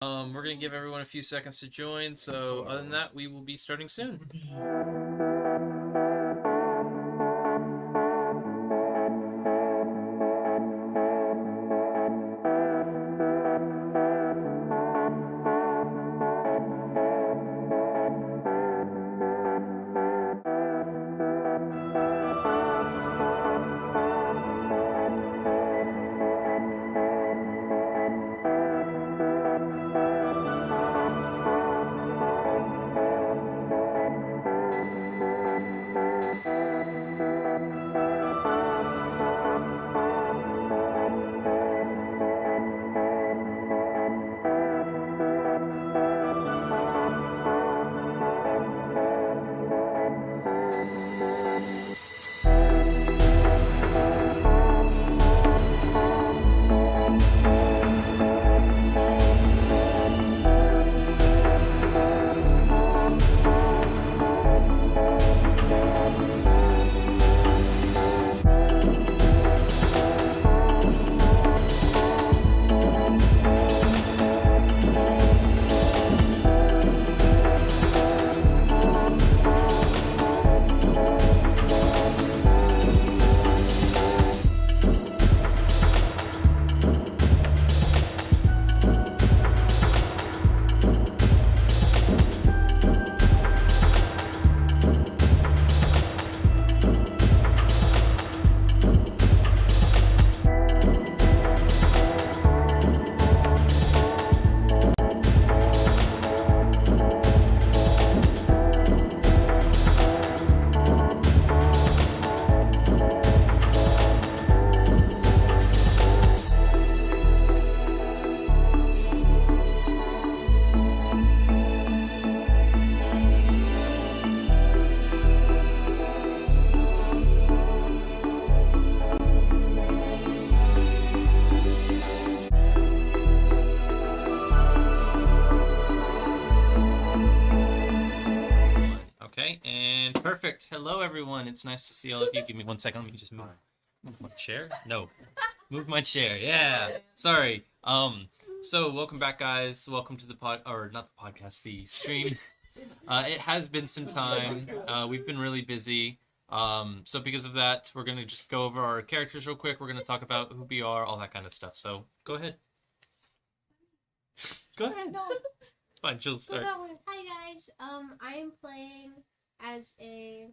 We're gonna give everyone a few seconds to join, so other than that, we will be starting soon. Okay, and perfect. Hello, everyone. It's nice to see all of you. Give me 1 second. Let me just move my chair. No, move my chair. Yeah. Sorry. So welcome back, guys. Welcome to the or not the podcast, the stream. It has been some time. We've been really busy. So because of that, we're gonna just go over our characters real quick. We're gonna talk about who we are, all that kind of stuff. So go ahead. Go ahead. No. Fine, Jill, start. Hi guys. I am playing as a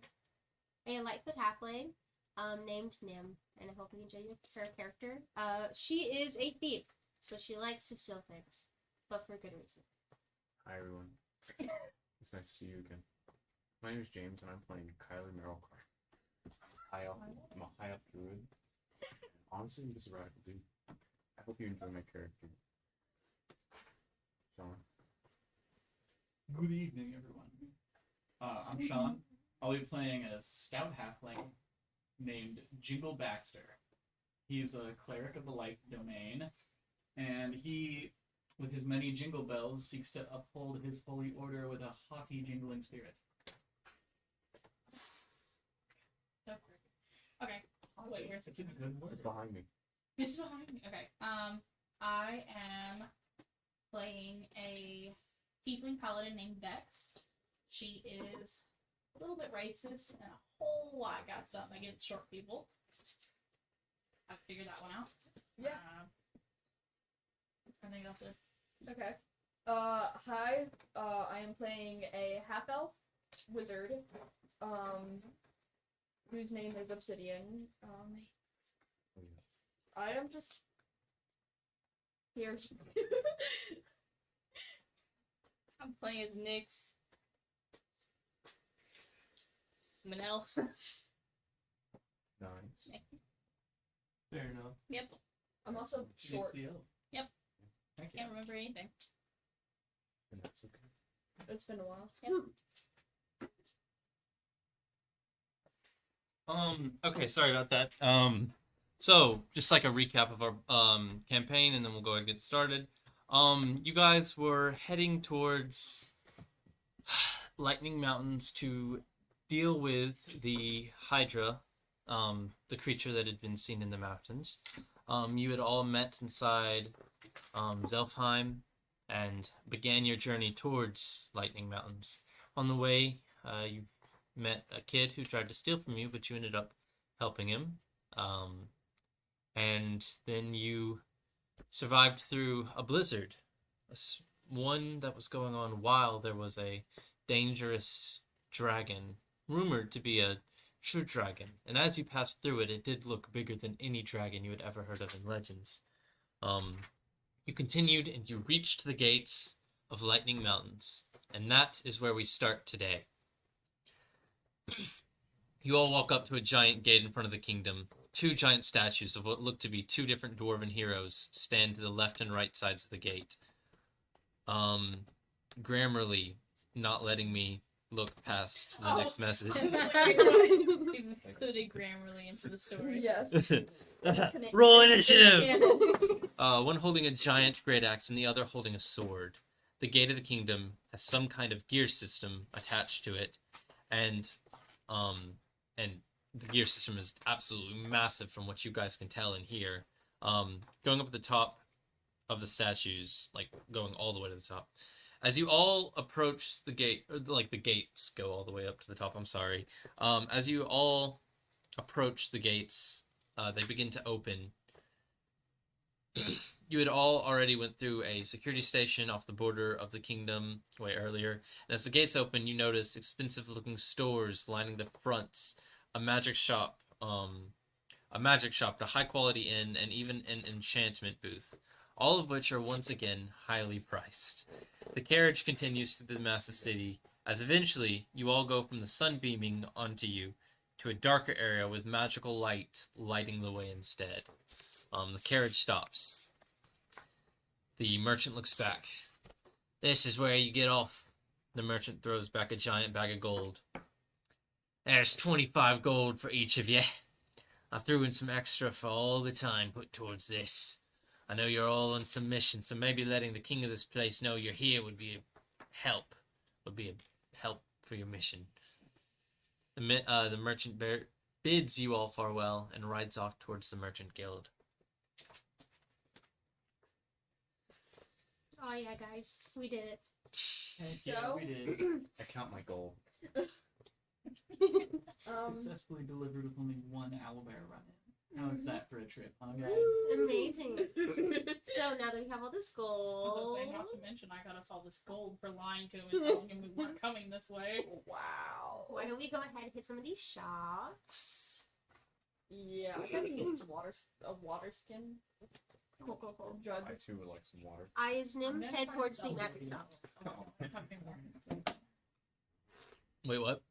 Lightfoot halfling, named Nim, and I hope you enjoy her character. She is a thief, so she likes to steal things, but for good reason. Hi everyone. It's nice to see you again. My name is James, and I'm playing Kylie Merrillcar. I'm a high up druid. Honestly, I'm just a radical dude. I hope you enjoy my character. Sean. Good evening, everyone. I'm Sean. I'll be playing a stout halfling named Jingle Baxter. He's a cleric of the light domain, and he, with his many jingle bells, seeks to uphold his holy order with a haughty, jingling spirit. So perfect. Okay. Oh, wait, where's It's a good word. It's behind me. It's behind me. Okay. I am playing a tiefling paladin named Vex. She is a little bit racist and a whole lot got something against short people. I figured that one out. Yeah. I think that's it. Okay. Hi. I am playing a half-elf wizard, whose name is Obsidian. I am just here. I'm playing as Nyx. I'm an elf. Nice. Fair enough. Yep. I'm also short. It's the elf. Yep. Thank you. Can't remember anything. And that's okay. It's been a while. Yep. Okay, sorry about that. So just like a recap of our campaign, and then we'll go ahead and get started. You guys were heading towards Lightning Mountains to deal with the hydra, the creature that had been seen in the mountains. You had all met inside Zelfheim, and began your journey towards Lightning Mountains. On the way, you met a kid who tried to steal from you, but you ended up helping him. And then you survived through a blizzard, one that was going on while there was a dangerous dragon, rumored to be a true dragon. And as you passed through it, it did look bigger than any dragon you had ever heard of in legends. You continued and you reached the gates of Lightning Mountains, and that is where we start today. You all walk up to a giant gate in front of the kingdom. Two giant statues of what look to be two different dwarven heroes stand to the left and right sides of the gate. Grammarly not letting me look past the next message. We've included Grammarly into the story. Yes. Roll initiative! One holding a giant great axe and the other holding a sword. The gate of the kingdom has some kind of gear system attached to it, and the gear system is absolutely massive from what you guys can tell and hear. Going up at the top of the statues, like going all the way to the top. As you all approach the gate, or like the gates go all the way up to the top, I'm sorry. As you all approach the gates, they begin to open. You had all already went through a security station off the border of the kingdom way earlier. And as the gates open, you notice expensive-looking stores lining the fronts, a magic shop, a high-quality inn, and even an enchantment booth, all of which are once again highly priced. The carriage continues through the massive city, as eventually you all go from the sun beaming onto you to a darker area with magical light lighting the way instead. The carriage stops. The merchant looks back. "This is where you get off." The merchant throws back a giant bag of gold. "There's 25 gold for each of you. I threw in some extra for all the time put towards this. I know you're all on some mission, so maybe letting the king of this place know you're here would be a help for your mission." The merchant bids you all farewell and rides off towards the merchant guild. Oh yeah, guys, we did it. Heck So- yeah, we did. I count my gold. Successfully delivered with only one owlbear run-in. How is that for a trip, huh, guys? Amazing. So now that we have all this I was gold, saying, not to mention, I got us all this gold for lying to him and telling him we weren't coming this way. Wow. why don't we go ahead and hit some of these shops? Yeah, I gotta get some water skin. Cool. Drug. I too would like some water. Nim, head towards the magic shop. Wait, what?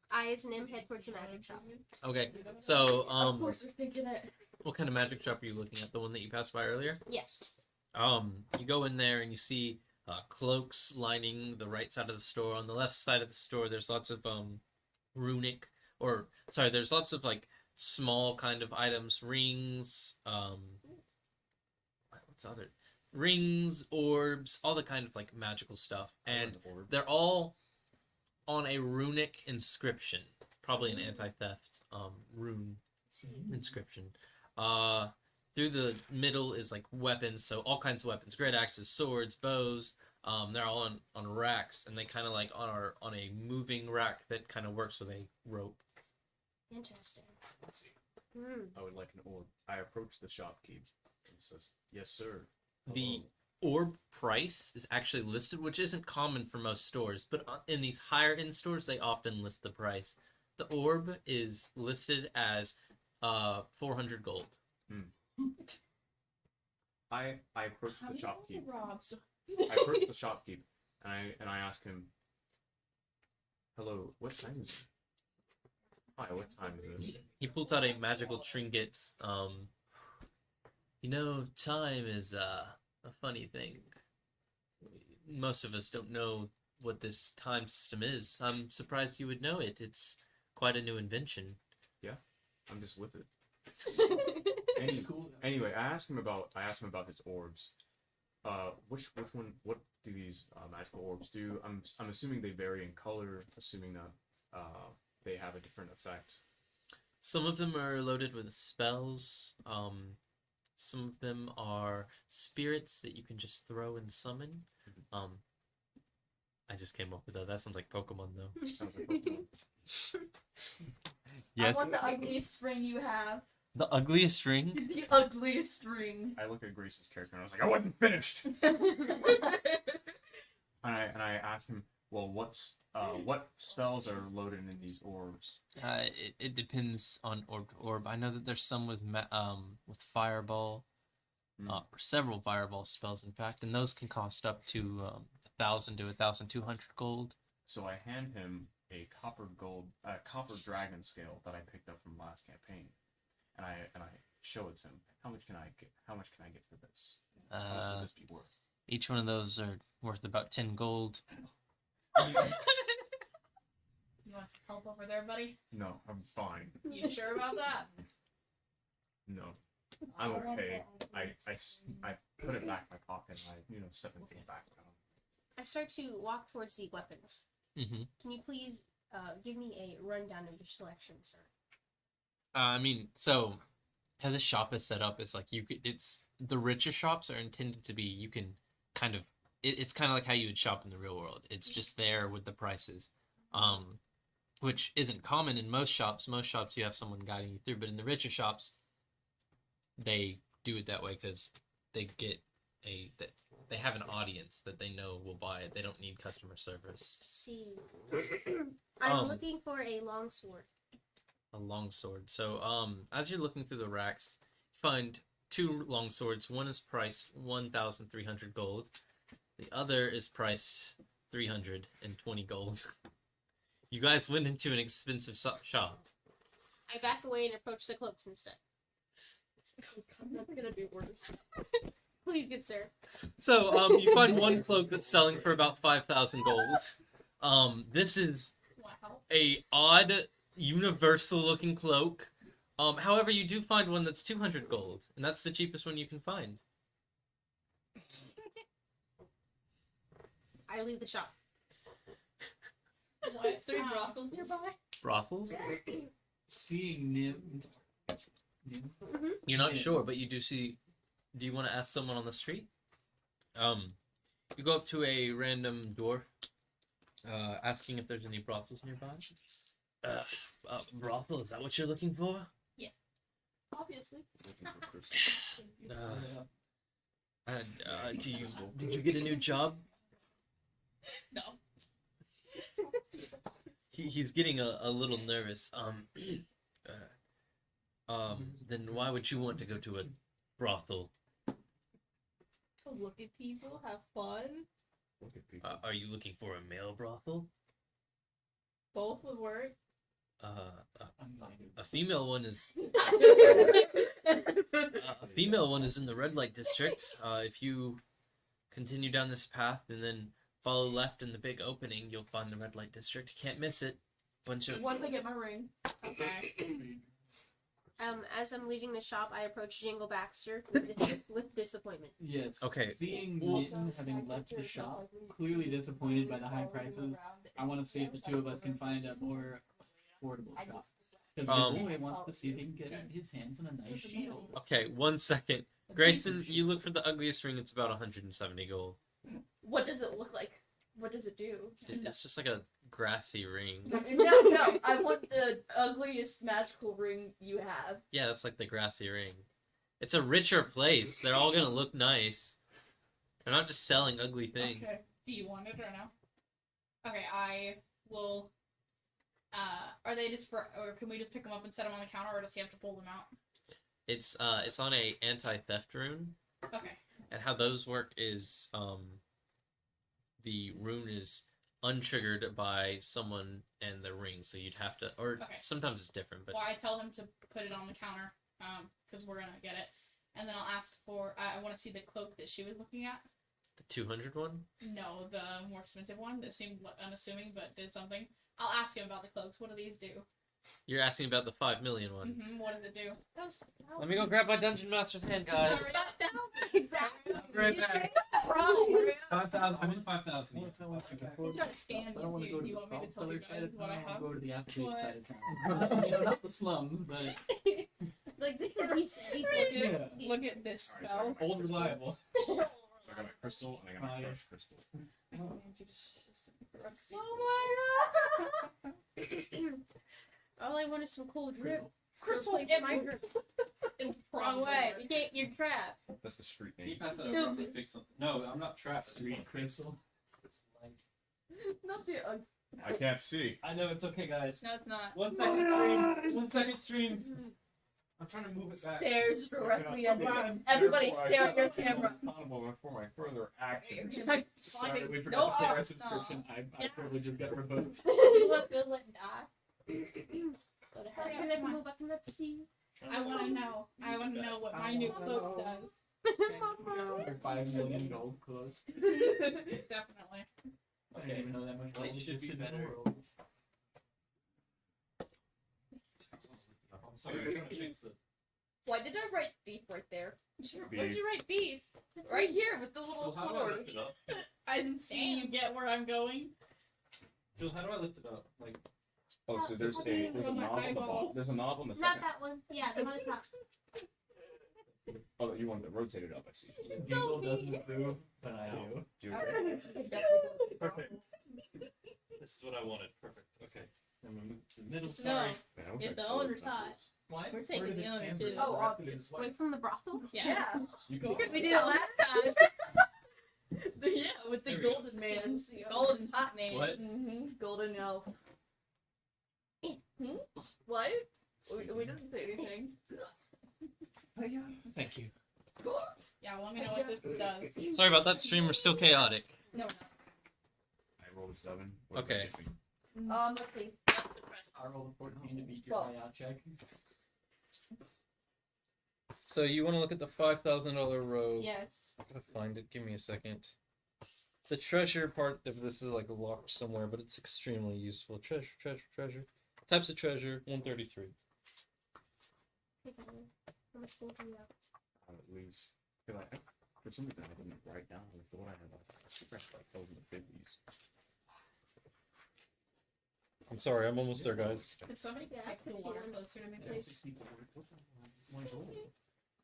Nim, head towards the magic shop. Okay, so, Of course we're thinking it. what kind of magic shop are you looking at? The one that you passed by earlier? Yes. You go in there and you see cloaks lining the right side of the store. On the left side of the store, there's lots of there's lots of like small kind of items, rings, rings, orbs, all the kind of like magical stuff, and they're all on a runic inscription, probably an anti-theft rune inscription. Through the middle is like weapons, so all kinds of weapons, great axes, swords, bows. They're all on racks, and they kind of like on a moving rack that kind of works with a rope. Interesting. Let's see. Hmm. I would like an orb. I approach the shopkeep. He says, "Yes, sir." The Hello." orb price is actually listed, which isn't common for most stores, but in these higher end stores, they often list the price. The orb is listed as 400 gold. I approach How the many shopkeep. Robs? I approach the shopkeep, and I ask him, "Hello, what time is it?" "Hi, what time is it?" He pulls out a magical trinket. Time is a funny thing. Most of us don't know what this time system is. I'm surprised you would know it. It's quite a new invention. I'm just with it. Cool. Anyway, I asked him about his orbs. Which one? What do these magical orbs do? I'm assuming they vary in color. Assuming that they have a different effect. Some of them are loaded with spells. Some of them are spirits that you can just throw and summon. I just came up with that. That sounds like Pokemon though. Sounds like Pokemon. I want the ugliest ring you have. The ugliest ring? The ugliest ring. I look at Grace's character and I was like, I wasn't finished. And I asked him, well, what spells are loaded in these orbs? It depends on orb to orb. I know that there's some with fireball, or several fireball spells, in fact, and those can cost up to 1,000 to 1,200 gold. So I hand him a copper dragon scale that I picked up from last campaign, and I show it to him. How much can I get? How much can I get for this? How much would this be worth? Each one of those are worth about 10 gold. You want some help over there, buddy? No, I'm fine. You sure about that? No, I'm okay. I put it back in my pocket and I step into the background. I start to walk towards the weapons. Mm-hmm. Can you please give me a rundown of your selection, sir? I mean, so how this shop is set up is like it's the richer shops are intended to be. You can kind of it's kind of like how you would shop in the real world. It's just there with the prices, which isn't common in most shops. Most shops you have someone guiding you through, but in the richer shops, they do it that way because they get they have an audience that they know will buy it. They don't need customer service. I see. I'm looking for a longsword. A longsword. So, as you're looking through the racks, you find 2 longswords. One is priced 1,300 gold. The other is priced 320 gold. You guys went into an expensive shop. I back away and approach the cloaks instead. That's gonna be worse. Please, good sir. So, you find one cloak that's selling for about 5,000 gold. This is Wow. a odd, universal-looking cloak. However, you do find one that's 200 gold, and that's the cheapest one you can find. I leave the shop. What? Is there any brothels nearby? Brothels? Seeing Nim. You're not sure, but you do see... Do you want to ask someone on the street? You go up to a random dwarf, asking if there's any brothels nearby. Brothel, is that what you're looking for? Yes. Obviously. Looking for Chris. Did you get a new job? No. He's getting a little nervous. Then why would you want to go to a brothel? To look at people, have fun. Look at people. Are you looking for a male brothel? Both would work. A female one is in the red light district. If you continue down this path and then follow left in the big opening, you'll find the red light district. You can't miss it. Once I get my ring. Okay. As I'm leaving the shop, I approach Jingle Baxter with disappointment. Yes. Okay. Seeing Well- Mitten having left the shop, clearly disappointed by the high prices, I want to see if the two of us can find a more affordable shop. Because the boy wants to see if he can get his hands on a nice shield. Okay, 1 second. Grayson, you look for the ugliest ring. It's about 170 gold. What does it look like? What does it do? It's just like a grassy ring. No, I want the ugliest magical ring you have. Yeah, that's like the grassy ring. It's a richer place. They're all gonna look nice. They're not just selling ugly things. Okay. Do you want it or no? Okay, I will. Are they just or can we just pick them up and set them on the counter, or does he have to pull them out? It's on a anti-theft rune, Okay. and how those work is the rune is untriggered by someone and the ring, so you'd have to, or Okay. sometimes it's different, but Well, I tell him to put it on the counter, because we're gonna get it, and then I'll ask for. I want to see the cloak that she was looking at. the 200 one. No, the more expensive one that seemed unassuming but did something. I'll ask him about the cloaks. What do these do? You're asking about the 5 million one. What does it do? Let me go grab my dungeon master's hand, guys. Exactly. Right back. 5,000. I'm in 5,000. He's trying to stand I don't want to go you. to Do you the want me to salt tell cellar you side guys of what I town. I'll have? go to the athlete What? side of town. Not the slums, but Like, just the decent. yeah. Look at this spell. Old reliable. Sorry, got my crystal and I got my crushed crystal. Oh my god! All I want is some cool drip. Crystal, Replace my drip. wrong way. You can't. You're trapped. That's the street Can you name. pass that over? I'm gonna fix something. No, I'm not trapped. Street crystal. It's like... Not the. I can't see. I know, it's okay, guys. No, it's not. 1 second stream. 1 second stream. I'm trying to move it back. Stares directly at Yeah. you. Everybody Therefore, I stare at your cannot be camera. accountable for my further actions. Sorry, we No, forgot to pay our stop. subscription. I privileges got revoked. You look good, let die. Go to Hurry, hell. I have to move up and let's see. I want to know. I want to know what my new cloak does. For 5 million gold clothes. Definitely. I didn't even know that much gold It should be existed in the better. world. I'm sorry, I'm trying to fix the... Why did I write beef right there? Where'd you write beef? Right here with the little Well, how do I sword. lift it up? I didn't see you get where I'm going. Jill, how do I lift it up? Like, Oh, so there's What do you a mean? knob on the bottom. There's a knob on the Not second. that one. Yeah, the one on top. Oh, you want to rotate it up? I see. Diesel doesn't approve, but I do. Do Okay, it. so we can definitely go to the Perfect. This is what I wanted. Perfect. Okay. I'm gonna move to the middle. No. Sorry. Man, I wish If I the could owner's rotate hot. this. Why? We're taking Where did the owner amber too. go? Oh, The rest of it obvious. is white. Away from the brothel? Yeah. Yeah. You Cool. can We did it last time. Yeah, with the There we go. golden man. Golden hot man. What? Golden elf. What? We didn't say anything. Thank you. Yeah, let me know what this does. Sorry about that, stream. We're still chaotic. No, no. I rolled a 7. What does Okay. that give me? Let's see. That's the pressure. I rolled a 14 to beat your Well. IOT check. So you want to look at the $5,000 robe? Yes. I'm gonna find it. Give me a second. The treasure part of this is like locked somewhere, but it's extremely useful. Treasure, treasure, treasure. Types of treasure, 133. How much gold do you have? At least. I feel like for some reason I didn't write down like what I had. I scratched like those in the 50s. I'm sorry, I'm almost there, guys. Could somebody Yeah, pipe the I water see. closer to me, There's please? 64. What the hell? My gold.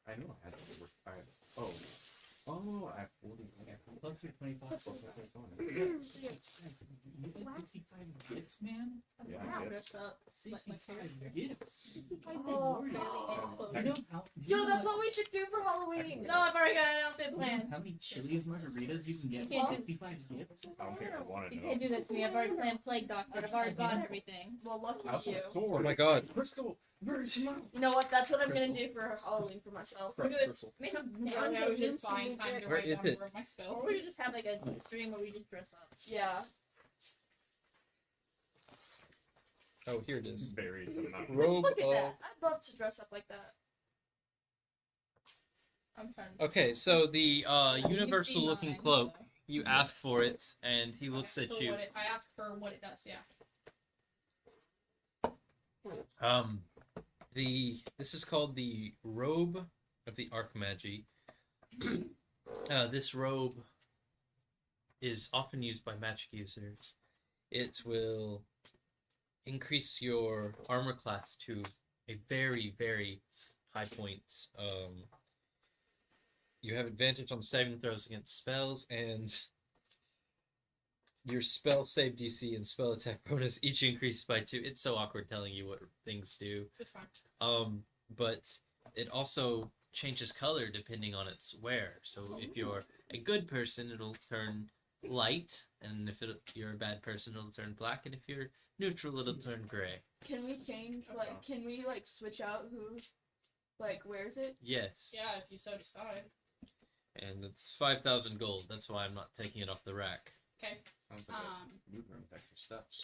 I knew I had it. I had, oh, I have 40. I got 40. Plus your 25. Plus my 25. You get 65 gifts, man? Yeah, Wow, I get it. dressed up. Like my 65 character. gifts. Oh, You know how... Yo, that's what we should do for Halloween. No, I've already got an outfit You know planned. how many Chili's margaritas you can get You can't for do- 65 gifts? I don't care. I want to You know. can't do that to me. I've already planned Plague Doctor. I've already bought everything. Well, lucky I also you. have a Oh sword. my god. Crystal. Very smart. You know what? That's what I'm gonna do for Halloween for myself. Crushed Good. crystal. Maybe Now I was you just can buying see time to Where write is down it? more of my Or spells. we could just have like a stream where we just dress up. Yeah. Oh, here it is. Berries. I'm not. Robe Look at of... that. I'd love to dress up like that. I'm trying to... Okay, so the You can universal see looking mine, cloak, so. you ask for it, and he looks I at asked for you. I asked for what it does, yeah. This is called the robe of the Archmagi. This robe is often used by magic users. It will increase your armor class to a very, very high point. You have advantage on saving throws against spells, and your spell save DC and spell attack bonus each increase by 2. It's so awkward telling you what things do. It's fine. But it also changes color depending on its wear. So if you're a good person, it'll turn light, and if you're a bad person, it'll turn black, and if you're neutral, it'll turn gray. Can we change can we switch out who wears it? Yes. Yeah, if you so decide. And it's 5,000 gold. That's why I'm not taking it off the rack. Okay. Sounds like a mood room with extra steps.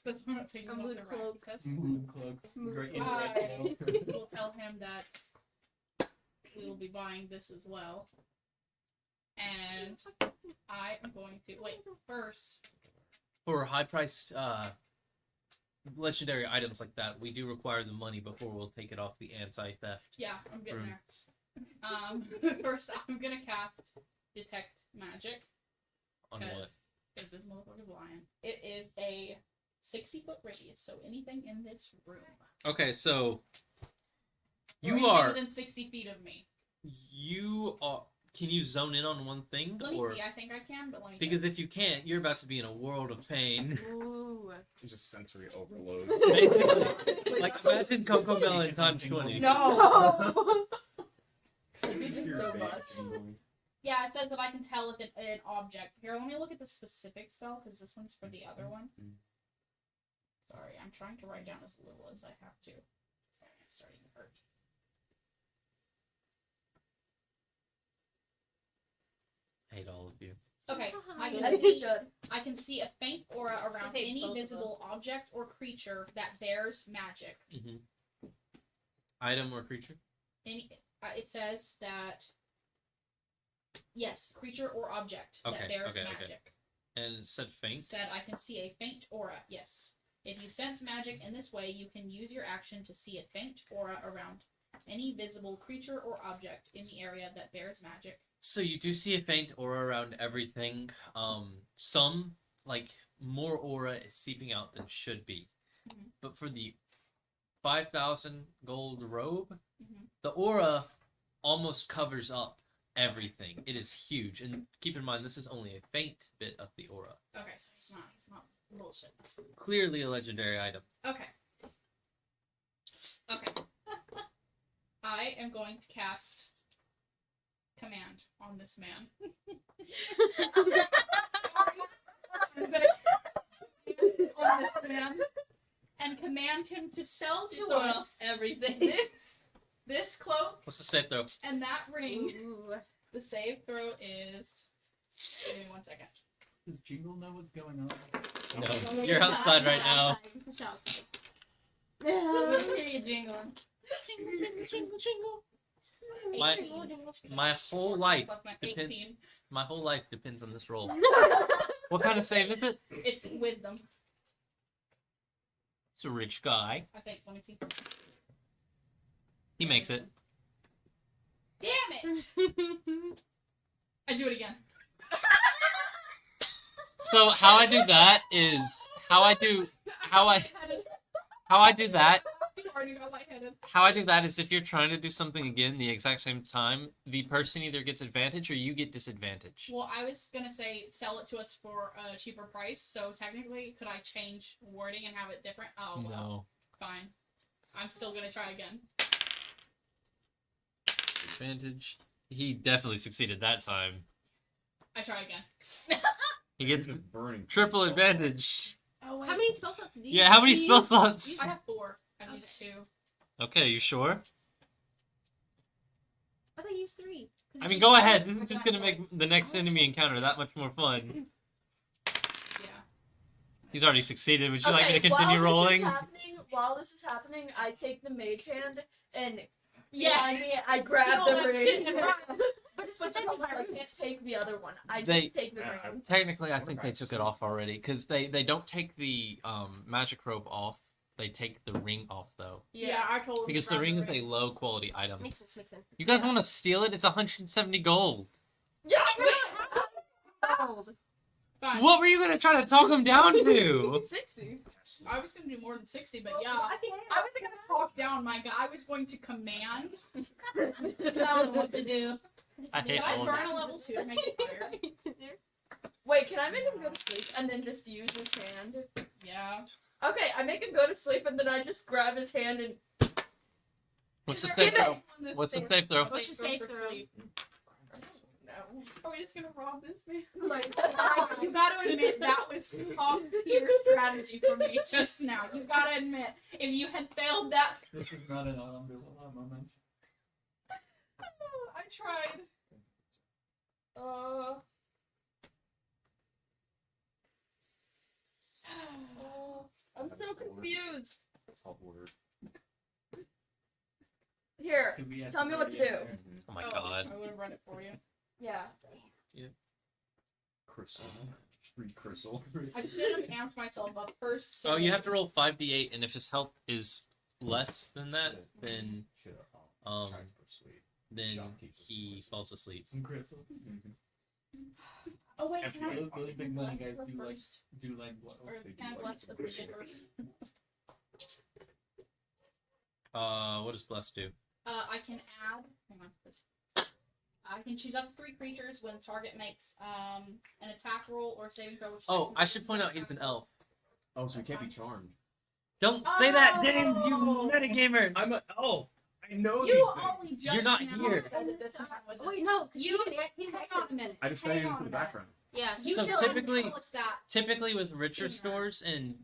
That's why I'm not taking I'm off blue the rack. cloak. It says- Moon cloak. Great I interest. will tell him that we will be buying this as well. And I am going to wait first. For high-priced legendary items like that, we do require the money before we'll take it off the anti-theft. Yeah, I'm getting Room. there. First I'm gonna cast Detect Magic. On Because what? if this motherfucker's lying. It is a 60-foot radius, so anything in this room. Okay, so Or you anything are within 60 feet of me. you are can you zone in on one thing? Let me Or see. I think I can, but let me. because if you can't, you're about to be in a world of pain. Ooh. It's just sensory overload. Basically. Like imagine Coco Melon times 20. No. It'd be just so much. Yeah, it says that I can tell if an object. Here, let me look at the specific spell because this one's for the other one. Sorry, I'm trying to write down as little as I have to. Sorry, it's starting to hurt. I hate all of you. Okay, I think you should. I can see a faint aura around I hate any both of visible object or creature that bears magic. Item or creature? It says that yes, creature or object that bears magic. And it said faint? Said I can see a faint aura. Yes. If you sense magic in this way, you can use your action to see a faint aura around any visible creature or object in the area that bears magic. So you do see a faint aura around everything. Some, like, more aura is seeping out than should be. But for the 5,000 gold robe, the aura almost covers up everything. It is huge. And keep in mind, this is only a faint bit of the aura. Okay, so he's not bullshit. Clearly a legendary item. Okay. I am going to cast command on this man. I'm gonna on this man and command him to sell to us everything. this cloak What's the save throw? and that ring. Ooh. The save throw is. Give me 1 second. Does Jingle know what's going on? No, you're outside right now. Let's hear you jingling. My whole life Plus my depends. 18. My whole life depends on this roll. What kind of save is it? It's wisdom. It's a rich guy. I think. Let me see. He makes it. Damn it! I do it again. So how I do that is how I do that. How I do that is if you're trying to do something again the exact same time, the person either gets advantage or you get disadvantage. Well, I was gonna say sell it to us for a cheaper price. So technically, could I change wording and have it different? Oh, well, No. fine. I'm still gonna try again. Advantage. He definitely succeeded that time. I try again. He gets Just burning. triple advantage. Oh wait. How many spell slots do you Yeah, how many use? spell slots? I have 4. I've used 2. Okay, you sure? I thought you used 3. I mean, go ahead. This is just gonna make the next enemy encounter that much more fun. Yeah. He's already succeeded. Would you like me to continue rolling? While this is happening, I take the mage hand and Yeah. behind me, I grab Steal the that shit ring. and run. But it's But I can't take the other one. I They- just take the Yeah, ring. Technically, I think they took it off already because they don't take the magic robe off. They take the ring off though Yeah, I told him. because to the grab ring is a low quality item. Makes sense, makes sense. You guys want to steal it? It's 170 gold. Yeah, Fine. What were you gonna try to talk him down to? 60. I was gonna do more than 60, but yeah. I think I wasn't gonna talk down my guy. I was going to command. Tell him what to do. I hate Did I all of burn a level 2 to make it higher? Wait, can I make him go to sleep and then just use his hand? Yeah. Okay, I make him go to sleep and then I just grab his hand and What's the Is save there throw? anyone in this What's the thing- save throw? What's the save for throw? sleep? no. Are we just gonna rob this man? Oh my You gotta admit that was top tier strategy for me just now. You gotta admit, if you had failed that, This is not an Alhamdulillah moment. I tried. I'm so confused. It's all word. Here, 'Cause he has tell me what to already do. in there. Oh my god. I would have run it for you. Yeah. Crystal. Free crystal. I should have amped myself up first. So Oh, you have to roll 5d8, and if his health is less than that, then Trying to persuade. then John keeps us he voice. falls asleep. Some crystal. Oh wait, And can I? the big money guys bless do like first? what? Or They do can I like bless the bless frigid first. first? What does bless do? I can add. Hang on. This. I can choose up to 3 creatures when the target makes an attack roll or saving throw. Which Oh, I should point out he's an elf. Oh, so we can't be charmed. Don't say that, James, you Oh! metagamer! I'm a. Oh, I know these You things. only just You're not now here. said that this one was Wait, no, because You- he Hang makes on a it. minute. I just Hang faded on into a the minute. background. Yeah, You So still typically- didn't tell us that. Typically with richer Sooner. stores in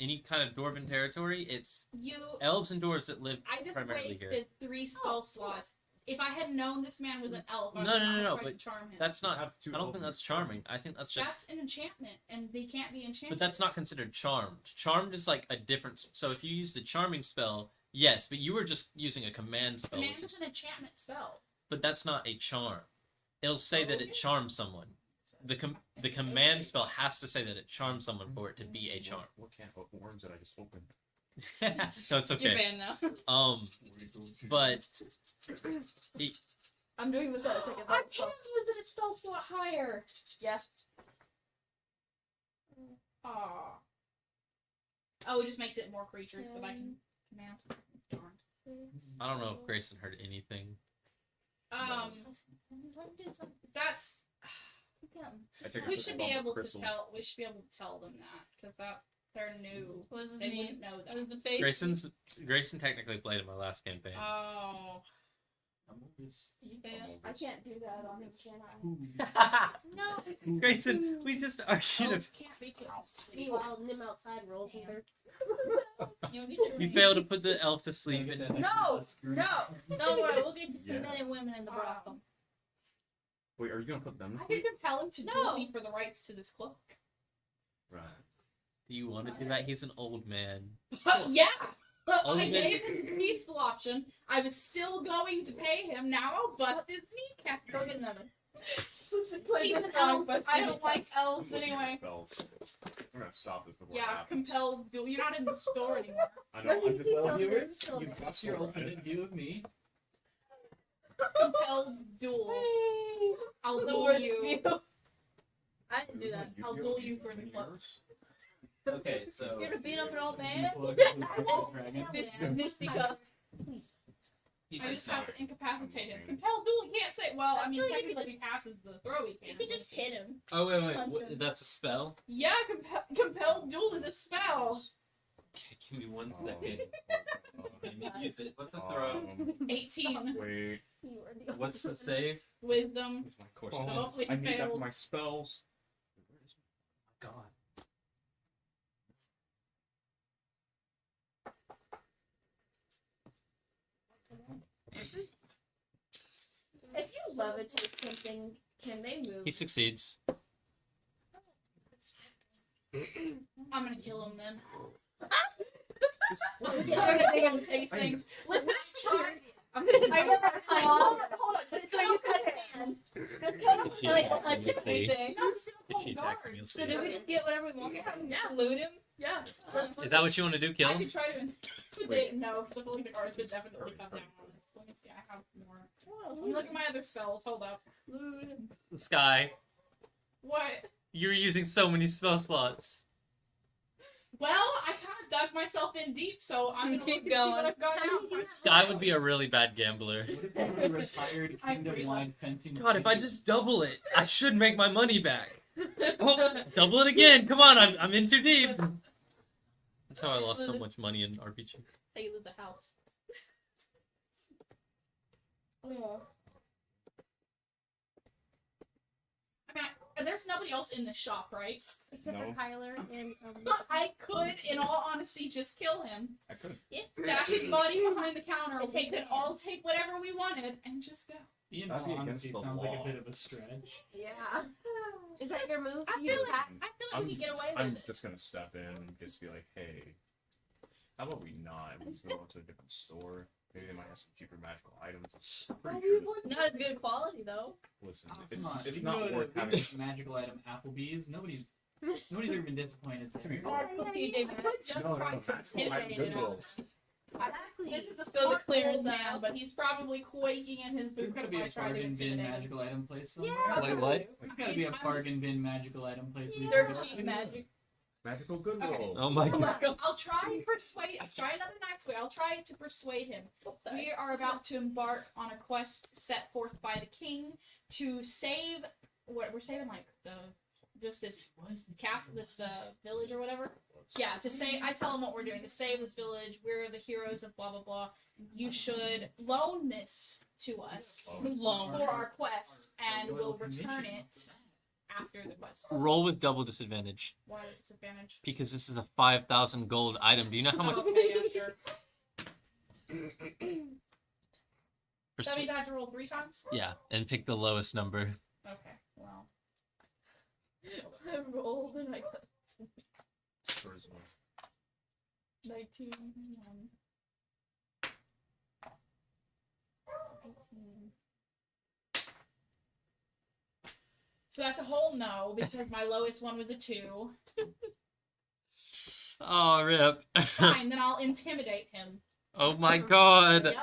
any kind of dwarven territory, it's You. elves and dwarves that live I just primarily wasted here. 3 spell slots. If I had known this man was an elf, I No, would no, not no, have no, tried but to charm him. That's not. have two I don't elves think in that's the charming. I think that's just. That's an enchantment, and they can't be enchanted. But that's not considered charmed. Charmed is like a different. So if you use the charming spell, yes, but you were just using a command spell. Command Which is is, an enchantment spell. but that's not a charm. It'll say that Oh, it yeah. charms someone. The command spell has to say that it charms someone for it to be a charm. What can of worms did I just open? No, it's You're okay. banned now. But I'm doing this at a second. I can't use it. It's still slot higher. Yeah. Aw. Oh, it just makes it more creatures that I can command. Darn. I don't know if Grayson heard anything. That's. I take a We quick should be bump of able to crystal. tell. We should be able to tell them that because they're new. They didn't know that. Was the face? Grayson technically played in my last campaign. Oh. I'm always. You fail. I can't do that on him, can I? No. Grayson, we just argued. Elves can't be put to sleep. Meanwhile, Nim outside rolls with her. You failed to put the elf to sleep. No! No! Don't worry, we'll get you some Yeah. men and women in the brothel. Wait, are you gonna put them to I sleep? can compel him to No. duel me for the rights to this cloak. Right. Do you want to do that? He's an old man. Yeah! Only I men- gave him the peaceful option. I was still going to pay him. Now I'll bust his kneecap. Go get another. He's an elf. I don't like elves anyway. Spells. I'm gonna stop this before it Yeah, happens. compelled duel. You're not in the store anymore. I know. I'm just Well, Viewers, still you've got your alternate view of me. Compelled duel. I'll The duel word you. view. I didn't do that. I'll duel you for the cloak. Okay, so. Here to beat up an old man? Plug in this crystal dragon. Misty cup. He's I just just have to incapacitate him. Compelled duel, he can't say, well, I mean, I feel like you technically if he passes the throw, he can. You could just hit him. Oh wait, Punch him. that's a spell. Yeah, compelled duel is a spell. Okay, give me 1 second. Oh, Let me use it. What's the throw? 18. Wait. You are the What's the save? Wisdom. Where's my course? So hopefully I he need that for fails. my spells. God. If you levitate something, can they move? He succeeds. I'm gonna kill him then. Yeah, I'm gonna taste I- things. Listen, I'm Hold on, just so you can. Just kind of If you like attack me, just you'll thing. No, I'm still If she cold attacks me, you'll guard. see. So do we just get whatever we want? Yeah. Loot him? Yeah. Is that what you want to do? Kill I him? could try to intimidate. No, because I feel like the guards would definitely come down on us. Let me see. I have more. Let me look at my other spells. Hold up. Loot him. Sky, What? you're using so many spell slots. Well, I kind of dug myself in deep, so I'm gonna Keep look and see what going. I've got How now. many do you have Sky would be a really bad gambler. What if you were a retired I kingdom-wide fencing? God, if I champion? just double it, I should make my money back. Oh, double it again! Come on, I'm in too deep. That's how I lost so much money in RPG. Say you lose a house. I mean, there's nobody else in the shop, right? Except No. for Kyler and I could, in all honesty, just kill him, I could. stash his body behind the counter, And we take could the all take whatever we wanted, and just go. In That'd all be against honesty, the sounds like law. a bit of a stretch. Yeah. Is that your move? I Do you feel like attack? we could get away with I'm it. just gonna step in and just be like, hey, how about we not? We just go to a different store. Maybe they might have some cheaper magical items. I'm pretty sure this, Not as good quality though. listen, Oh, it's, come on. it's You can not go worth to having. a magical item Applebee's. Nobody's ever been disappointed. To be there. honest. Or PJ Masks. Just No, try no, to that's intimidate my him. goodwill. Exactly. This is a So the smart clearance old man, aisle. but he's probably quaking in his There's boots gotta if be I a try to bargain bin intimidate him. magical item place somewhere. Yeah. Wait, what? There's gotta be a I'm just- bargain bin magical item place we can Dirt go sheet to. magic. Magical good Okay. roll. Oh my Oh god. my god. I'll try and persuade. Try another nice way. I'll try to persuade him. Oh, sorry. We are about to embark on a quest set forth by the king to save. What we're saving, like this castle, this village or whatever. Yeah, to say. I tell him what we're doing to save this village. We're the heroes of blah blah blah. You should loan this to us for our quest, and we'll return it after the quest. Roll with double disadvantage Why disadvantage? because this is a 5,000 gold item. Do you know how much? Okay, yeah, sure. That means I have to roll 3 times? Yeah, and pick the lowest number. Okay, well. I rolled and I got Charisma. 19. 18. So that's a whole no, because my lowest one was a 2. Oh, rip. Fine, then I'll intimidate him. Oh my god. Yep.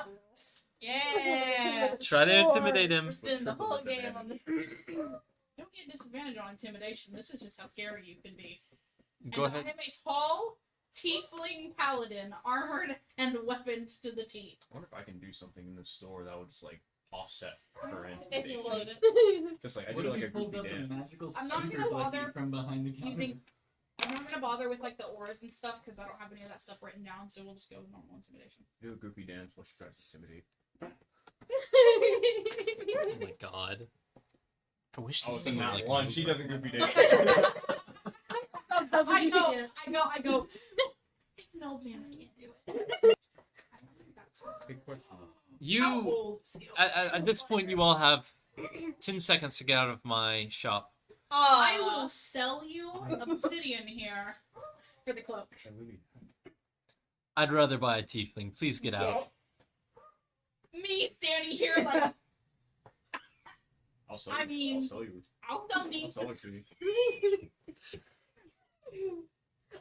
Yeah. Try to intimidate him. We're spending the whole game on the. Don't get disadvantage on intimidation. This is just how scary you can be. Go And ahead. I am a tall, tiefling paladin, armored and weaponed to the teeth. I wonder if I can do something in this store that would just like offset her It's intimidation. loaded. Just like I What do if like he a pulls goofy up a dance. magical I'm not gonna spear button bother from behind the counter? using. I'm not gonna bother with like the auras and stuff because I don't have any of that stuff written down. So we'll just go with normal intimidation. Do a goofy dance while she tries to intimidate. Oh my god. I wish Oh, this it's thing in would that like one. move. She does a goofy dance. I go. It's an old man. I can't do it. Big question. How You, old is the old at this point, you all have 10 seconds to get out of my shop. I will sell you obsidian here for the cloak. I really- I'd rather buy a tiefling. Please get out. Me standing here like I'll sell I you. mean- I'll sell you. I'll sell I'll me. sell it to you.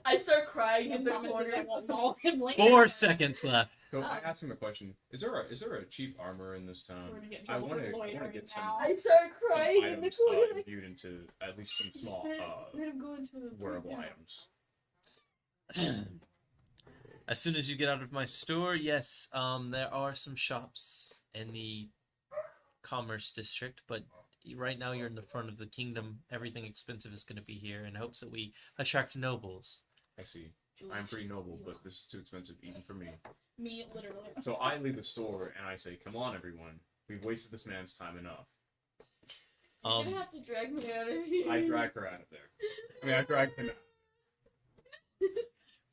I start crying I in the promise corner. that I won't maul him later. 4 seconds left. So I asked him a question. Is there a cheap armor in this We're town? gonna get in I trouble want for to loitering get some, now. I start some crying in the items corner. imbued into at least some small Let him go into the wearable breakdown. items. As soon as you get out of my store, yes, there are some shops in the commerce district, but right now you're in the front of the kingdom. Everything expensive is going to be here in hopes that we attract nobles. I see. I'm pretty noble, but this is too expensive even for me. Me, literally. So I leave the store and I say, "Come on, everyone. We've wasted this man's time enough." You're gonna have to drag me out of here. I drag her out of there. I mean, I drag him out.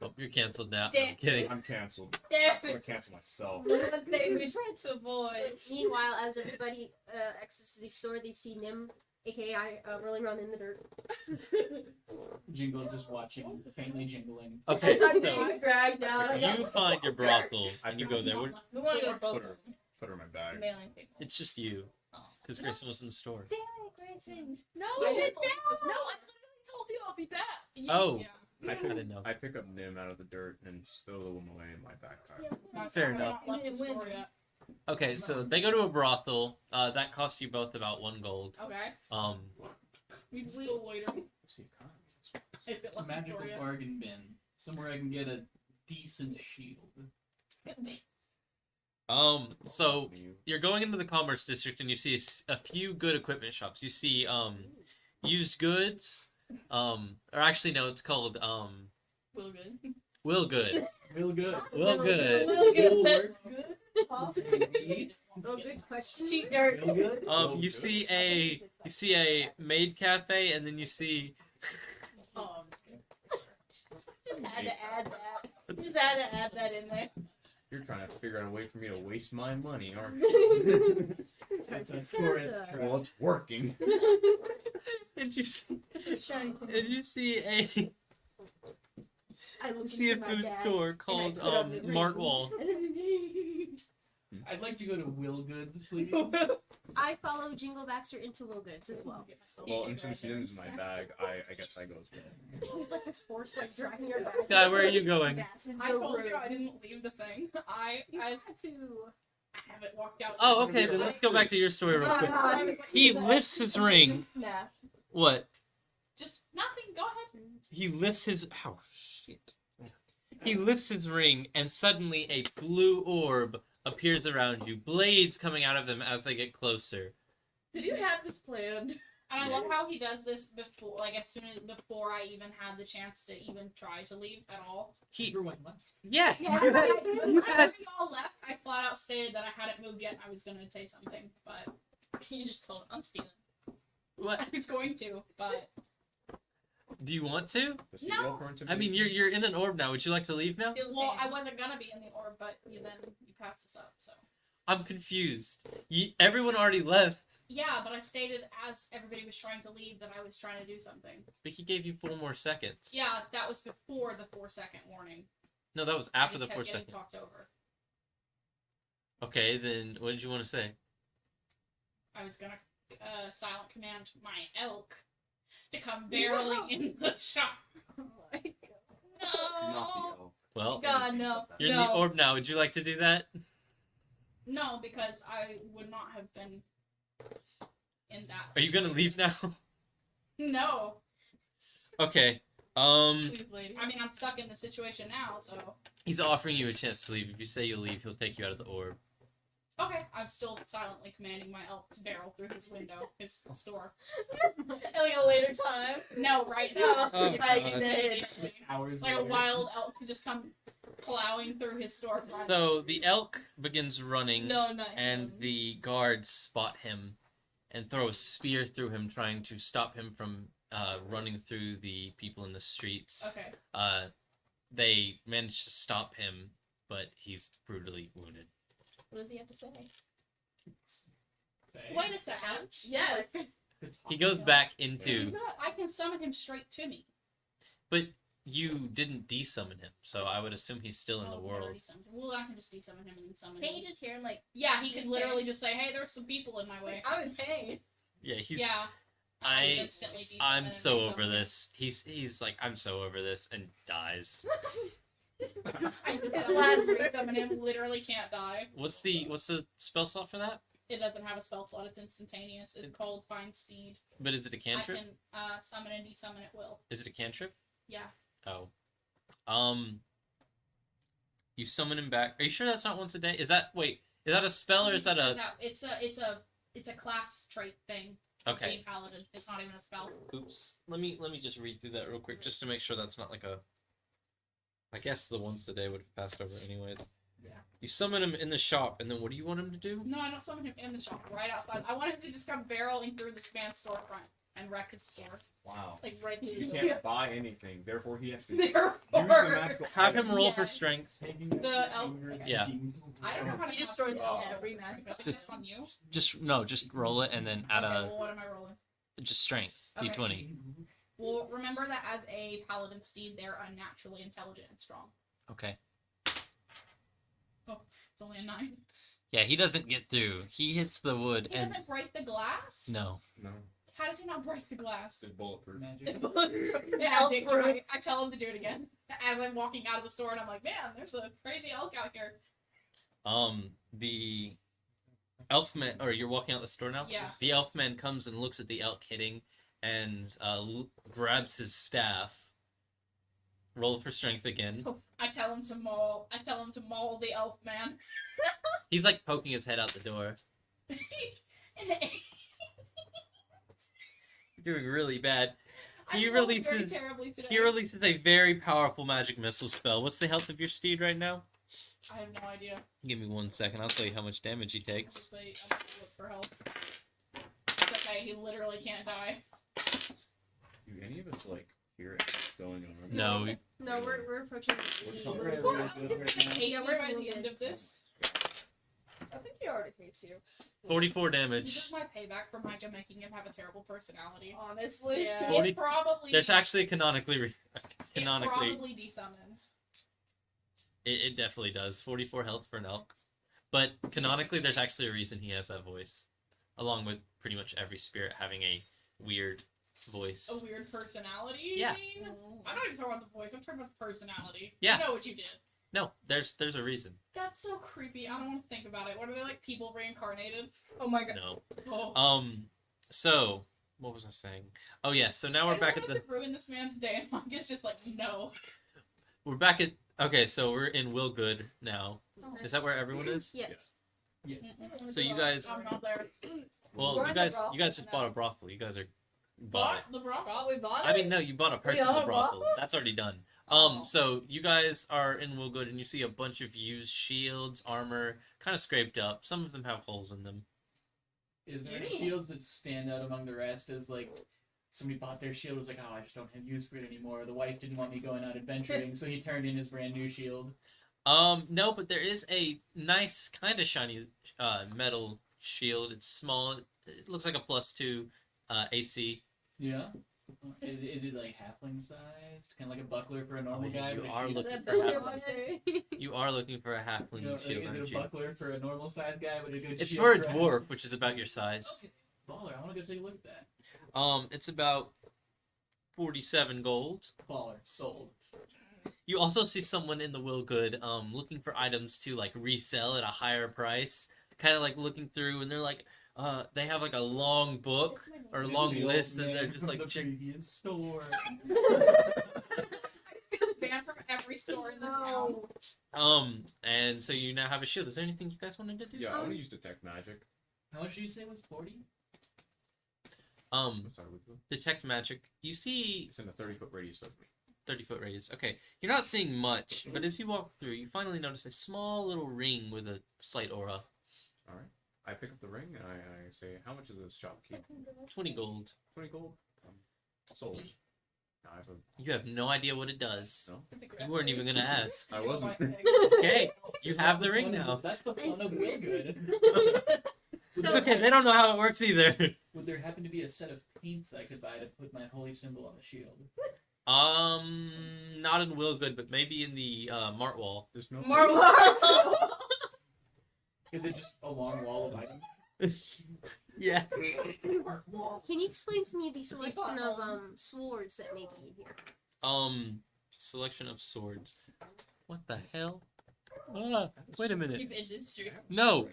Oh, you're canceled now. Damn. I'm kidding. I'm canceled. Damn I'm gonna it. cancel myself. The one thing we tried to avoid. Meanwhile, as everybody exits the store, they see Nim, aka rolling around in the dirt. Jingle just watching, faintly jingling. Okay, I'm so being dragged down. I got you find your brothel and you go there. the one we're both Put her in my bag. mailing people. It's just you, because Grayson was in the store. Damn it, Grayson. No, I I didn't didn't. know. No, I literally told you I'll be back. Oh. Yeah. I didn't know. I pick up Nim out of the dirt and stow him away in my backpack. Not Fair sure enough. I left the store yet. Okay, so they go to a brothel. That costs you both about 1 gold. Okay. We still loitering. What's the economy? If it A left the magical store yet. bargain bin. Somewhere I can get a decent shield. So you're going into the commerce district and you see a few good equipment shops. You see used goods. Or actually no, it's called Will good. Will Good. Real good. Will Good. Will good. Will work good. Oh, good question. Cheat dirt. Real good. You see a maid cafe and then you see Just had to add that. Just had to add that in there. You're trying to figure out a way for me to waste my money, aren't you? It's a tourist Santa. trap. Well, it's working. and you see Shiny. and you see a I look see a into my food bag, store and called I put on the ring. Martwall. I'd like to go to Will Goods, please. I follow Jingle Baxter into Will Goods as well. Well, and since Nim's in my bag, I guess I go as well. There's like this force like dragging your back. Sky, where are you going? I told you I didn't leave the thing. I haven't walked out. Oh, okay, then let's go back to your story real quick. He lifts his ring. Smash. What? Just Nothing. Go ahead. He lifts his shit. He lifts his ring, and suddenly a blue orb appears around you, blades coming out of them as they get closer. Did you have this planned? And I love how he does this before, like as soon as before I even had the chance to even try to leave at all. Everyone left. Yeah, Yeah, you after had- we all left, I flat out stated that I hadn't moved yet and I was going to say something, but You just told him I'm stealing. What? I was going to, but Do you want to? Does he No. roll for I mean, intimidation? you're in an orb now. Would you like to leave now? Still well, I standing. wasn't gonna be in the orb, but you passed us up, so I'm confused. Everyone already left, yeah. But I stated as everybody was trying to leave that I was trying to do something. but he gave you 4 more seconds. Yeah, that was before the 4-second warning. No, that was I after just the kept 4 getting seconds. talked over. Okay, then what did you want to say? I was gonna silent command my elk to come barreling in the shop. Oh my god. No. Not the elf. Well, God, no. you're in the orb now. Would you like to do that? No, because I would not have been in that. Are you gonna leave now? No. Okay. Please, lady. I mean, I'm stuck in the situation now, so. He's offering you a chance to leave. If you say you'll leave, he'll take you out of the orb. Okay, I'm still silently commanding my elk to barrel through his window, his store. At like a later time. No, right now. Oh, God. right, you did. Hours Like a later. wild elk to just come plowing through his store. So the elk begins running, No, not and him. the guards spot him and throw a spear through him, trying to stop him from running through the people in the streets. Okay. They manage to stop him, but he's brutally wounded. What does he have to say? Say. Wait a second. Yes. He goes back into, I can summon him straight to me. but you didn't desummon him, so I would assume he's still in the Oh, we world. already summoned him. Well, I can just desummon him and then summon Can't him. you just hear him like, Yeah, he could literally just say, "Hey, there's some people in my way." I'm in pain? Yeah, he's. Yeah. Instantly desummon I'm and so resummon over him. this. He's like, I'm so over this, and dies. I just His last summon him. Literally can't die. What's the spell slot for that? It doesn't have a spell slot. It's instantaneous. It's called Find Steed. But is it a cantrip? I can summon and desummon at will. Is it a cantrip? Yeah. Oh. You summon him back. Are you sure that's not once a day? Is that a spell or is that a It's a class trait thing. okay? Being paladin. It's not even a spell. Oops. Let me just read through that real quick just to make sure that's not like a. I guess the once a day would have passed over anyways. Yeah. You summon him in the shop, and then what do you want him to do? No, I don't summon him in the shop. Right outside. I want him to just come barreling through this man's storefront and wreck his store. Wow. Like right through He the can't buy anything, therefore he has to Therefore, use the magical Have him item. roll for Yes. strength. The elf. Yeah. I don't know how to He destroys talk to you. every magical Just Just- on you. Just roll it, and then add Okay, a well, what am I rolling? just strength Okay. d20. Well, remember that as a paladin steed, they're unnaturally intelligent and strong. Okay. It's only a 9. Yeah, he doesn't get through. He hits the wood, He and doesn't break the glass? no. No, How does he not break the glass? it's bulletproof. Magic. Yeah, I tell him to do it again. As I'm walking out of the store and I'm like, man, there's a crazy elk out here. The elfman, or you're walking out the store now? Yeah. The elfman comes and looks at the elk hitting and grabs his staff. Roll for strength again. I tell him to maul the elf man. He's like poking his head out the door. You're doing really bad. I He rolled very releases- terribly today. He releases a very powerful magic missile spell. What's the health of your steed right now? I have no idea. Give me 1 second. I'll tell you how much damage he takes. Obviously, I'm gonna look for help. It's okay, he literally can't die. Do any of us like hear it what's going on? No. No, we're approaching. What's the- on the- the- Hate Yeah, me we're by the moving. end of this. I think he already hates you. 44 This is damage. my payback for Micah making him have a terrible personality. Honestly. Yeah. 40 It probably There's actually canonically. it probably desummons. It definitely does. 44 health for an elk. But canonically, there's actually a reason he has that voice. Along with pretty much every spirit having a weird voice. A weird personality, you Yeah. mean? I'm not even talking about the voice, I'm talking about the personality. Yeah. You know what you did. No, there's a reason. That's so creepy. I don't want to think about it. What are they like, people reincarnated? Oh my god. No. Oh. So what was I saying? Oh yes. So now we're I back don't at want the. to ruin this man's day, and Mike's just like, no. We're back at. Okay, so we're in Willgood now. Okay. Is that where everyone is? Yes. Yes. So you guys- I'm not there. Well, We're you in the guys brothel just bought a now. brothel. You guys are bought it. The brothel? Oh, we bought it? I mean, no, you bought a personal own a brothel. brothel? That's already done. Oh. So you guys are in Willgood, and you see a bunch of used shields, armor, kind of scraped up. Some of them have holes in them. Is there any Ew. shields that stand out among the rest as like somebody bought their shield was like, oh, I just don't have use for it anymore. The wife didn't want me going out adventuring, so he turned in his brand new shield. No, but there is a nice, kind of shiny, metal shield. It's small. It looks like a +2, AC. Yeah. Is it like halfling sized, kind of like a buckler for a normal yeah, guy? you but are if looking That for big half- one. You are looking for a halfling you know, shield, is aren't it a you? buckler for a normal sized guy with a good It's shield for a for dwarf, which is about your size. Okay. Baller, I want to go take a look at that. It's about 47 gold. Baller, sold. You also see someone in the Willgood, looking for items to like resell at a higher price. Kind of like looking through, and they're like, they have like a long book or Maybe long the old list, and man they're just from like, the check. previous store. I feel banned from every store in this town. No. And so you now have a shield. Is there anything you guys wanted to do? Yeah, I want to use detect magic. How much did you say was 40? Um, Sorry, with you. detect magic. You see It's in a 30-foot radius of me. 30-foot radius. Okay, you're not seeing much, but as you walk through, you finally notice a small little ring with a slight aura. All right. I pick up the ring and I say, "How much is this shopkeep? 20 gold. 20 gold. Sold." Now I have a. You have no idea what it does. No. You weren't even gonna ask. I wasn't. Okay, you have the ring now. That's the fun of Willgood. It's okay. They don't know how it works either. Would there happen to be a set of paints I could buy to put my holy symbol on the shield? Not in Willgood, but maybe in the Martwall. There's no. Is it just a long wall of items? Yeah. Can you explain to me the selection of swords that may be here? Selection of swords. What the hell? Ah, wait a minute. You've industry. No,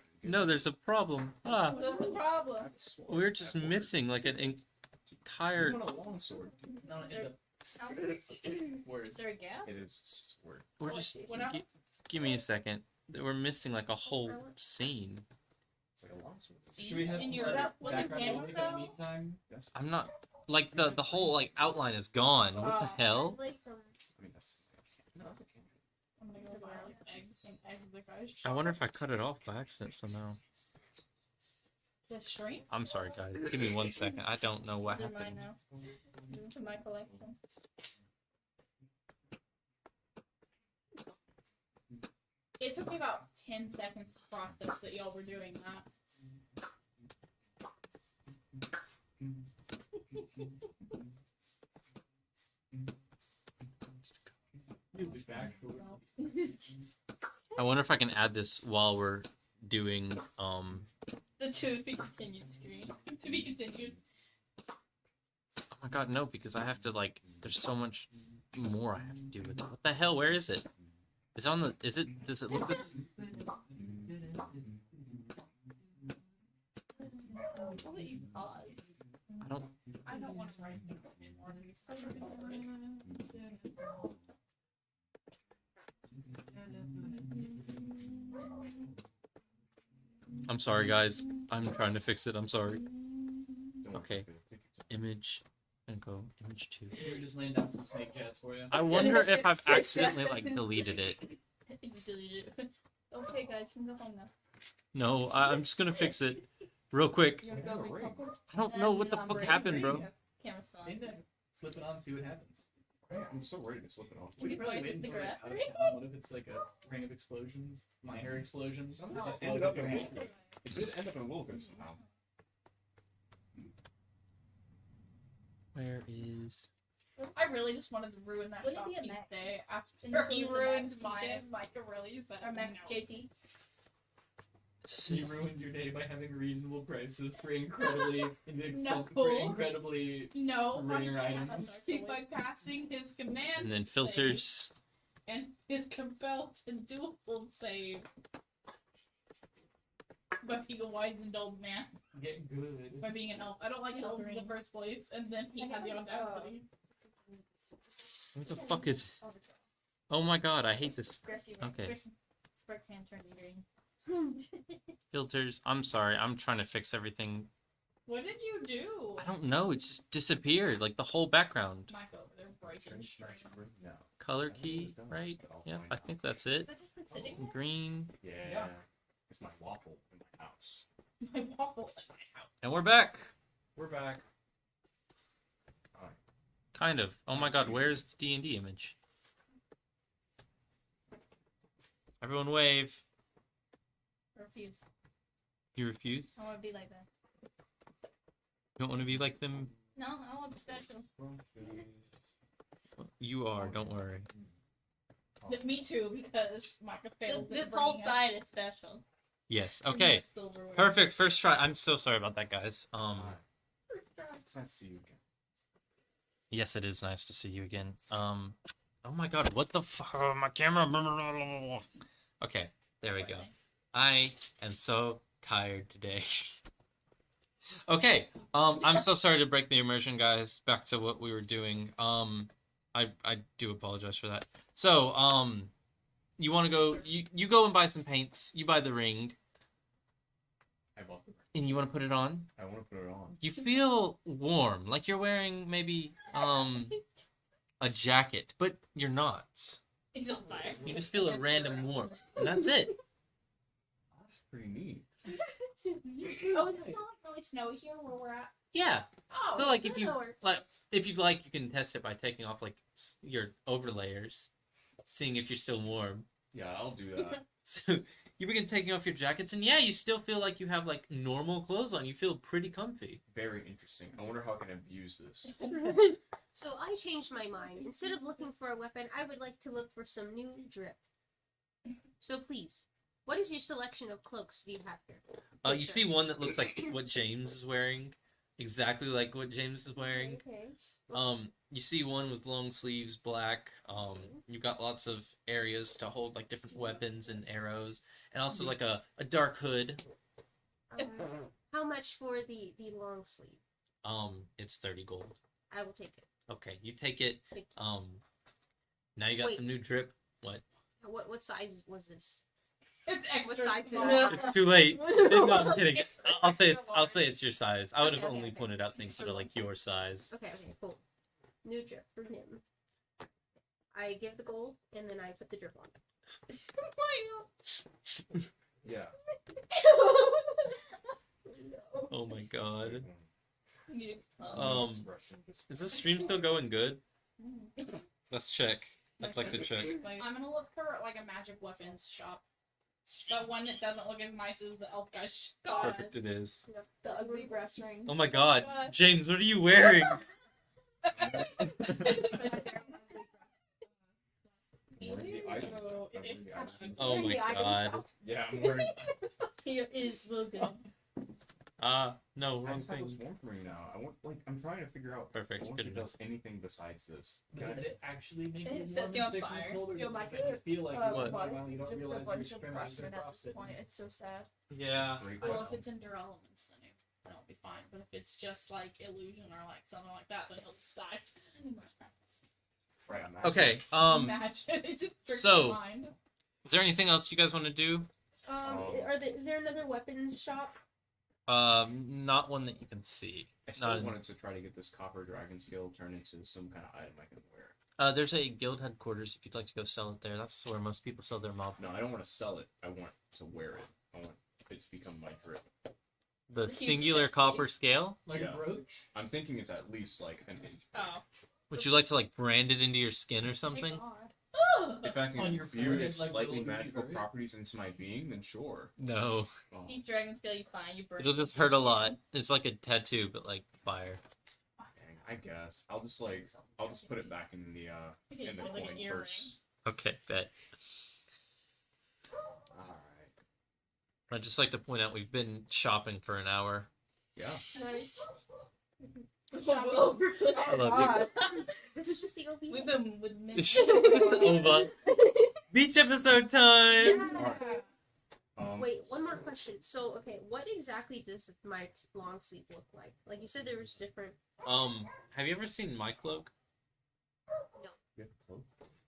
there's a problem. Ah, What's the problem? we're just missing like an entire. You want a long sword? No, it's a word. Is there a gap? It is sword. We're just. What happened? Give me a second. We're missing like a whole scene. It's like a long sword. Should we have In some your background camera, music in the though? meantime? Yes. I'm not like the whole like outline is gone. What the hell? Like some. I mean, that's. No, that's okay. I'm gonna go buy like eggs and eggs like I wonder if I cut it off by accident somehow. The shrink? I'm sorry, guys. Give me 1 second. I don't know what They're mine happened. now. Into my collection. It took me about 10 seconds to process that y'all were doing that. You'll be back shortly. I wonder if I can add this while we're doing The to be continued screen. To be continued. Oh my god, no, because I have to like there's so much more I have to do with it. What the hell? Where is it? Is it on the does it look this I'll let you pause. I don't want to write anymore. It's such a boring. I'm sorry guys. I'm trying to fix it. I'm sorry. Don't Okay. take it. Image and go image 2. We're just laying down some snake jets for you. I wonder if I've accidentally like deleted it. I think we deleted it. Okay, guys, you can go home now. No, I'm just gonna fix it real quick. You wanna go got a ring. recover? I don't know what the fuck happened, bro. Camera's still on. Ain't that- Slip it on and see what happens. I'm so ready to slip it off. We could could probably play wait the until we're grass out of ring. town. What if it's like a ring of explosions? Minor explosions? No, At the it end ended of up your in hand? Wilkins. It did end up in Wilkins somehow. Where is I really just wanted to ruin that Wouldn't it be a shopkeep Mac? day And after this he one was a ruined Max mine. TK? Micah really said Or Max no. JT. So you ruined your day by having reasonable prices for incredibly No. for incredibly No, rare I items. keep bypassing his command and then filters. and is compelled to dual save. by being a wizened old man. Get good. By being an elf. I don't like elves in the first place, and then he had the audacity. What the fuck is? Oh my god, I hate this. Okay. Spark fan turned green. Filters. I'm sorry. I'm trying to fix everything. What did you do? I don't know. It just disappeared. Like the whole background. Mike over there, bright and strange. No. Color key, right? Yeah, I think that's it. That just been sitting Green. Yeah. It's my waffle in my house. my wobble in my house. And we're back. We're back. Kind of. Oh my god, where's the D&D image? Everyone wave. Refuse. You refuse? I want to be like that. You don't want to be like them? No, I want to be special. You are, don't worry. Me too, because Micah failed. This whole side is special. Yes, okay. Perfect, first try. I'm so sorry about that, guys. It's nice to see you again. Yes, it is nice to see you again. Oh my god, what the fuck? Oh, my camera. Okay, there we go. I am so tired today. Okay, I'm so sorry to break the immersion, guys. Back to what we were doing. I do apologize for that. So, you want to go? You go and buy some paints. You buy the ring, I bought the ring. and you want to put it on. I want to put it on. You feel warm, like you're wearing maybe a jacket, but you're not. He's on fire. You just feel a random warmth, and that's it. That's pretty neat. Oh, is it still like really snowy here where we're at? Yeah. Oh, So like if you that works. like if you'd like, you can test it by taking off like your overlayers, seeing if you're still warm. Yeah, I'll do that. So you begin taking off your jackets, and yeah, you still feel like you have like normal clothes on. You feel pretty comfy. Very interesting. I wonder how I can abuse this. So I changed my mind. Instead of looking for a weapon, I would like to look for some new drip. So please, what is your selection of cloaks do you have here? You Yes, see sir. one that looks like what James is wearing, exactly like what James is wearing. Okay. You see one with long sleeves, black. You've got lots of areas to hold like different weapons and arrows, and also like a dark hood. How much for the long sleeve? It's 30 gold. I will take it. Okay, you take it. Thank you. Now you got Wait. some new drip. What? What size was this? It's extra size is small. it? It's too late. No, I'm kidding. It's I'll say extra it's your size. I would have Okay, only okay. pointed out things that are like your size. Okay, cool. New drip for him. I give the gold and then I put the drip on. Yeah. Oh my god. You- Is this stream still going good? Let's check. I'd like to check. I'm gonna look for like a magic weapons shop. But one that doesn't look as nice as the elf guy shop. Perfect, it is. The ugly brass ring. Oh my god, James, what are you wearing? Oh my god. Yeah, I'm wearing. He is looking. No, I wrong just have thing. this warmth ring now. I'm trying to figure out. Perfect, I you wonder if could've it does anything besides this. Does it actually make It you sets warm you on and sick fire. and cold, or Yo, does my it make you feel like What? you Body you is don't just a realize bunch you're of screaming pressure at this frostbitten. point. It's so sad. Yeah. Great Well, weapon. if it's into elements, then it'll be fine. But if it's just like illusion or like something like that, then he'll die. Right, I'm Okay, Imagine it just tricks so- your mind. is there anything else you guys want to do? Is there another weapons shop? Not one that you can see. I still Not in- wanted to try to get this copper dragon skill turned into some kind of item I can wear. There's a guild headquarters if you'd like to go sell it there. That's where most people sell their mob. No, I don't want to sell it. I want to wear it. I want it to become my drip. The It's a singular huge copper piece. scale? Like Yeah. a brooch? I'm thinking it's at least like an inch. Oh. Would you like to like brand it into your skin or something? If I can On your imbue forehead, its like slightly little magical Uzi Vert? properties into my being, then sure. No. Oh, These dragon scale you find, you burn. It'll just hurt a lot. It's like a tattoo, but like fire. dang, I guess I'll just put it back in the Okay, like an coin earring. purse. Okay, bet. All right. I'd just like to point out we've been shopping for an hour. Yeah. Nice. Oh, I love This is just the OB. We've been with Over. Beach episode time! Alright. Wait, one more question. So, okay, what exactly does my long sleeve look like? Like you said, there was different. Have you ever seen my cloak? You have a cloak?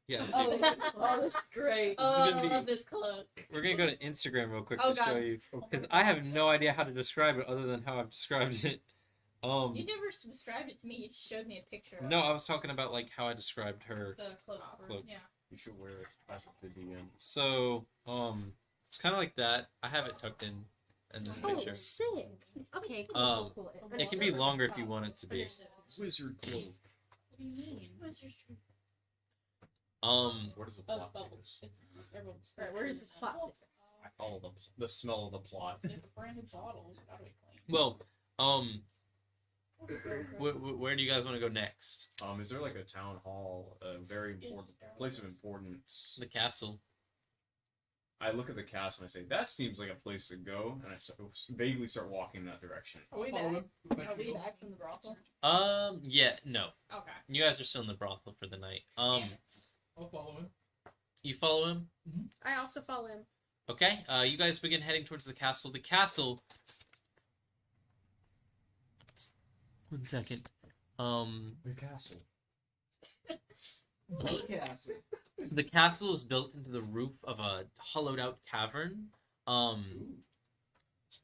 Yeah. Oh, that's great. Oh, gonna I be- love this cloak. We're gonna go to Instagram real quick Oh, to show God. you because I have no idea how to describe it other than how I've described it. You never described it to me. You just showed me a picture. No, I was talking about like how I described her. The cloak. Cloak. Yeah. You should wear it as the DM. So, it's kind of like that. I have it tucked in this Oh, picture. sick. Okay, cool, Um, cool, cool. It can be longer if you want it to be. Wizard cloak. What do you mean? Where does the Oh, plot take bubbles. us? It's everyone's. Alright, where does this plot take us? I follow the smell of the plot. It's branded bottles. Gotta be clean. Well, where do you guys want to go next? Is there like a town hall, a very important place of importance? The castle. I look at the castle and I say, that seems like a place to go, and I vaguely start walking in that direction. Are we Follow back? him. Are we back from the brothel? Yeah, no. Okay. You guys are still in the brothel for the night. I'll follow him. You follow him? I also follow him. Okay. You guys begin heading towards the castle. The castle. One second. The castle. Castle. The castle is built into the roof of a hollowed out cavern.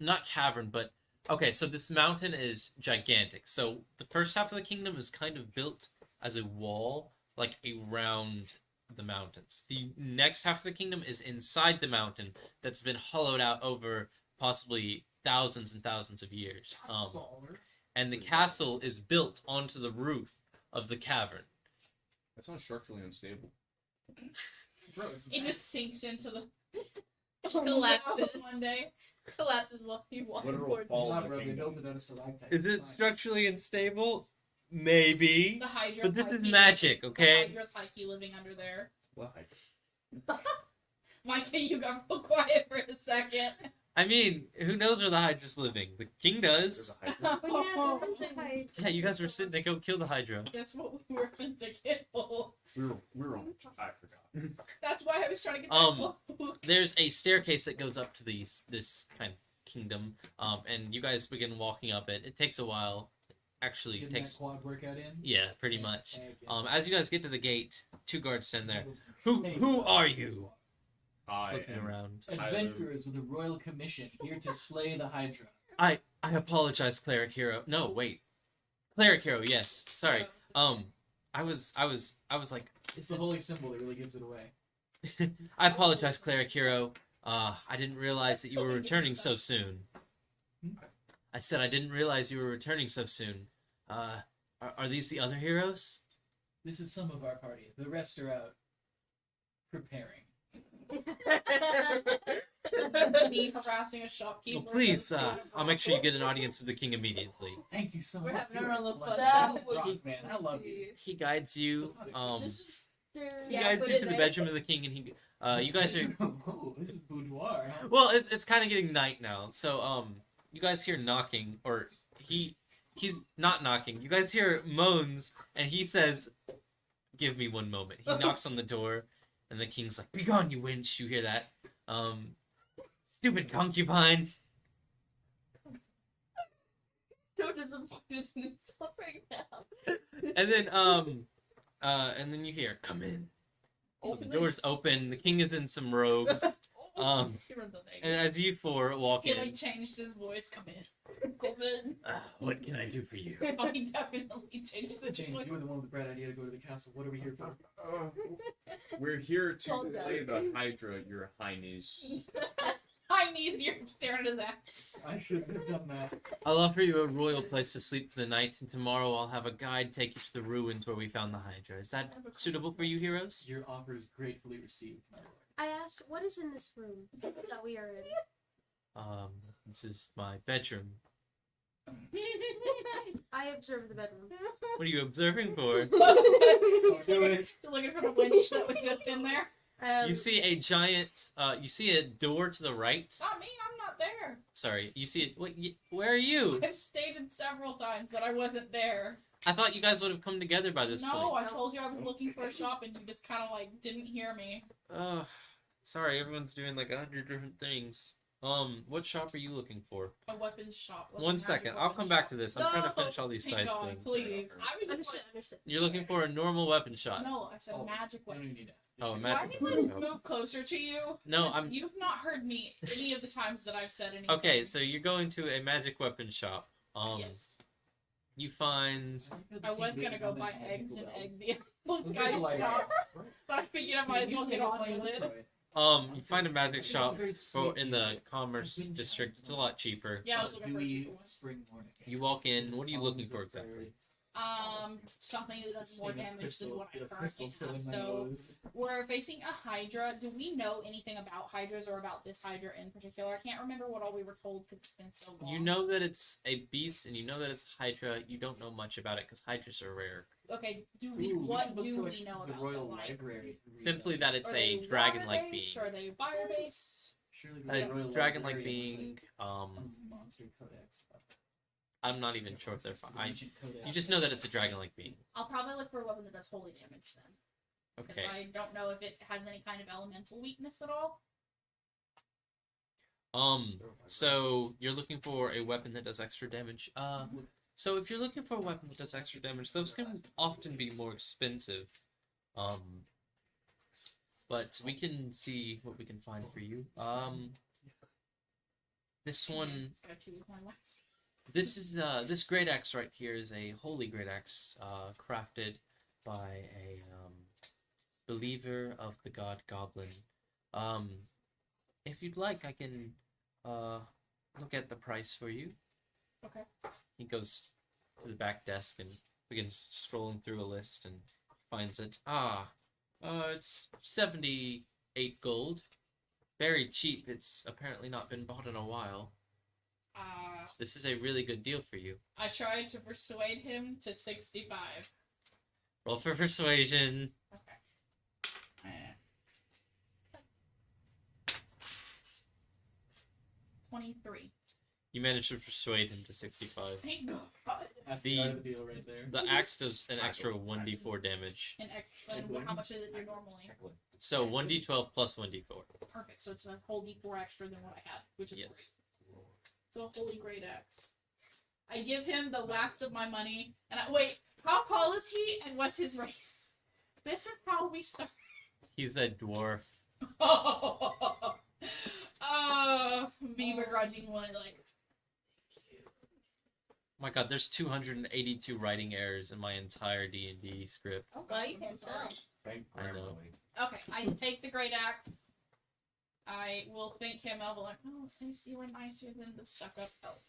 Not cavern, but okay, so this mountain is gigantic. So the first half of the kingdom is kind of built as a wall, like around the mountains. The next half of the kingdom is inside the mountain that's been hollowed out over possibly thousands and thousands of years. And the castle is built onto the roof of the cavern. That sounds structurally unstable. Bro, it's It just sinks into the. Collapses. One day. Collapses while you walk Whatever will towards fall not, in the bro. They kingdom. built it out of stalactites. Is it It's fine. structurally unstable? Maybe. The Hydra. But this is magic, okay? The Hydra's high-key living under there. What? Micah, you got real quiet for a second. I mean, who knows where the Hydra's living? The king There's does. a hydra. Oh, yeah, there's a hide. Yeah, you guys were sitting to go kill the Hydra. Guess what we were meant to get full. We were on. I forgot. That's why I was trying to get that cloak. There's a staircase that goes up to this kind of kingdom, and you guys begin walking up it. It takes a while. Actually, it Getting takes. that quad workout in. Yeah, pretty much. Heck yeah. As you guys get to the gate, two guards stand there. Who are you? I Looking am. around. Adventurers with a royal commission here to slay the Hydra. I apologize, Cleric Hero. No, wait. Cleric Hero, yes. Sorry. I was like, It's the holy symbol that really gives it away. I apologize, Cleric Hero. I didn't realize that you were returning so soon. I said I didn't realize you were returning so soon. Are these the other heroes? This is some of our party. The rest are out preparing. Me harassing a shopkeeper. Well, please, I'll make sure you get an audience with the king immediately. Thank you so We're much. having our own little Like fun. that That would rock, be man. I love you. He guides you. This is He yeah, guides put you it to the there. bedroom of the king, and you guys are. Oh, this is boudoir. Huh? Well, it's kind of getting night now, so you guys hear knocking, or he's not knocking. You guys hear moans, and he says, "Give me one moment." He knocks on the door, and the king's like, "Begone, you wench!" You hear that? Stupid concubine. So disappointed in himself right now. And then you hear, "Come in." So the door's open. The king is in some robes. She runs on And as you four walk He in, like changed his voice. Come in. Come in. what can I do for you? Oh, he definitely changed his James, voice. you were the one with the bright idea to go to the castle. What are we here for? We're here to Calm down. slay the Hydra, your highness. Hi, knees. You're staring at his ass. I should have done that. I'll offer you a royal place to sleep for the night, and tomorrow I'll have a guide take you to the ruins where we found the Hydra. Is that suitable for you, heroes? Your offer is gratefully received, my lord. I asked, what is in this room that we are in? This is my bedroom. I observe the bedroom. What are you observing for? You're looking for the winch that was just in there. You see a giant, you see a door to the right. Not me. I'm not there. Sorry, you see it. Where are you? I've stated several times that I wasn't there. I thought you guys would have come together by this No, point. I told you I was looking for a shop, and you just kind of like didn't hear me. Sorry, everyone's doing like 100 different things. What shop are you looking for? A weapons shop. like a One magic second, I'll weapons come back shop. to this. I'm trying to No, finish all these hang side on, things. please. I was just Understood. like, Understood. You're looking for a normal weapon shop. no, I said Oh, magic I don't weapons. even need to. Oh, Do I magic need weapon to shop. move closer to you? No, 'Cause I'm You've not heard me any of the times that I've said anything. okay. So you're going to a magic weapon shop. Yes. You find I was gonna go buy eggs and egg the Let's guy's get the light shop, out. but I figured I might as well get on with it. you find a magic shop for in the commerce district. It's a lot cheaper. Yeah, I was looking for a cheaper one. Spring morning. You walk in. What are you looking for exactly? Something that does more damage than what I currently crystals still have. in my So nose. we're facing a hydra. Do we know anything about hydras or about this hydra in particular? I can't remember what all we were told because it's been so long. You know that it's a beast, and you know that it's Hydra. You don't know much about it because Hydras are rare. Okay. Ooh, What look do for, we like, know the about Royal them? Like, Library? Simply that it's are a they dragon-like water-based, being. Are they fire-based? Surely A the Royal dragon-like Library being. Monster Codex. I'm not even sure if they're fine. Ancient Codex. You just know that it's a dragon-like being. I'll probably look for a weapon that does holy damage then. Because Okay. I don't know if it has any kind of elemental weakness at all. So you're looking for a weapon that does extra damage. So if you're looking for a weapon that does extra damage, those can often be more expensive. But we can see what we can find for you. This one, It's got 2 horn lights. this is this great axe right here is a holy great axe, crafted by a believer of the god Goblin. If you'd like, I can look at the price for you. Okay. He goes to the back desk and begins scrolling through a list and finds it. It's 78 gold. Very cheap. It's apparently not been bought in a while. This is a really good deal for you. I tried to persuade him to 65. Roll for persuasion. Okay. 23. You managed to persuade him to 65. Thank God. That's The- the deal right there. The axe does an extra 1d4 damage. And how much does it do normally? So 1d12 plus 1d4. Perfect. So it's a whole D4 extra than what I had, which is Yes. great. So a holy great axe. I give him the last of my money, and wait. How tall is he, and what's his race? This is how we start. He's a dwarf. Me begrudgingly like. My god, there's 282 writing errors in my entire D&D script. Well, you can tell. Thank I know. Okay, I take the great axe. I will thank him. I'll be like, oh, thanks, you were nicer than the stuck-up elf.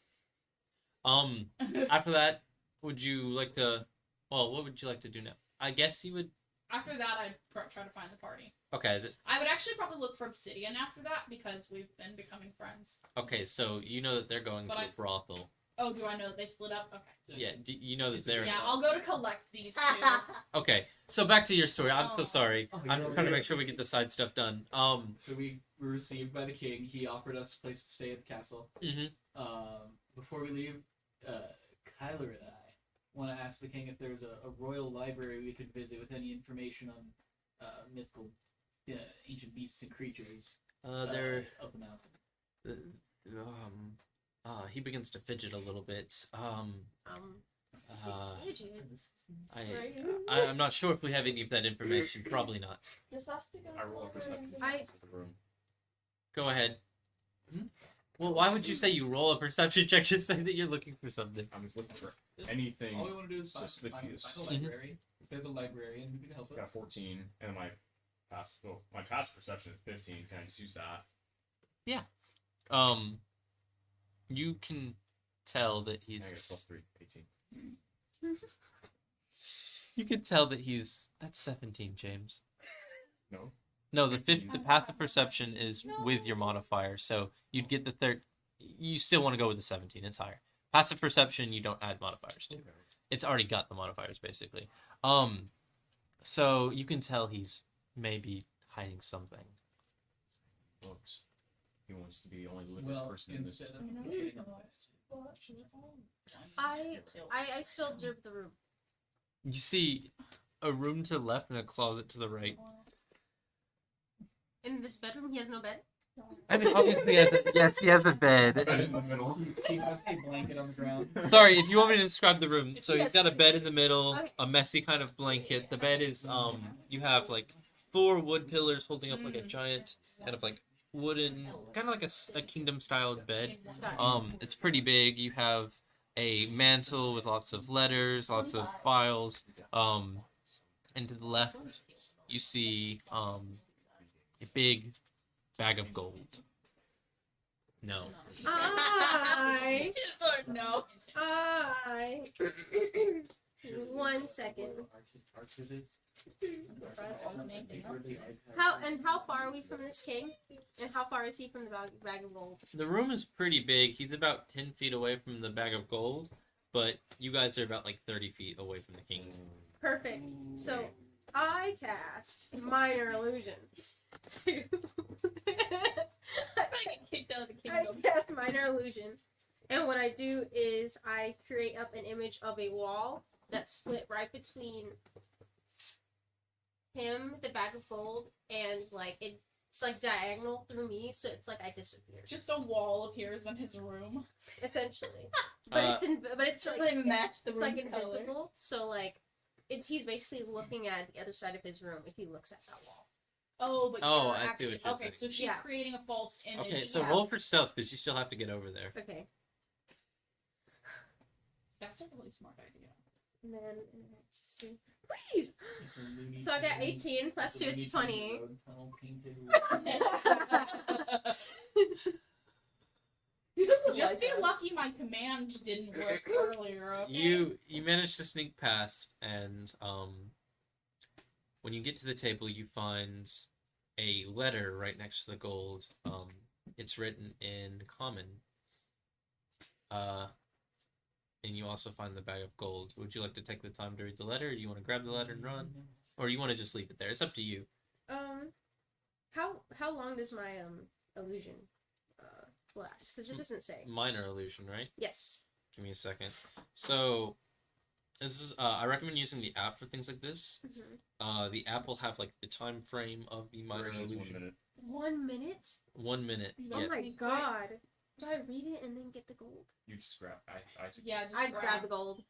After that, would you like to... Well, what would you like to do now? I guess you would... After that, I'd try to find the party. Okay, I would actually probably look for obsidian after that because we've been becoming friends. okay, so you know that they're going But to I- a brothel. Oh, do I know that they split up? Okay. Yeah, you know that they're... Yeah, I'll go to collect these two. Okay, so back to your story. I'm so Oh. sorry. Oh, I'm you're just trying to okay. make sure we get the side stuff done. So we were received by the king. He offered us a place to stay at the castle. Mhm. Before we leave, Kyler and I want to ask the king if there's a royal library we could visit with any information on mythical ancient beasts and creatures They're... of the mountain. He begins to fidget a little bit. I'm not sure if we have any of that information. Probably not. This has to go I roll a over perception and- check for the room. Go ahead. Hmm? Well, why would you say you roll a perception check? Just say that you're looking for something. I'm just looking for anything. All we want to do is find a suspicious. library. If there's a librarian who can help us. Got 14, and my past perception is 15. Can I just use that? You can tell that he's. I get plus 3, 18. You can tell that he's. That's 17, James. No. No, the passive perception is with your modifier, so you'd get the third. You still want to go with the 17. It's higher. Passive perception, you don't add modifiers to. Okay. It's already got the modifiers basically. So you can tell he's maybe hiding something. Looks. He wants to be the only living Well, person in this. instead of getting a blast. I still observe the room. You see a room to the left and a closet to the right. In this bedroom, he has no bed. I mean, obviously, yes, he has a bed. Bed in the middle. He has a blanket on the ground. Sorry, if you want me to describe the room, so he's got a bed in the middle, Okay. a messy kind of blanket. The bed is you have like 4 wood pillars holding up like a giant kind of like wooden, kind of like a kingdom styled bed. It's pretty big. You have a mantle with lots of letters, lots of files. And to the left, you see a big bag of gold. No. I. Just don't know. 1 second. How far are we from this king? And how far is he from the bag of gold? The room is pretty big. He's about 10 feet away from the bag of gold, but you guys are about like 30 feet away from the king. Perfect. So I cast minor illusion. To I'm gonna get kicked out of the I kingdom. cast minor illusion, and what I do is I create up an image of a wall that's split right between him, the bag of gold, and like it's like diagonal through me, so it's like I disappear Just a wall appears in his room. essentially. But it's Doesn't like even match the it's like room's color. invisible, so like he's basically looking at the other side of his room if he looks at that wall. Oh, but Oh, you're I see actually... what you're Okay, saying. so she's Yeah. creating a false image. Okay, so Yeah. roll for stealth because you still have to get over there. Okay. That's a really smart idea. And then please. It's a Looney So I got Tunes- 18 plus 2, Looney it's Tunes 20. road tunnel painted He doesn't Just like be us. lucky my command didn't work earlier, okay? You manage to sneak past, and when you get to the table, you find a letter right next to the gold. It's written in common. And you also find the bag of gold. Would you like to take the time to read the letter, or do you want to grab the letter and run? Or you want to just leave it there? It's up to you. How long does my illusion last? Because it doesn't say. Minor illusion, right? Yes. Give me a second. So, this is I recommend using the app for things like this. Mm-hmm. The app will have like the time frame of the minor Version's 1 illusion. minute. 1 minute? 1 minute. Oh Yes. my god. Do I read it and then get the gold? You just grab. I suggest. Yeah, just I grab the gold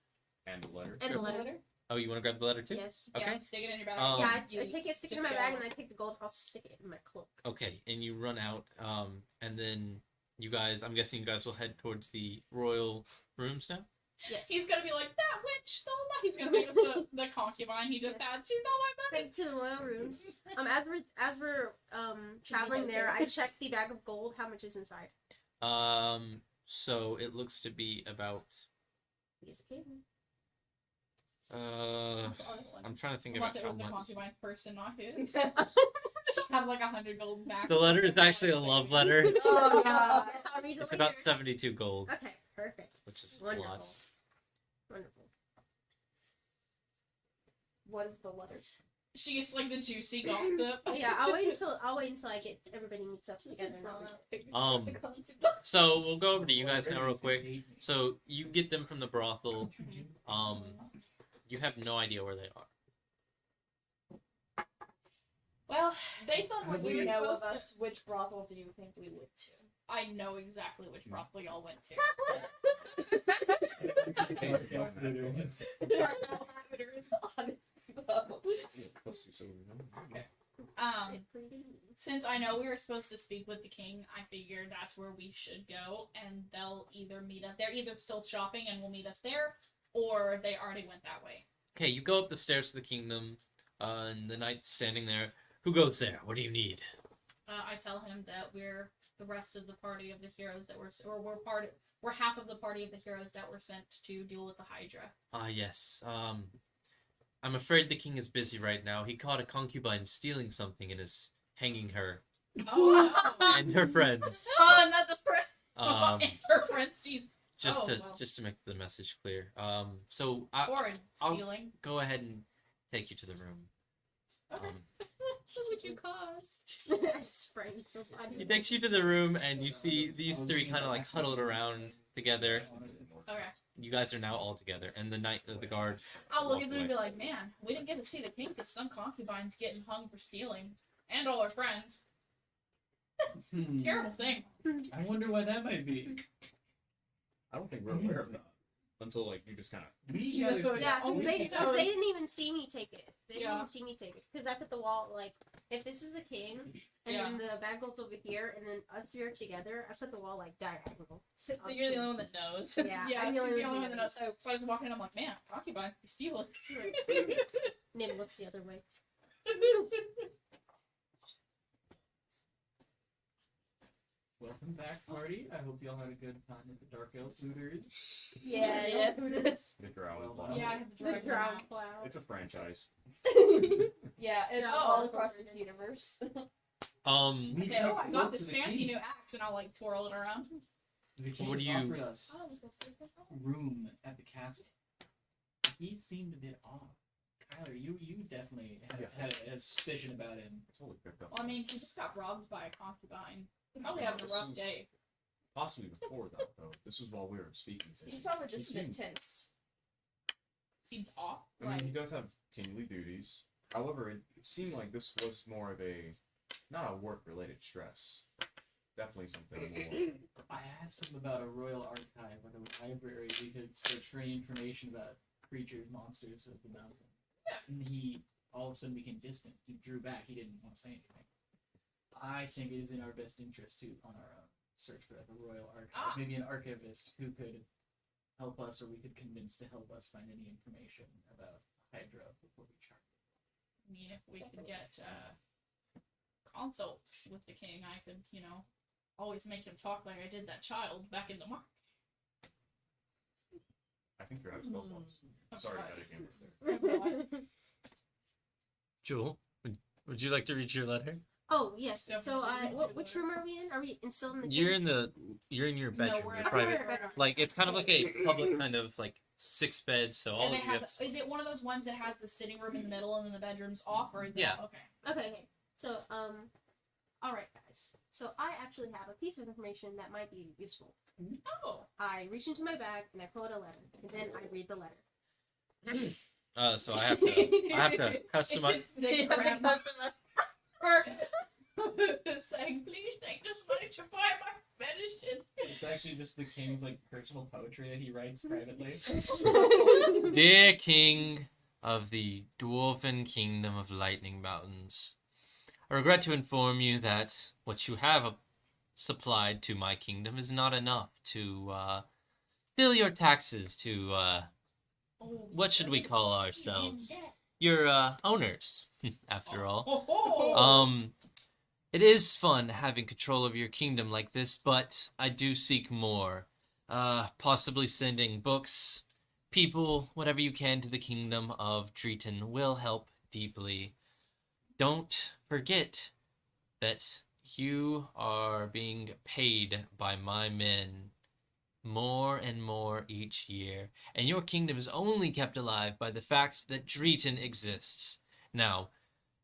And the letter. and the letter. Oh, you want to grab the letter too? Yes. Okay. Yeah, stick it in your bag. Um, Yeah, I take it, stick it in my Just bag, go. and I take the gold. Also stick it in my cloak. Okay, and you run out, and then you guys, I'm guessing you guys will head towards the royal rooms now? Yes. He's gonna be like, that witch stole my... He's gonna be with the concubine he just had. She stole my money. Head to the royal rooms. As we're traveling there, I check the bag of gold. How much is inside? So it looks to be about, Yes, okay. I'm trying to think Unless about it how was the much. concubine person, not his. She had like 100 gold back. The letter is actually a love letter. Oh god. I'll read it It's later. about 72 gold. Okay, perfect. Which is a wonderful. lot. Wonderful. What is the letter? She gets like the juicy gossip. Oh, yeah, I'll wait until I get everybody meets up together. Um, So we'll go over to you guys now real quick. So you get them from the brothel. You have no idea where they are. Well, based on what Do we you were know of supposed to... us? Which brothel do you think we went to? I know exactly which brothel y'all went to. Plus 2 silver. Since I know we were supposed to speak with the king, I figured that's where we should go, and they'll either meet us. They're either still shopping and will meet us there, or they already went that way. Okay, you go up the stairs to the kingdom, and the knight's standing there. Who goes there? What do you need? I tell him that we're the rest of the party of the heroes that we're half of the party of the heroes that were sent to deal with the hydra. Ah, yes. I'm afraid the king is busy right now. He caught a concubine stealing something and is hanging her Oh no! and her friends. Oh, not the friend. Um, And her friends, jeez. just Oh, to well. just to make the message clear. So Foreign I'll- stealing. go ahead and take you to the room. Okay. What would you cost? I just framed so funny. He takes you to the room, and you see these three kind of like huddled around together. Okay. You guys are now all together, and the knight of the guard. I'll look walks at them and away. be like, man, we didn't get to see the king because some concubines getting hung for stealing. And all our friends. Terrible thing. I wonder why that might be. I don't think we're aware of that until like you just kind of. Yeah, Oh, because they, yeah. didn't even see me take it. They didn't Yeah. even see me take it. Because I put the wall, like, if this is the king, and then the bad gold's over here, and then us three are together, I put the wall, like, diagonal. So you're the only one that knows. Yeah, Yeah, I'm the only one that who knows. So I was walking, I'm like, man, concubine, steal it. Nim looks the other way. Welcome back, party. I hope y'all had a good time with the Dark Elf Looters. Yeah. The Drow Well, Cloud. Yeah, I had to The drag drown them cloud. It's a franchise. Yeah, it's Yeah, all all across over this it. universe. I said, oh, I got this To the fancy king. new axe, and I'll like twirl it around. The king What do you- offered us Oh, I was gonna say that. room at the castle. He seemed a bit off. Kyler, you definitely had a suspicion about him. Totally picked up. Well, I mean, he just got robbed by a concubine. Probably having a rough day. Possibly before that, though. This was while we were speaking to He's him. probably just He a bit seemed- tense. Seemed off. I mean, he does have kingly duties. However, it seemed like this was more of a, not a work-related stress. Definitely something more. I asked him about a royal archive or a library we could search for any information about creatures, monsters of the mountain. Yeah. And he all of a sudden became distant. He drew back. He didn't want to say anything. I think it is in our best interest to, on our own, search for the royal archive. Ah. Maybe an archivist who could help us, or we could convince to help us find any information about Hydra before we charge. I mean, if we could get consult with the king, I could, always make him talk like I did that child back in the mark. I think you're out of spell slots. Sorry, God. metagame. Jewel, would you like to read your letter? Oh, yes. Definitely So, need to which do room are we in? Are we still in the You're king's- in your No, bedroom, we're your in private. our bedroom. Like it's kind of like a public kind of like 6 beds, so all And of they you have. have. Is it one of those ones that has the sitting room in the middle and then the bedroom's off, or is it? Yeah. Okay. Okay. So, alright, guys. So, I actually have a piece of information that might be useful. Oh. I reach into my bag and I pull out a letter, and then I read the letter. So I have to customize. It's his You have to grandma customize- saying, "Please take this money to buy my medicine." It's actually just the king's like personal poetry that he writes privately. Dear King of the Dwarven Kingdom of Lightning Mountains, I regret to inform you that what you have supplied to my kingdom is not enough to fill your taxes to Oh, what should we call he's in ourselves? debt. Your owners, after all. Oh. It is fun having control of your kingdom like this, but I do seek more. Possibly sending books, people, whatever you can to the kingdom of Dreeton will help deeply. Don't forget that you are being paid by my men more and more each year, and your kingdom is only kept alive by the fact that Dreeton exists. Now,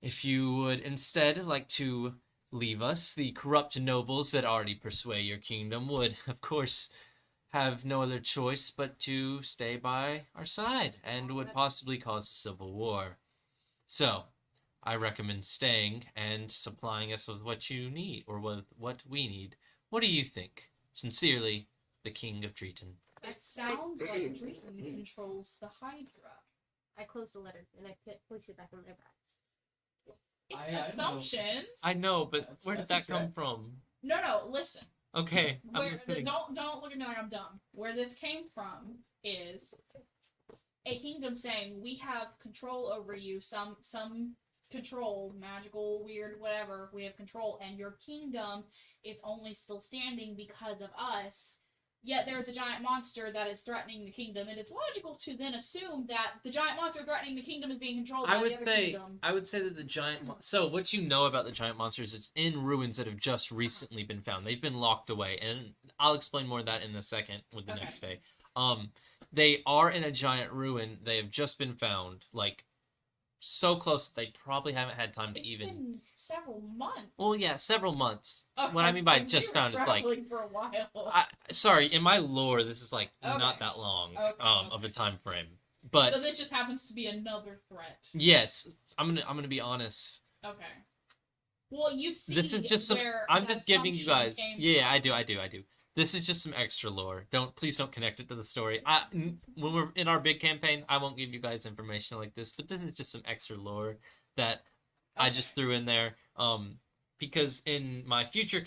if you would instead like to leave us, the corrupt nobles that already persuade your kingdom would, of course, have no other choice but to stay by our side, and would possibly cause a civil war. So, I recommend staying and supplying us with what you need, or with what we need. What do you think? Sincerely, the King of Dreeton. It sounds like Drayton controls the Hydra. I close the letter and I place it back in my bag. It's I know. assumptions. I know, but That's- where did that's that come okay. from? No, listen. Okay, I'm Where listening. don't look at me like I'm dumb. Where this came from is a kingdom saying we have control over you, some control, magical, weird, whatever. We have control, and your kingdom is only still standing because of us. Yet there's a giant monster that is threatening the kingdom. It is logical to then assume that the giant monster threatening the kingdom is being controlled by I the would other say kingdom. that the giant. So what you know about the giant monsters is in ruins that have just recently been found. They've been locked away, and I'll explain more of that in a second with the Okay. next day. They are in a giant ruin. They have just been found, like so close that they probably haven't had time to It's even. been several months. Well, yeah, several months. Okay, What I mean by so just we were found is like. traveling for a while. Sorry, in my lore, this is like Okay. not that long Okay, of a time frame. But So this just happens to be another threat. yes, I'm gonna be honest. Okay. Well, you see. This is just some. where I'm the just giving you assumption guys. came Yeah, from. I do. This is just some extra lore. Please don't connect it to the story. When we're in our big campaign, I won't give you guys information like this, but this is just some extra lore that I just threw in there. Because in my future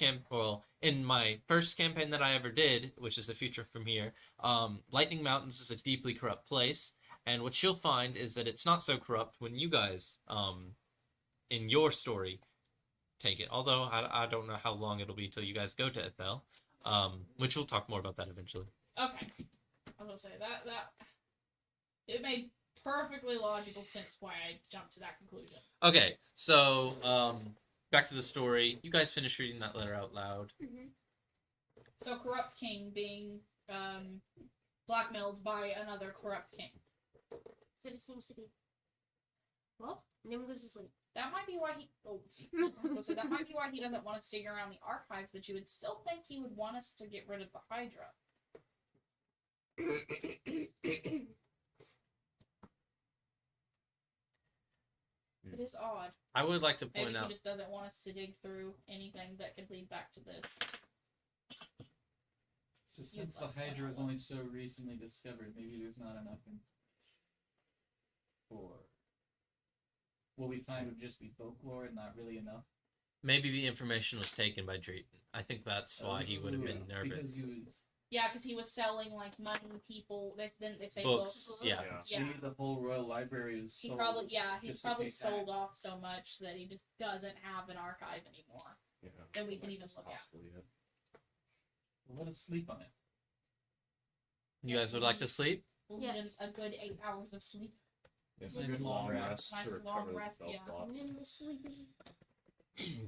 in my first campaign that I ever did, which is the future from here, Lightning Mountains is a deeply corrupt place, and what you'll find is that it's not so corrupt when you guys, in your story, take it. Although I don't know how long it'll be till you guys go to Ethel, which we'll talk more about that eventually. Okay. I was gonna say that it made perfectly logical sense why I jumped to that conclusion. Okay, so back to the story. You guys finished reading that letter out loud. So corrupt king being blackmailed by another corrupt king. That's what it seems to be. Well, Nim goes to sleep. That might be why he. Oh, I was gonna say, that might be why he doesn't want us to dig around the archives, but you would still think he would want us to get rid of the hydra. It is odd. I would like to Maybe point he out. just doesn't want us to dig through anything that could lead back to this. So since the hydra was only so recently discovered, maybe there's not enough for. What we find would just be folklore and not really enough. Maybe the information was taken by Drayton. I think that's why he would have been Because nervous. he was. Yeah, because he was selling like money, people. Didn't they say Books, books? yeah. Yeah. See, the whole royal library is He sold. probably he's just to probably pay sold tax. off so much that he just doesn't have an archive anymore Yeah. that we can even That's look at. possibly it. Let us sleep on it. You guys would like to sleep? We'll Yes. need a good 8 hours of sleep. Yes, Nice a good long rest nice to long recover rest, the spell yeah. slots. Nim is sleeping.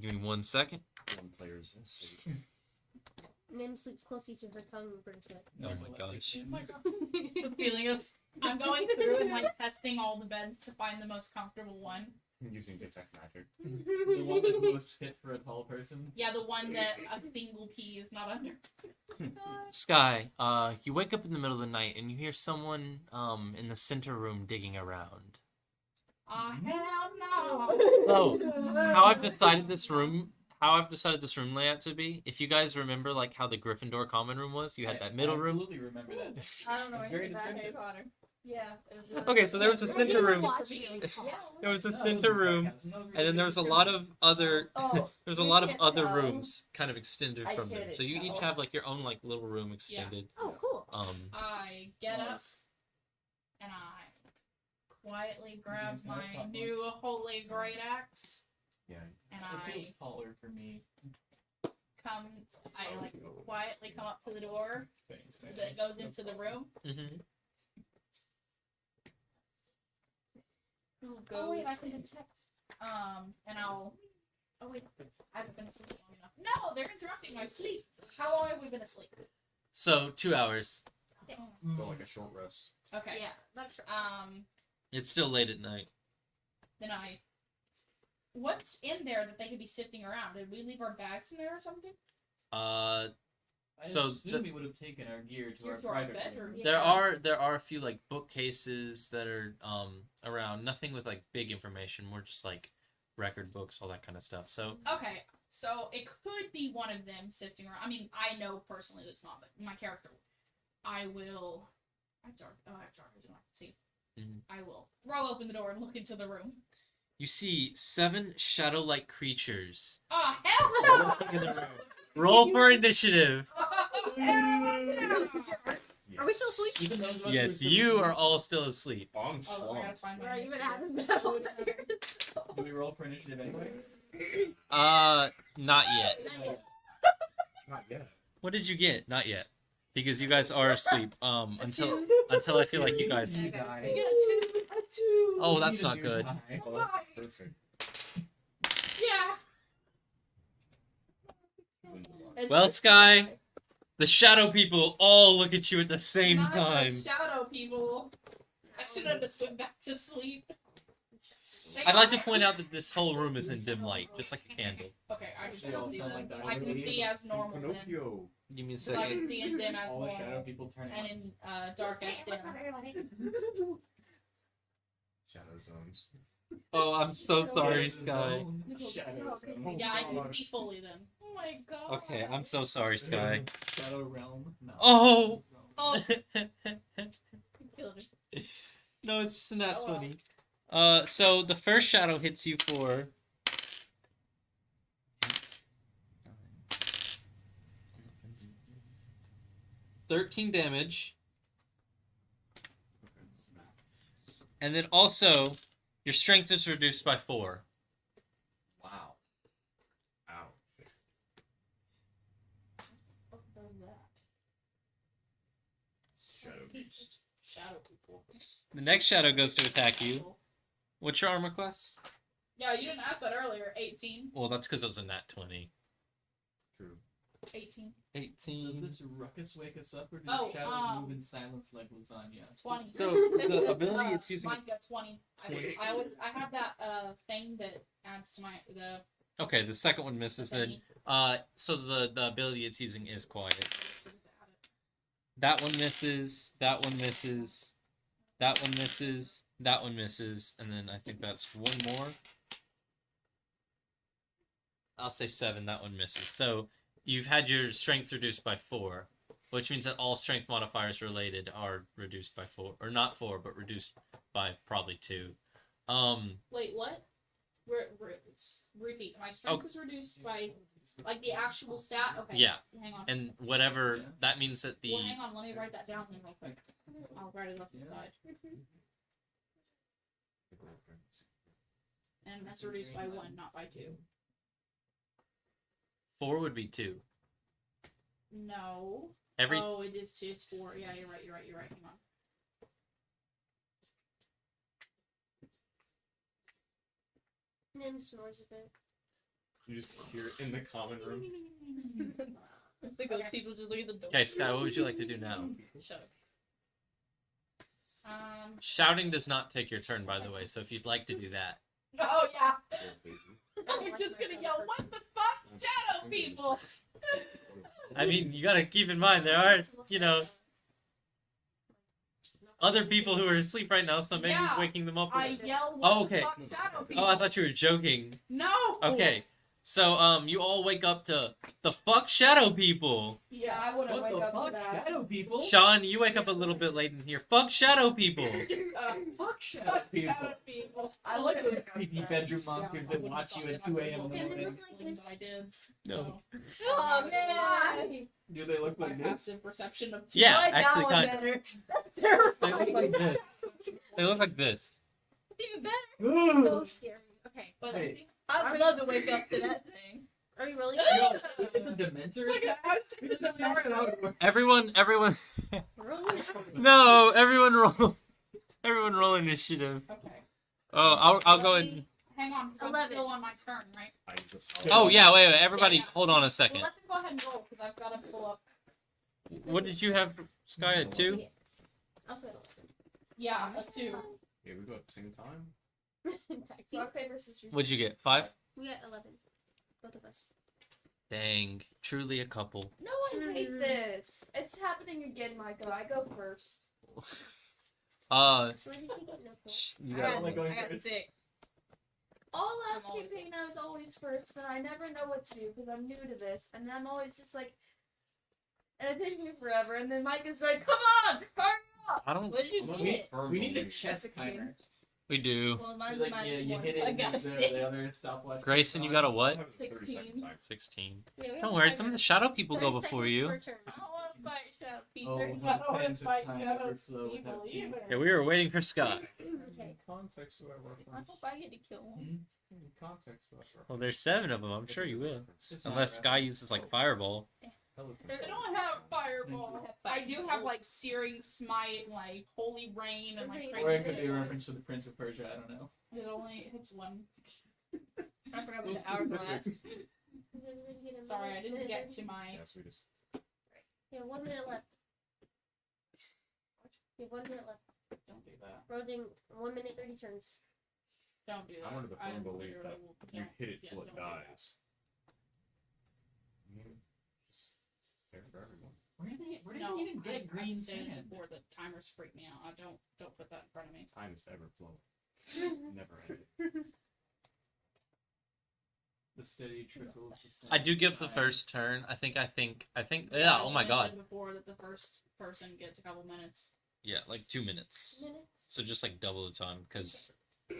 Give me 1 second. One player's asleep. Nim sleeps closely to her tongue and brings it. Oh my gosh. The feeling of I'm going through and like testing all the beds to find the most comfortable one. Using detect magic. The one that's most fit for a tall person. Yeah, the one that a single pea is not under. Sky, you wake up in the middle of the night and you hear someone in the center room digging around. Hell no! So, how I've decided this room layout to be, if you guys remember like how the Gryffindor common room was, you had that middle I room. absolutely remember that. I don't know It's very anything about Harry descriptive. Potter. Yeah. it was, Okay, so there was a center room. Watching. There was a No, center room, sarcasm. That was and really then there was a good lot of other. Oh, There's a you lot of can't other tell. rooms kind of extended I from them. can't So you each tell. have like your own like little room extended. Oh, cool. I get up Nice. and I quietly grab guys know what my top new holy great axe Yeah. and It feels I taller for me. like quietly come up to the door Thanks, man. that goes into the room. Mm-hmm. Go. Oh wait, I can detect. And I'll. Oh wait, I haven't been asleep long enough. No, they're interrupting my sleep. How long have we been asleep? So 2 hours. So like a short rest. Okay. Yeah, that's right. It's still late at night. Then I. What's in there that they could be sifting around? Did we leave our bags in there or something? Uh, I So assume the- we would have taken our gear to Gear our to our private bedroom. room. Yeah. there are a few like bookcases that are around. Nothing with like big information. More just like record books, all that kind of stuff. So Okay, so it could be one of them sifting around. I mean, I know personally that's not, but my character. I will. I have dark. Oh, I have dark vision. I can see. Mhm. I will throw open the door and look into the room. you see 7 shadow-like creatures. Oh hell Looking in the no! room. Roll for initiative. Are we still asleep? Even those of us Yes, who you are all still asleep. Bomb Oh, I gotta find Where my. are you gonna have this battle? Do we roll for initiative anyway? Not yet. Not yet. What did you get? Not yet. Because you guys are asleep. Until I feel like you guys. You got a two. Oh, that's not good. Oh, that's perfect. Yeah. Well, Sky, the shadow people all look at you at the same Not the time. shadow people. I should have just went back to sleep. I'd like to point out that this whole room is in dim light, just like a candle. Okay, I can They still all see sound them. like that. I can see as normal then. Pinocchio. Give me a So I second. can see in dim as All the shadow normal. people turning. And in dark as dim. Shadow zones. Oh, I'm so sorry, Zone. Sky. Shadow Zone. Yeah, I can see fully then. Oh my god. Okay, I'm so sorry, Sky. Shadow Realm. No. Oh! Oh, No, killed it. it's just a nat Oh, well. 20. So the first shadow hits you for 13 damage, and then also your strength is reduced by 4. Wow. Ow. What does that? Shadow Beast. Shadow people. The next shadow goes to attack you. What's your armor class? Yeah, you didn't ask that earlier. 18. Well, that's because it was a nat 20. True. 18. 18. Does this ruckus wake us up, or do Oh, shadows move in silence like lasagna? 20. So the ability it's using is... Mine got 20. I have that thing that adds to my Okay, the second one misses then. thingy. So the ability it's using is quiet. That one misses, that one misses, that one misses, that one misses, and then I think that's one more. I'll say 7, that one misses. So you've had your strength reduced by 4, which means that all strength modifiers related are reduced by 4. Or not 4, but reduced by probably 2. Wait, what? Repeat. My strength is reduced by, like, the actual stat? Okay. Yeah. Hang on. And whatever, Yeah. that means that the... Well, hang on. Let me write that down then real quick. I'll write it up Yeah. inside. And that's reduced by 1, not by 2. 4 would be 2. No. Every... Oh, it is 2. It's 4. Yeah, you're right. Hang on. Nim snores a bit. You just hear it in the common room. I think those people just look at the door. Okay, Sky, what would you like to do now? Shut up. Shouting does not take your turn, by the way, so if you'd like to do that. Oh, yeah. Oh, You're just gonna yell, what the fuck? Shadow people! I mean, you gotta keep in mind, there are, you know, other people who are asleep right now, so maybe Yeah. waking them up. I yell, Oh, what okay. the fuck, shadow people? Oh, I thought you were joking. No! Okay, so, you all wake up to the fuck shadow people. Yeah, I wouldn't What wake the up fuck? to that. Shadow people? Sean, you wake up a little bit late in here. Fuck shadow people. Fuck shadow Fuck people. shadow people. I like those wouldn't wake up creepy to that. bedroom monsters that watch you at 2 a.m. in the Yeah, morning. like But I did. No. Oh man! Do they look My like this? passive perception of 2. Yeah, I like that actually one kind of. better. That's They terrifying. look like this. They look like this. That's even better. So scary. Okay. But Hey. I think I would love to wake up to that thing. Are you really? It's a dementor. It's like It's a dementor. Everyone. Really? No, everyone roll initiative. Okay. Oh, I'll go Let ahead. me- Hang on, because I'm 11. still on my turn, right? I just Oh yeah, wait. Everybody, Yeah, yeah. hold on a Well, second. let them go ahead and roll, because I've got to pull up. What did you have, Sky, at 2? Also, Yeah, a 2. Yeah, we go at the same time. tag team. Rock, paper, scissors. What'd you get? 5? We got 11. Both of us. Dang, truly a couple. No, I hate this. It's happening again, Micah. I go first. Uh, Where did you get no point? you I got got- like going I got first. 6. All last I'm always- campaign, I was always first, and I never know what to do because I'm new to this, and I'm always just like, and it's taking me forever. And then Micah's like, "Come on, hurry up!" I don't. What did you get? We need a chess timer. We do. Well, mine's Like, minus you one. hit I it, got a and six. the other stopwatch. Grayson, you got a I what? have a 30-second 16. time. 16. Yeah, we have Don't worry, five some of the minutes. shadow people go 30 before seconds you. per turn. I don't want to fight Shadow Oh, People. I the don't wanna sands of fight time shadow overflow people without you. either. Yeah, we were waiting for Scott. Okay. Context of that I reference. hope I get to kill him. Context of that reference. Well, there's 7 of them. I'm sure you will. It's not Unless a Sky reference. uses like Fireball. I don't have fireball. I do have like searing smite, like holy rain, and like Or Or it could crazy. be a reference to the Prince of Persia. I don't know. It only hits 1. I forgot about the hourglass. Is everybody get a Sorry, I minute? didn't Minute get thirty? to my. Yes, we just. Yeah, 1 minute left. We have 1 minute left. Don't do that. Roading 1 minute 30 turns. Don't do that. I'm under the firm belief literally that will- you don't- hit it yeah, till it don't do that. dies. I mean, it's fair for everyone. Where did No, they even get I've green said sand? before the timers freak me out. I don't put that in front of me. Time is ever flowing. Never ended. The steady trickle of the I do give the sunshine. first turn. I think. Yeah. Oh you my god. mentioned before that the first person gets a couple minutes. Yeah, like 2 minutes. Minutes. So just like double the time, because But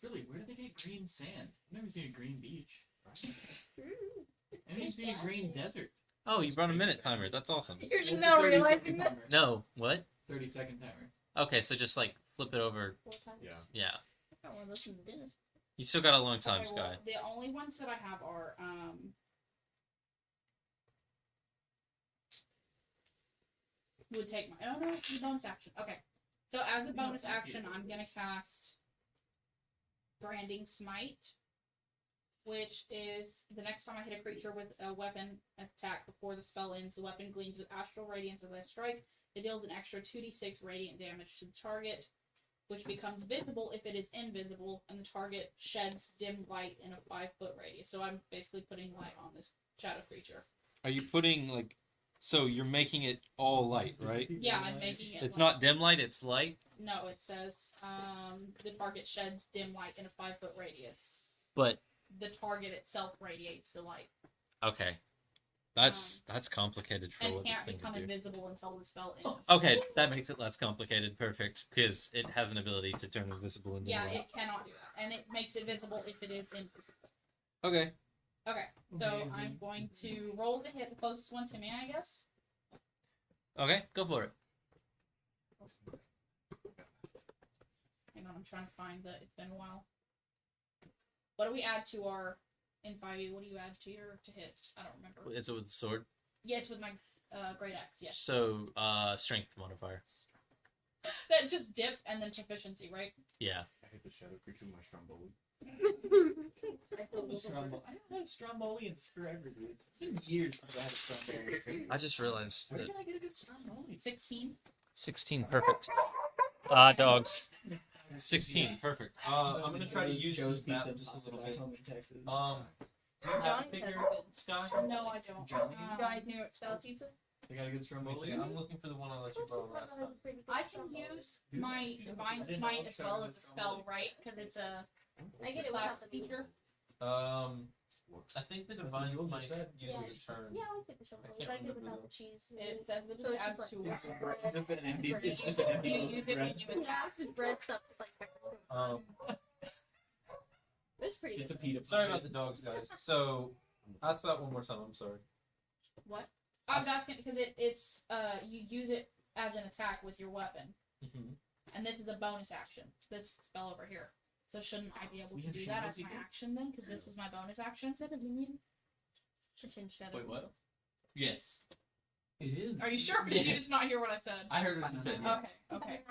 really, where do they get green sand? I've never seen a green beach. Right? I've never seen a green desert. oh, you brought a minute timer. That's awesome. You're just What's now the 30 realizing second that. timer? No, what? 30-second timer. Okay, so just like flip it over. 4 times. Yeah. Yeah, I don't want to listen to Dennis. you still got a long time, Okay, well, Sky. the only ones that I have are would take my oh no, it's a bonus action. Okay. So as a bonus action, I'm gonna cast Branding Smite, which is the next time I hit a creature with a weapon attack before the spell ends, the weapon gleams with astral radiance as I strike. It deals an extra 2d6 radiant damage to the target, which becomes visible if it is invisible, and the target sheds dim light in a 5-foot radius. So I'm basically putting light on this shadow creature. Are you putting like? So you're making it all light, right? Yeah, I'm making it. It's like- not dim light. It's light. No, it says the target sheds dim light in a 5-foot radius. But The target itself radiates the light okay, that's complicated for and what this can't thing become can do. invisible until the spell ends. Okay, that makes it less complicated. Perfect, because it has an ability to turn invisible into Yeah, light. it cannot do that, and it makes it visible if it is invisible. Okay. Okay, so Amazing. I'm going to roll to hit the closest one to me, I guess. Okay, go for it. Hang on, I'm trying to find the. It's been a while. What do we add to our in 5e? What do you add to your to hit? I don't remember. Is it with the sword? Yeah, it's with my great axe. Yes. So, strength modifier. That just dipped and then proficiency, right? Yeah. I hit the shadow creature with my Stromboli. I haven't had Strombolians forever, dude. It's been years since I had a Stromboli. I just realized Where that can I get a good Stromboli? 16. 16, perfect. Dogs. 16, perfect. I'm gonna try to use this map just a little bit. Do you have a Johnny's figure, has good. Sky? No, I don't. Johnny? Johnny's New York style pizza. They got a good Let me Stromboli. see, I'm looking for the one I let you borrow last time. I can use my Divine Smite as well as a spell, right? Because it's a I get it class without the feature. I think the divine what you might said. uses Yeah. a turn. Yeah, I always take the shovel. I But can't I get it remember without the- the cheese. It says that So it it's adds just to like- It's just been an empty. Do you It's use just it, an empty do you loaf use of it bread. when you Yeah, attack? it's dressed up like it's pretty It's a good. pita. Sorry about the dogs, guys. So, ask that one more time. I'm sorry. What? I was asking because it's you use it as an attack with your weapon, Mm-hmm. and this is a bonus action. This spell over here. So shouldn't I be able We to have do that shadow as my people? action then? Because this was my bonus action. Pretend shadow. Wait, what? Yes. It is. Are you sure? Or did you just not hear what I said? I heard what you said. Okay. Okay.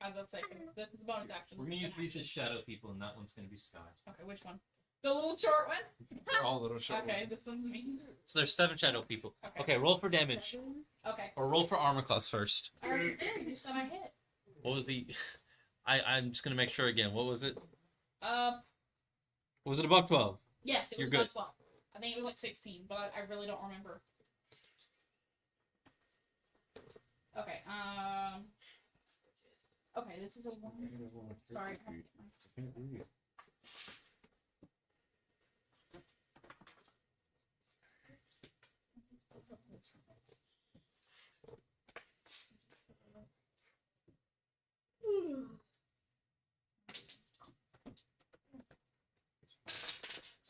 I was about to say 'cause this is a bonus action. We're this gonna is use an these as action. shadow people, and that one's gonna be Sky. Okay, which one? The little short one. They're all little short Okay, ones. this one's me. So there's 7 shadow people. Okay. Okay, roll for damage. 7. Okay. Or roll for armor class first. I already did. You said I hit. What was the... I'm just gonna make sure again. What was it? Was it above 12? Yes, it You're was about good. 12. I think it was like 16, but I really don't remember. Okay, okay, this is a one. Sorry. I have to get my- I can't read.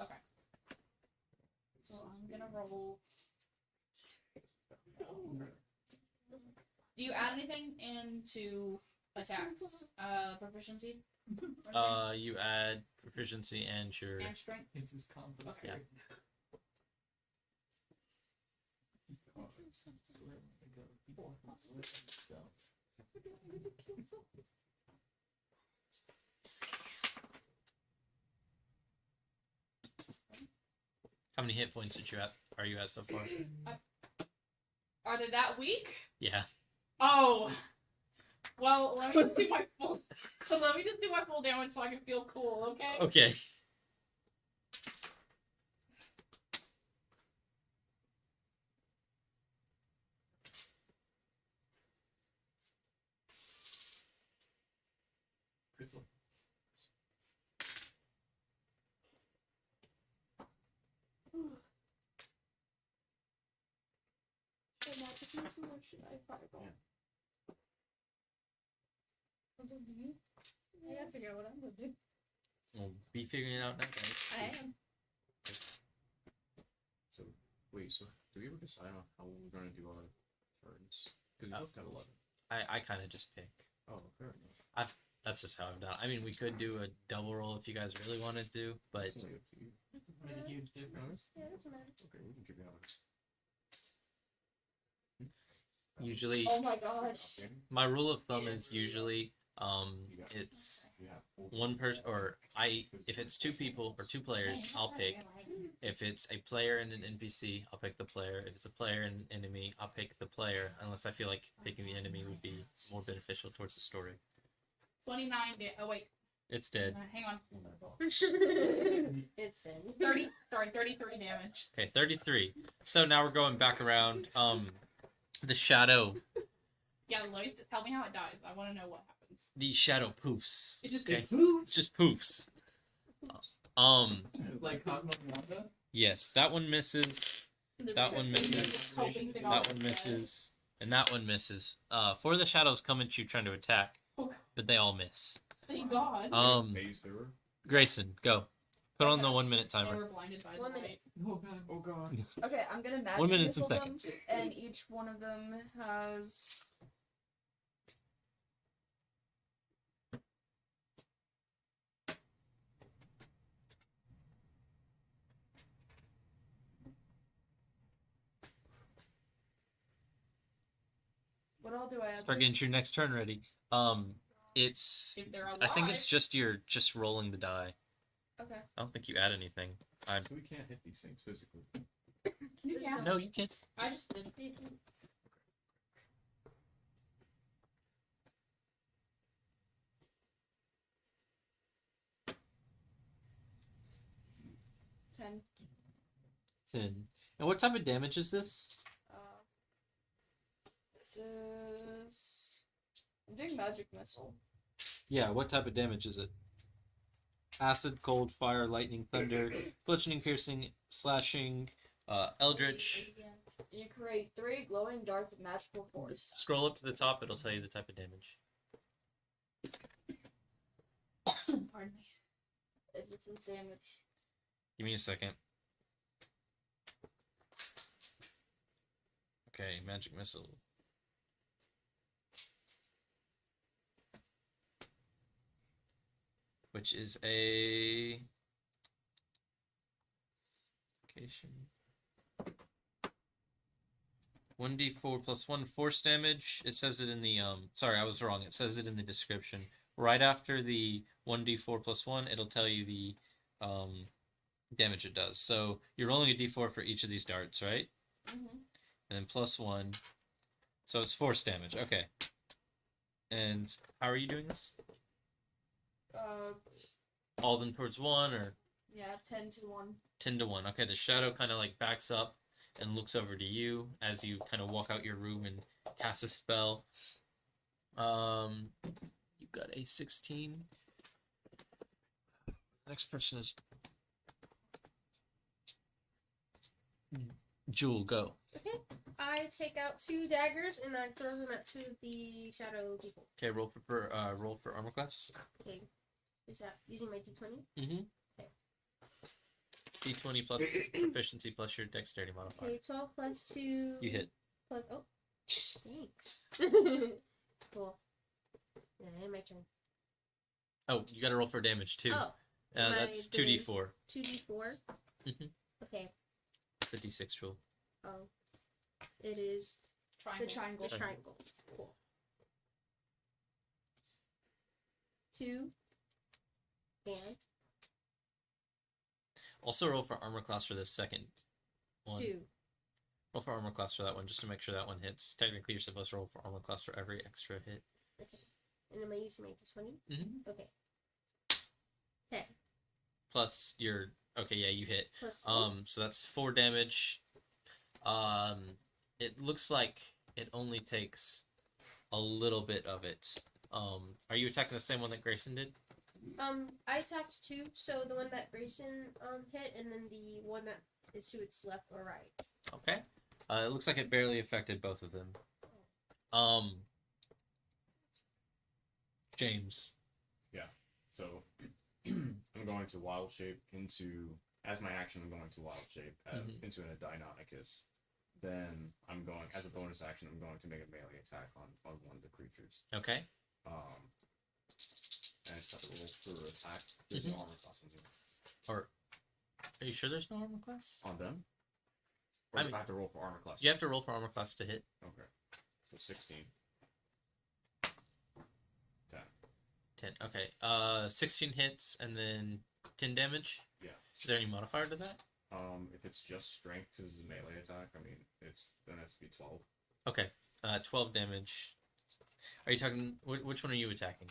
Okay. So I'm gonna roll. Do you add anything into attacks? Proficiency? You add proficiency and your... And strength? It's his confidence. Okay. How many hit points did you at? Are you at so far? Are they that weak? Yeah. Oh. Well, let me just do my full. Let me just do my full damage so I can feel cool, okay? Okay. Crystal. Should I magic missile or should I fireball? What's up, do you? I gotta figure out what I'm gonna do. We'll be figuring it out now, guys. I am. So, wait, so do we ever decide on how we're going to do our turns? Because we both got 11. I kind of just pick. Oh, fair enough. That's just how I've done it. I mean, we could do a double roll if you guys really wanted to, but It's only up to you. It doesn't make a huge difference. Yeah, it doesn't matter. Okay, we can give it out. usually Oh my gosh. Okay. my rule of thumb is usually You got- it's you have four one person, or if it's two people or two players, I'll pick. If it's a player and an NPC, I'll pick the player. If it's a player and an enemy, I'll pick the player, unless I feel like picking the enemy would be more beneficial towards the story. 29 oh wait, It's dead. hang on. It's in. 30 damage. Okay, 33. So now we're going back around. The shadow, Yeah, Lloyd, tell me how it dies. I want to know what happens. the shadow poofs. It just Okay, Oops. it's just poofs. Like Cosmo and Wanda. Yes, that one misses. That one misses. Hoping to God That one it's misses. And that one misses. Four of the shadows come at you trying to attack, Okay. but they all miss. dead. Thank God. Maybe server. Grayson, go. Put on the Okay. 1 minute They timer. were blinded by the 1 light. minute. Oh god. Oh god. Okay, I'm gonna magic 1 minute and some missile them, seconds. and each one of them has. What all do I have? Start getting your next turn ready. It's. If they're alive. I think it's just you're just rolling the die. Okay. I don't think you add anything. So we can't hit these things physically. You can. No, you can't. I just did. Ten. 10. And what type of damage is this? This is. I'm doing magic missile. Yeah, what type of damage is it? Acid, cold, fire, lightning, thunder, bludgeoning, piercing, slashing, eldritch. You create 3 glowing darts of magical force. Scroll up to the top, it'll tell you the type of damage. Pardon me. It's its damage. Give me a second. Okay, magic missile. Which is a... Location. 1d4 plus 1 force damage. It says it in the, sorry, I was wrong. It says it in the description. Right after the 1d4 plus 1, it'll tell you the, damage it does. So you're rolling a d4 for each of these darts, right? Mm-hmm. And then plus 1. So it's force damage. Okay. And how are you doing this? All of them towards 1 or Yeah, 10 to 1. 10 to 1? Okay, the shadow kind of like backs up and looks over to you as you kind of walk out your room and cast a spell. You got a 16. Next person is Jewel. Go. Okay. I take out 2 daggers and I throw them at 2 of the shadow people. Okay, roll for armor class. Okay. Is that using my d20? Mm-hmm. Okay. D20 plus proficiency plus your dexterity modifier. Okay, 12 plus 2. You hit. Plus, oh, thanks. Cool. And my turn. Oh, you got to roll for damage too. Oh, That's my 2d4. 2d4. Mhm. Okay. It's a d6 roll. Oh, it is Triangle. The triangle. the triangle. Cool. 2 and Also roll for armor class for this second one. 2. Roll for armor class for that one just to make sure that one hits. Technically, you're supposed to roll for armor class for every extra hit. Okay. And am I using my d20? Mhm. Okay. 10 Plus your okay, yeah, you hit. plus So that's 4 damage. It looks like it only takes a little bit of it. Are you attacking the same one that Grayson did? I attacked two, so the one that Grayson hit, and then the one that is to its left or right. Okay. It looks like it barely affected both of them. James. So I'm going to wild shape into, as my action, I'm going to wild shape into a Deinonychus. Then I'm going, as a bonus action, I'm going to make a melee attack on one of the creatures. Okay. And I just have to roll for attack. There's no armor class on them. Are you sure there's no armor class? On them? Or I do mean- I have to roll for armor class? You have to roll for armor class to hit. Okay. So 16. 10. 10. Okay. 16 hits and then 10 damage. Yeah. Is there any modifier to that? If it's just strength, because it's a melee attack, I mean, then it's be 12. Okay. 12 damage. Are you talking? Which one are you attacking?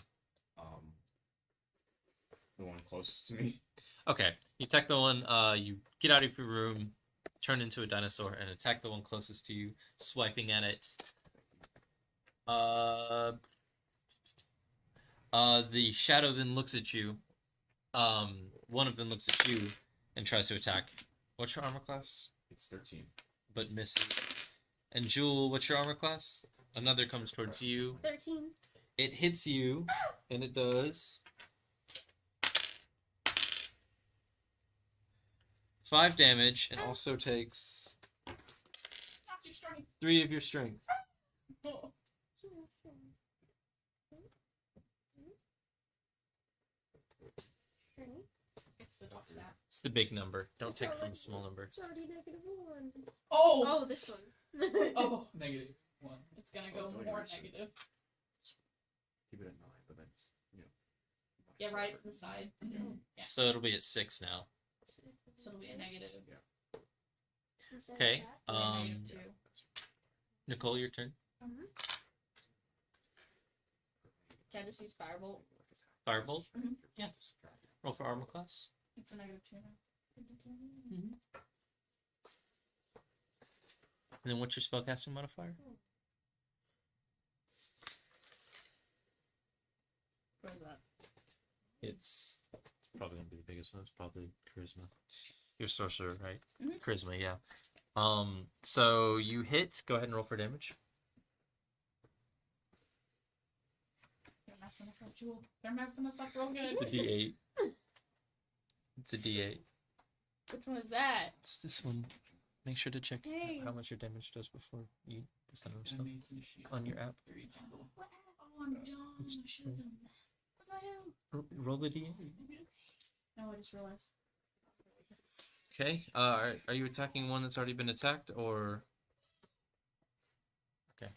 The one closest to me. Okay. You attack the one. You get out of your room, turn into a dinosaur, and attack the one closest to you, swiping at it. The shadow then looks at you. One of them looks at you and tries to attack. What's your armor class? It's 13. But misses. And Jewel, what's your armor class? Another comes towards you. 13. It hits you, and it does 5 damage, and also takes Not too strong. 3 of your strength. Oh. It's the dog that. It's the big number. Don't It's take from already- a small number. It's already -1. Oh! Oh, this one. Oh, -1. It's gonna go Oh, more negative. negative. Keep it at 9, but then just, Yeah, right to the side. Yeah, So it'll be at 6 now. so it'll be a negative. Instead of Okay. that. Yeah, negative 2. Nicole, your turn. Can I just use Firebolt? Firebolt. Mhm. Yeah. Roll for armor class. It's a -2 now. And then what's your spellcasting modifier? What is that? It's probably gonna be the biggest one. It's probably charisma. You're a sorcerer, right? Mhm. Charisma, yeah. So you hit. Go ahead and roll for damage. They're messing us up, Jewel. They're messing us up real good. It's a D8. It's a D8. Which one is that? It's this one. Make sure to check Hey. how much your damage does before you send a spell Enemies and shields on your app. very gentle. What? Oh, I'm dumb. I should have done that. What did I do? Roll the D8. No, I just realized. Okay. Are you attacking one that's already been attacked, or? Okay.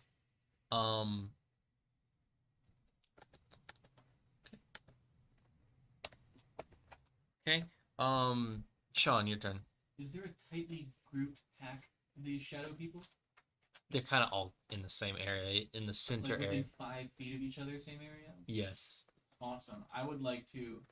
Okay. Sean, your turn. Is there a tightly grouped pack of these shadow people? They're kind of all in the same area, in the center Like within area. 5 feet of each other, same area? Yes. Awesome. I would like to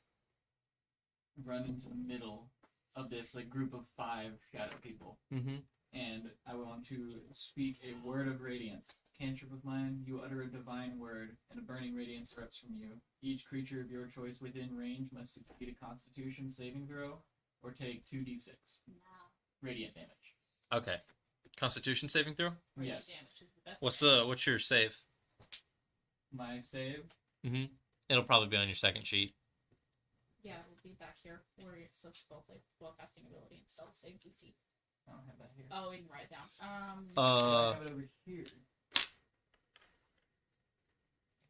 run into the middle of this like group of 5 shadow people, Mm-hmm. and I want to speak a word of radiance. Cantrip of mine, you utter a divine word, and a burning radiance erupts from you. Each creature of your choice within range must succeed a Constitution saving throw, or take 2d6 No. radiant damage. Okay. Constitution saving throw. Yes. Damage is the best. What's your save? My save. Mm-hmm. It'll probably be on your second sheet. Yeah, it will be back here. Where it says spell save, spellcasting ability, and spell save DC. I don't have that here. Oh, we can write it down. I have it over here.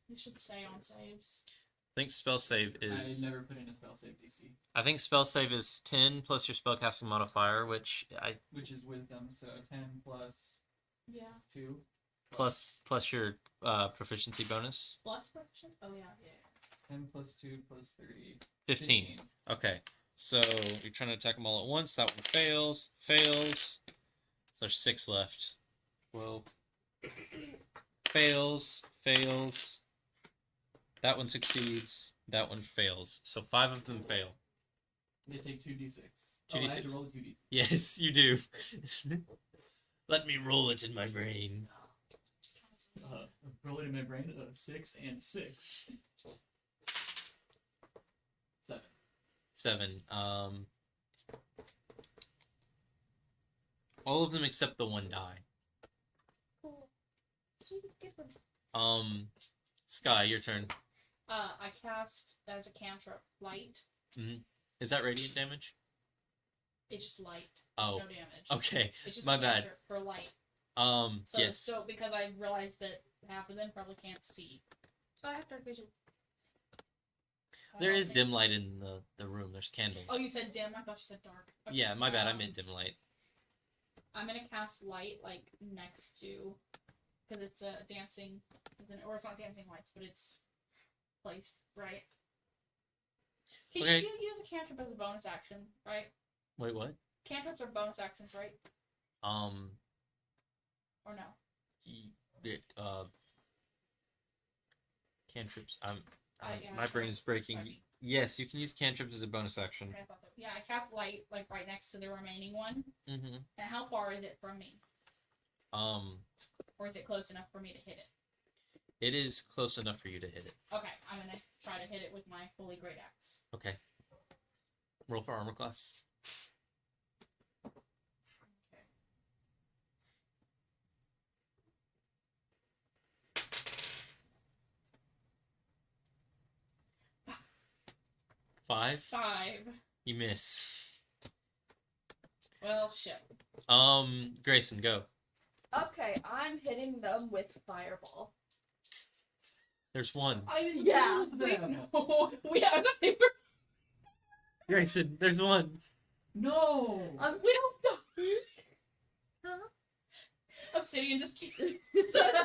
You should say on saves. I think spell save I is. never put in a spell save DC, I think spell save is 10 plus your spellcasting modifier, which which is wisdom, so 10 plus Yeah. 2. plus your proficiency bonus. Plus proficiency? Oh, yeah. 10 plus 2 plus 3. 15. Okay. So you're trying to attack them all at once. That one fails. Fails. So there's 6 left. 12. Fails. Fails. That one succeeds. That one fails. So 5 of them fail. They take 2d6. 2d6. Oh, I had to roll a 2d6. Yes, you do. Let me roll it in my brain. Rolling in my brain, 6 and 6. 7. 7. All of them except the one die. Cool. Sweet, get them. Sky, your turn. I cast as a cantrip light. Is that radiant damage? It's just light. Oh. It's no damage. Okay, It's just my a bad. cantrip for light. So, Yes. So because I realized that half of them probably can't see. Oh, I have dark vision. There is dim light in the room. There's candle. Oh, you said dim? I thought you said dark. Okay. Yeah, my bad. I meant dim light. I'm gonna cast light like next to, because it's a dancing, or it's not dancing lights, but it's placed right. Can Okay. you use a cantrip as a bonus action, right? Wait, what? Cantrips are bonus actions, right? Or no? Cantrips. Yeah, My brain is breaking. Sorry. Yes, you can use cantrips as a bonus action. Okay, I thought so. Yeah, I cast light like right next to the remaining one. Mm-hmm. And how far is it from me? Or is it close enough for me to hit it? It is close enough for you to hit it. Okay, I'm gonna try to hit it with my holy great axe. Okay. Roll for armor class. Okay. 5. 5. You miss. Well, shit. Grayson, go. Okay, I'm hitting them with fireball. There's one. Yeah. Wait, no. We have the same. Grayson, there's one. No! We don't know. Huh? Obsidian just keep.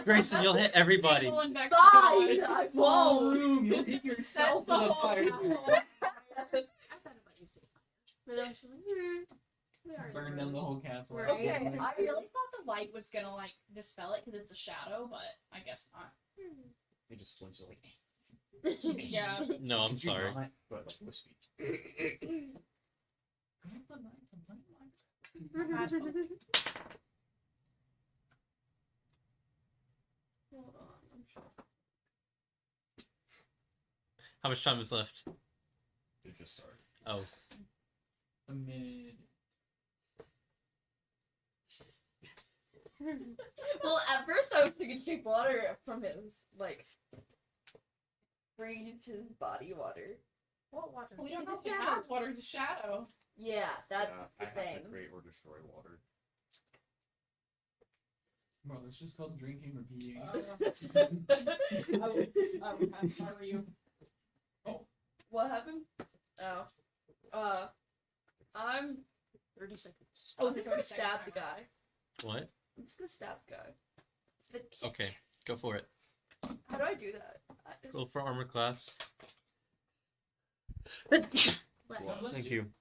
Grayson, you'll hit everybody. Going back Fine, to I Small won't. room, you'll hit yourself with a fire. I thought about using fire. But I was just like, we already Burn know. down the whole castle. Right. Okay, I really thought the light was gonna like dispel it because it's a shadow, but I guess not. He just flinches like. Yeah. No, I'm sorry. But like wispy. Hold on, I'm sure. How much time is left? It just started. Oh. A minute. Well, at first I was thinking cheap water from his, like, freeze his body water. What water? We don't Is know it if it shadow? has water. It's a shadow. Yeah, that's I the have thing. to create or destroy water. Bro, that's just called drinking or peeing. I would pass if I were you. What happened? Oh. I'm 30 seconds. I'm Oh, just 30 gonna seconds, stab the timer. guy. What? I'm just gonna stab the guy. Okay, go for it. How do I do that? Roll for armor class. Left. Well, Thank you.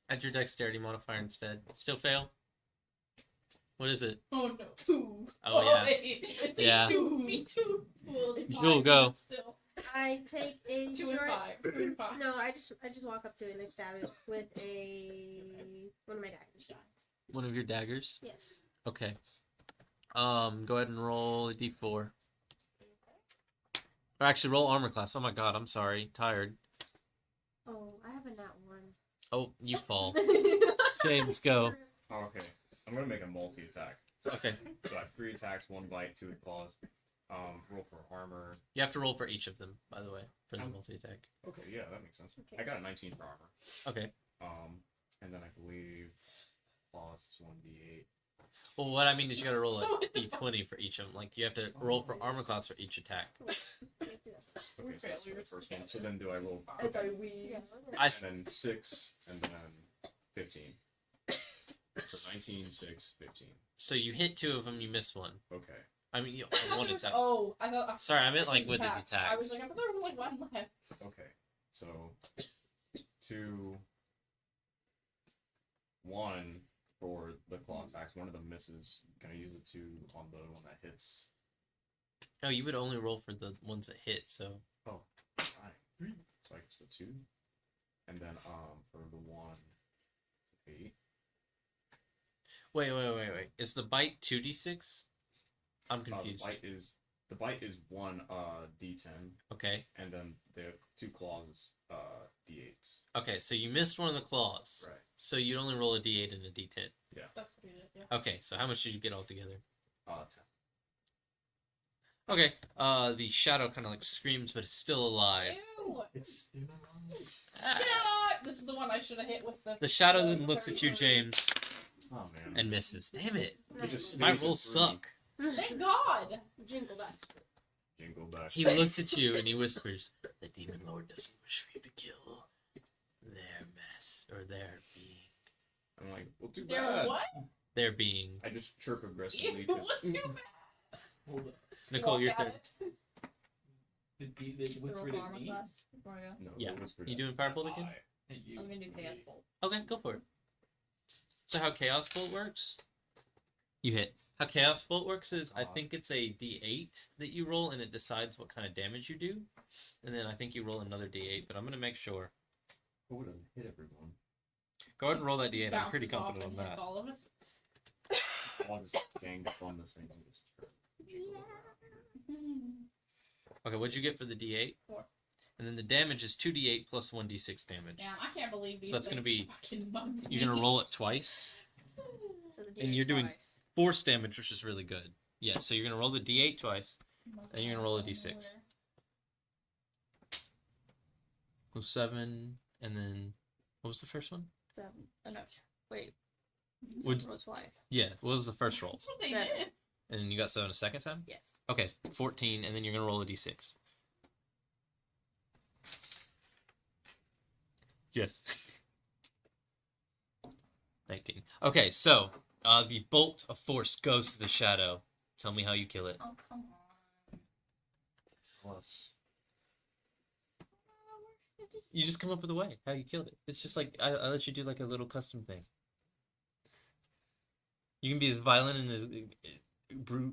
Add your dexterity modifier instead. Still fail? What is it? Oh no. 2. Oh, yeah. Wait. It's Yeah. 2. Me too. Well, it's Jewel, 5, go. but Still. I take a 2 and 5. 2 and 5. No, I just walk up to it and I stab it with one of my daggers. One of your daggers? Yes. Okay. Go ahead and roll a d4. Or actually, roll armor class. Oh my god, I'm sorry. Tired. Oh, I have a nat 1. Oh, you fall. James, go. Oh, okay. I'm gonna make a multi-attack. Okay. So I have 3 attacks, 1 bite, 2 claws. Roll for armor. You have to roll for each of them, by the way, for the multi-attack. Okay, yeah, that makes sense. Okay. I got a 19 for armor. Okay. And then I believe claws is 1d8. Well, what I mean is you gotta roll a d20 for each of them. Like, you have to roll for armor class for each attack. Okay, so that's the first one. So then do I roll? As I wheeze. And then 6, and then 15. So 19, 6, 15. So you hit 2 of them, you miss 1. Okay. I mean, one attack. Oh, I thought. Sorry, I meant like with his attacks. attacks. I was like, I thought there was only 1 left. Okay. So 2, 1 for the claw attacks. One of them misses. Can I use the 2 on the one that hits? No, you would only roll for the ones that hit, so. Oh, alright. So I guess the 2. And then for the 1, 8. Wait. Is the bite 2d6? I'm confused. The bite is one D10, Okay. and then the 2 claws is D8s. Okay, so you missed one of the claws. Right. So you'd only roll a D8 and a D10. That's what it is, yeah. Okay, so how much did you get altogether? 10. Okay, the shadow kind of like screams, but it's still alive. Ew! It's in my eyes. Ah. Stop! This is the one I should have hit with the. The shadow then looks at you, James, Oh man. and misses. Damn it. It just My phases rolls through me. suck. Thank God! Jingle back. Jingle back. He looks at you and he whispers, "The demon lord doesn't wish for you to kill their mess or their being." I'm like, well, too There bad. what? Their being. I just chirp aggressively. Ew, 'cause- what's too bad? Hold up. Nicole, Walk your at turn. it. Did whispered at me? No, Yeah. it whispered You at doing Firebolt again? I. At you. I'm gonna do chaos bolt. Okay, go for it. So how Chaos Bolt works? You hit. How Chaos Bolt works is I think it's a D8 that you roll and it decides what kind of damage you do. And then I think you roll another D8, but I'm going to make sure. Who would have hit everyone? Go ahead and roll that D8. I'm pretty Bounces off confident on and hits that. all of us. I'll just ganged up on this thing and just chirp. Okay, what'd you get for the D8? 4. And then the damage is 2D8 plus 1D6 damage. Damn, I can't believe these. So that's gonna things be- fucking bugged You're going me. to roll it twice. So the And D8 you're doing- twice. Force damage, which is really good. Yeah, so you're going to roll the D8 twice. And you're gonna roll a D6. So 7, and then what was the first one? 7. Oh no. Wait. Would- Roll twice. Yeah, what was the first roll? That's what they 7. did. And then you got 7 a second time? Yes. Okay, 14, and then you're gonna roll a d6. Yes. 19. Okay, so the bolt of force goes to the shadow. Tell me how you kill it. Oh, come on. Plus. You just come up with a way how you killed it. It's just like I let you do like a little custom thing. You can be as violent and as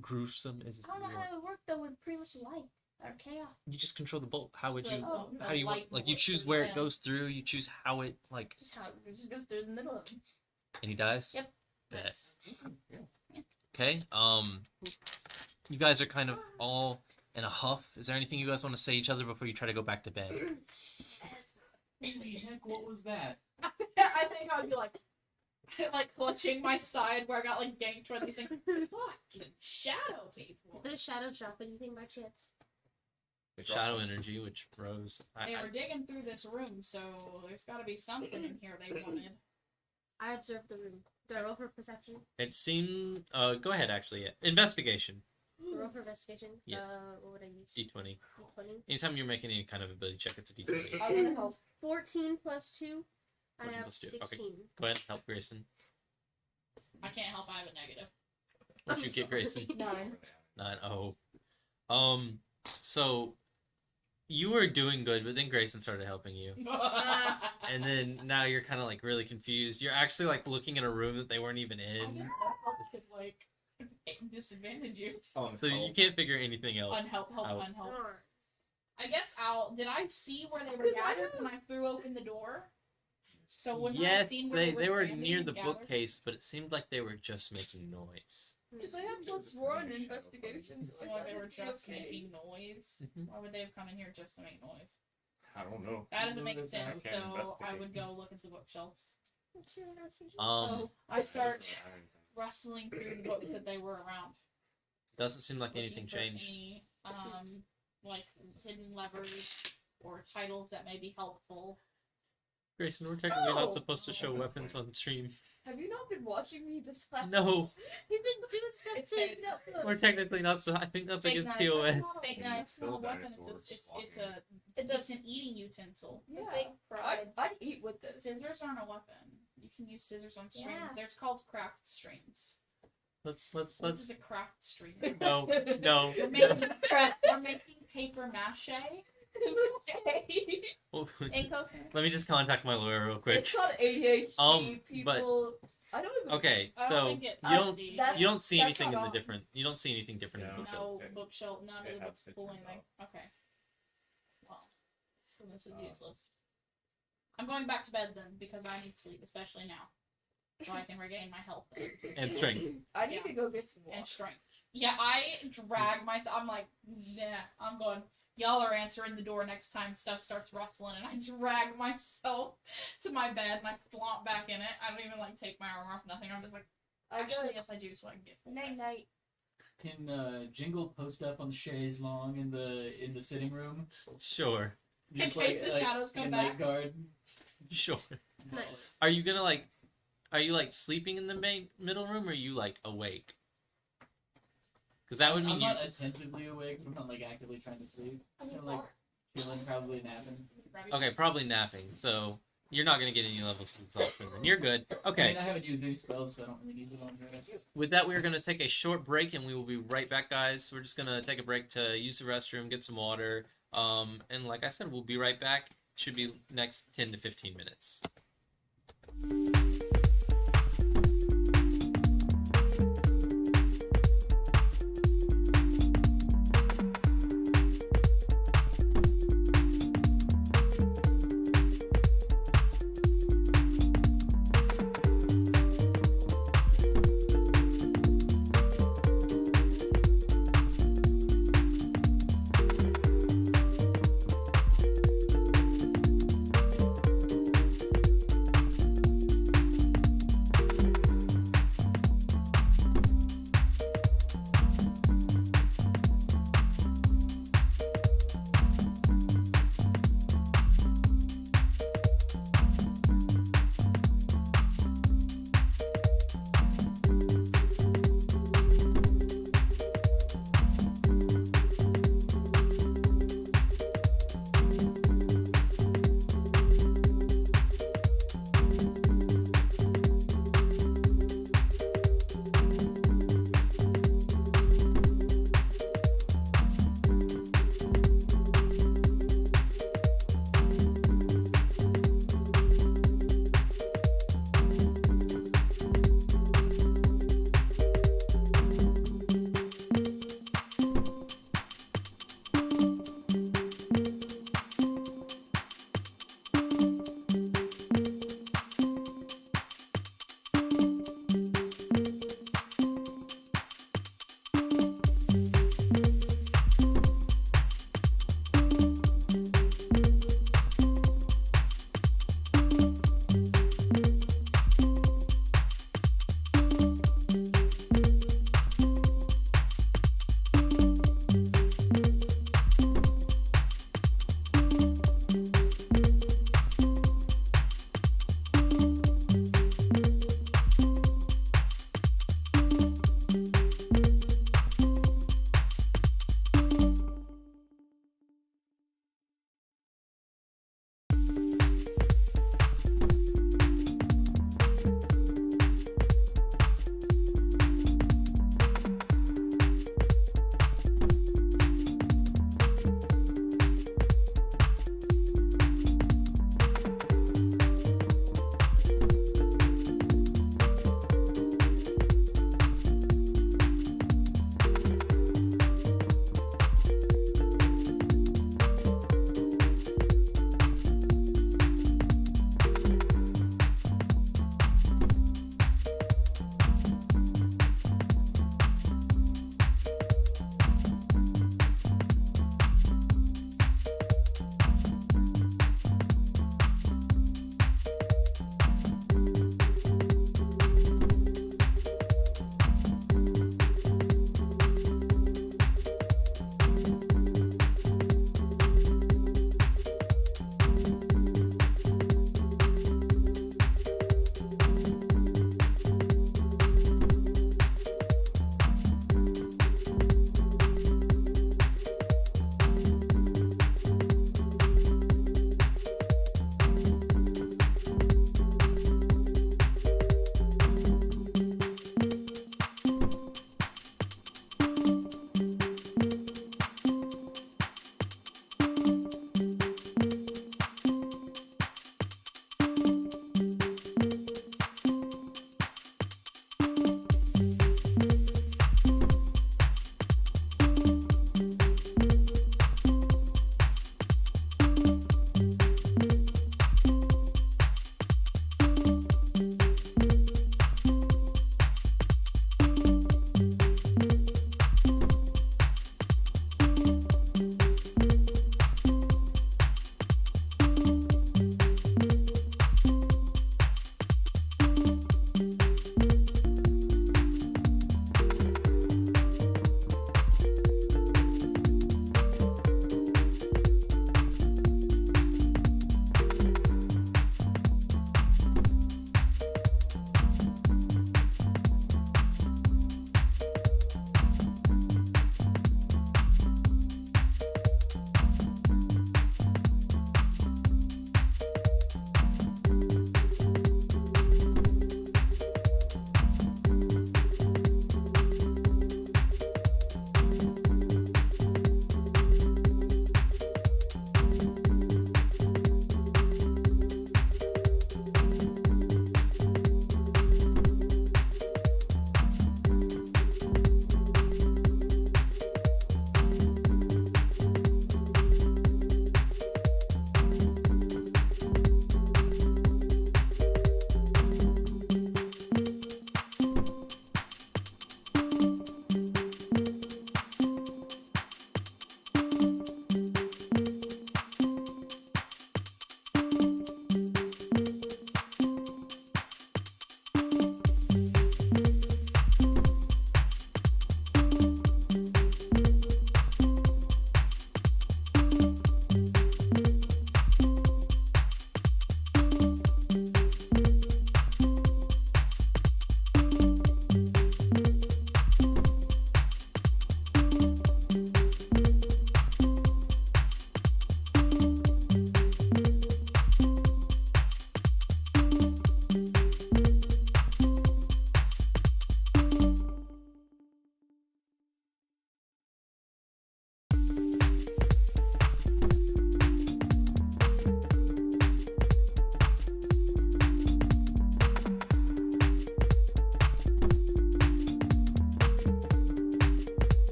gruesome as I don't know you want. how it would work though with pretty much light or chaos. You just control the bolt. How would So, you? the How do you want? light Like you bullet choose through where the it fan. goes through. You choose how it like. Just how it just goes through the middle of them. And he dies. Yep. Yes. Yeah. Okay. You guys are kind of all in a huff. Is there anything you guys want to say to each other before you try to go back to bed? Holy heck, what was that? I think I would be like clutching my side where I got like ganked by these things. Fucking shadow people. Did the shadows drop anything by chance? Shadow energy, which rose. They were digging through this room, so there's got to be something in here they wanted. I observed the room. Do I roll for perception? It seemed. Go ahead. Actually, yeah. Investigation. Roll for investigation. Yes. What would I use? D20. D20. Anytime you're making any kind of ability check, it's a D20. I want to help. 14 plus 2. I 14 have plus 2, okay. 16. Go ahead. Help Grayson. I can't help. I have a negative. What'd you I'm get, Grayson? 9. 9. Oh. So you were doing good, but then Grayson started helping you. And then now you're kind of like really confused. You're actually like looking in a room that they weren't even I in. guess that help could like disadvantage you. So you can't figure anything else. Unhelp, help, Out. unhelp. Darn. I guess did I see where they were gathered when I threw open the door? So wouldn't I have Yes, seen where they were standing near and the gathered? bookcase, but it seemed like they were just making noise. Because I have +1 investigations. So like they were just making noise. Mhm. Why would they have come in here just to make noise? I don't know. That doesn't No, make that's sense. I can't So I investigate. would go look at the bookshelves. I I start rustling through the books that they were around. doesn't seem like Looking anything for changed. Any, like hidden levers or titles that may be helpful. Grayson, we're technically not Oh! supposed to show weapons on stream. Have you not been watching me this last? No, He's been doing stuff It's to his fake. notebook. we're technically not. So I think that's Fake against knife. POS. Fake Yeah, knife, it's still small weapon. dinosaurs It's walking. it's an eating utensil. It's Yeah. a big pride. I'd eat with this. Scissors aren't a weapon. You can use scissors on stream. Yeah. There's called craft streams. Let's. This is a craft stream. No, no. We're making, we're making paper mache. Okay. Oh, Incoherent. let me just contact my lawyer real quick. It's called ADHD. but- People. I don't even. Okay, I don't so think it. you don't see. that- you don't see That's anything in not the on. different. You don't see anything different in the No. bookshelves. No bookshelf. None of It the has books to pull turn anything. Okay. Well, so this is Uh, useless. I'm going back to bed then because I need sleep, especially now. so I can regain my health And strength. I need to go get some water. and strength. Yeah, I drag myself. I'm like, nah, I'm going. Y'all are answering the door next time stuff starts rustling, and I drag myself to my bed and I flaunt back in it. I don't even like take my armor off, nothing. I'm just like, actually, yes, I do, so I can get full Night rest. night. Can Jingle post up on the chaise long in the sitting room? Sure. In case the shadows come a back. night guard. Sure. Nice. Are you like sleeping in the middle room, or are you like awake? Because that would mean I'm you. not attentively awake. I'm not like actively trying to sleep. I'm like chilling, probably napping. Okay, probably napping. So you're not gonna get any levels of exhaustion. Then you're good. I Okay. mean, I haven't used any spells, so I don't really need the long rest. With that, we're gonna take a short break, and we will be right back, guys. We're just gonna take a break to use the restroom, get some water, and like I said, we'll be right back. Should be next 10 to 15 minutes.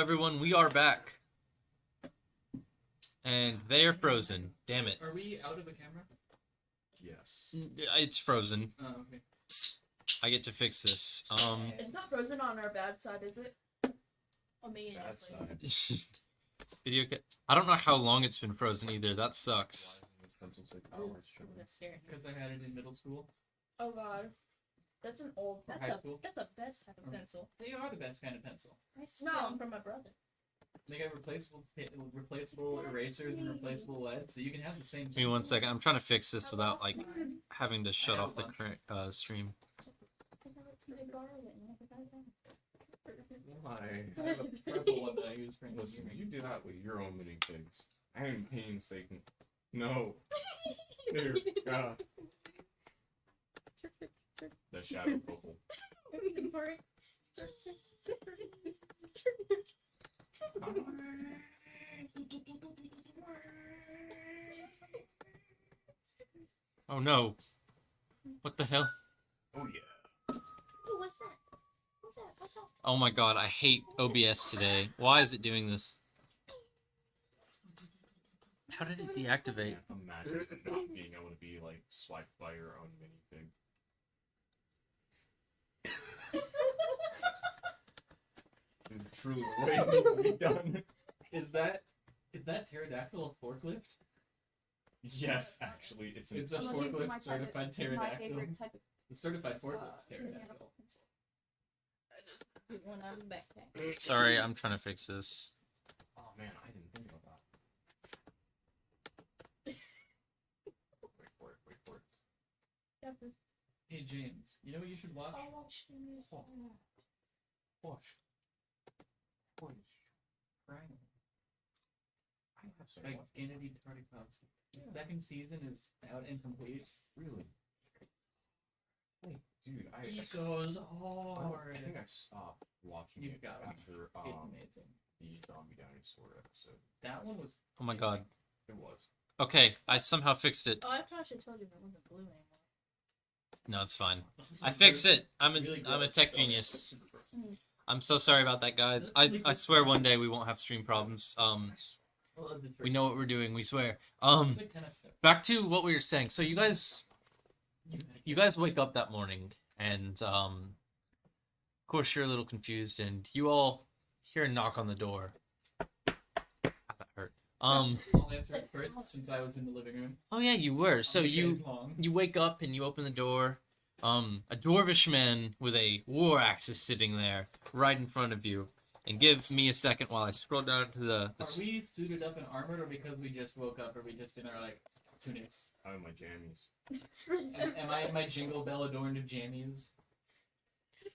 everyone, we are back. And they are frozen. Damn it. Are we out of a camera? Yes. It's frozen. Oh, okay. I get to fix this. It's not frozen on our bad side, is it? On me, Bad definitely. side. Video I don't know how long it's been frozen either. That sucks. Why isn't this pencil so Oh, powered? I'm gonna stare at you. Because I had it in middle school Oh god. That's an old or That's high the school. that's the best type of Okay. pencil. They are the best kind of pencil. I used to steal No. them from my brother. They got replaceable erasers and replaceable lead, so you can have the same. Give me one second. I'm trying to fix this without like Mine. having to shut I have off the one. current stream. It's my darling. I forgot about Why? I have a purple one that I use for Listen, gaming. you do that with your own mini pigs. I am painstaking. No. Dear God. The shadow purple. Oh no. What the hell? Oh yeah. Ooh, what's that? What's that? What's that? Oh my god, I hate OBS today. Why is it doing this? How did it deactivate? Imagine not being able to be like swiped by your own minifig. Dude, truly waiting to be done. Is that pterodactyl a forklift? Yes, actually, it's It's a I'm looking for forklift my type certified of- my pterodactyl. favorite type of The certified forklift Uh, pterodactyl. When I'm backpack. Sorry, I'm trying to fix this. Oh man, I didn't think about that. Wait for it, wait for it. Hey James, you know what you should watch? watch these. Watch. Watch. Triangle. I have some Like watch. Entity Tardy Clouds. The Yeah. second season is out and complete. Really? Wait, dude, I Echoes I hard. think I stopped watching You've it got it. after It's amazing. the zombie dinosaur episode. That one was. Oh my god. It was. Okay, I somehow fixed it. Oh, I probably should have told you that it wasn't blue anymore. No, it's fine. I fixed it. I'm a tech genius. Super gross. I'm so sorry about that, guys. I swear one day we won't have stream problems. Well, of the We first know what we're doing. We swear. It's like 10 episodes. Back to what we were saying. So you guys wake up that morning, and of course you're a little confused, and you all hear a knock on the door. That hurt. I'll answer it first since I was in the living room. Oh yeah, you were. So On the you chaise long. wake up and you open the door. A dwarvish man with a war axe is sitting there right in front of you. And give me a second while I scroll down to the Are we suited up and armored, or because we just woke up, are we just in our like tunics? I have my jammies. Am I in my Jingle Bell adorned jammies?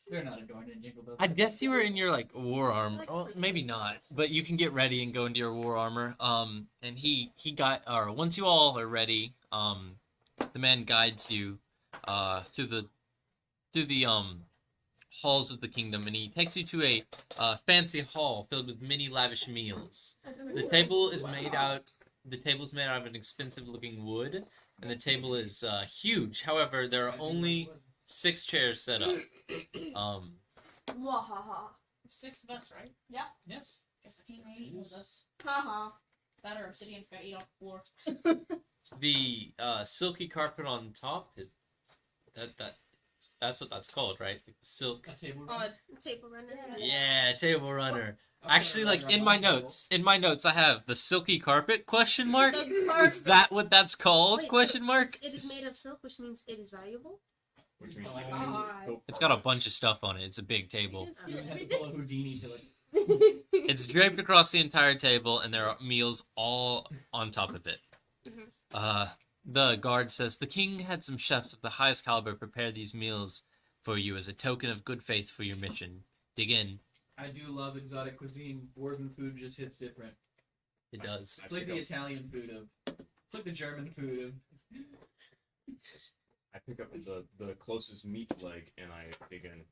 They're not adorned in Jingle Bell. I guess you were in your like war armor. Well, maybe not, but you can get ready and go into your war armor. And he got or once you all are ready, the man guides you through the halls of the kingdom, and he takes you to a fancy hall filled with many lavish meals. The table is made out. The table's made out of an expensive-looking wood, and the table is huge. However, there are only 6 chairs set up. Wahaha. 6 of us, right? Yes. Guess the king may eat with us. Haha. That or obsidian's got to eat off the floor. The silky carpet on top is that's what that's called, right? Like silk. A table. Oh, runner? table runner. Yeah, table runner. Okay, Actually, like runner in on my the table. notes, I have the silky carpet question mark. The Is that what that's called? Wait, so Question mark. It is made of silk, which means it is valuable. Which means Oh, you I can lied. go It's got a bunch of stuff on it. It's a big table. Just You do would have to everything. pull a Houdini to like. It's draped across the entire table, and there are meals all on top of it. The guard says the king had some chefs of the highest caliber prepare these meals for you as a token of good faith for your mission. Dig in. I do love exotic cuisine. Dwarven food just hits different. It does. It's like the Italian food of. It's like the German food of. I pick up the closest meat leg and I dig in.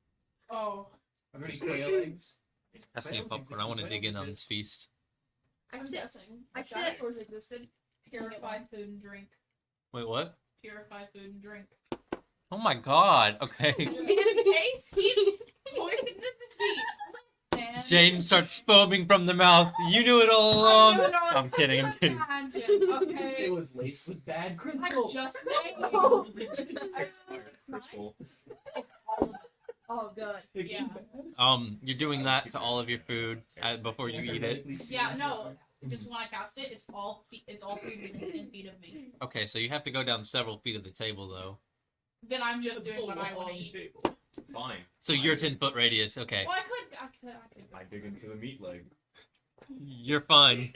Oh. Are there any quail eggs? Ask me a popcorn. I want to dig in on this feast. I I'm sit. guessing. I If sit- dinosaurs existed. Purified food and drink. Wait, what? Purified food and drink. Oh my god. Okay. In case he's poisoned in the sea. Listen. James starts foaming from the mouth. You knew it all along. I'm kidding. I'm kidding. Okay. It was laced with bad I'm crystal. just saying. Crystal. Oh god. Yeah. You're doing that to all of your food before you eat it. Yeah, no. Just when I cast it, it's all 3 within feet of me. Okay, so you have to go down several feet of the table, though. Then I'm just doing what I want to eat. Fine. So your 10-foot radius, okay. Well, I could. I dig into the meat leg. You're fine.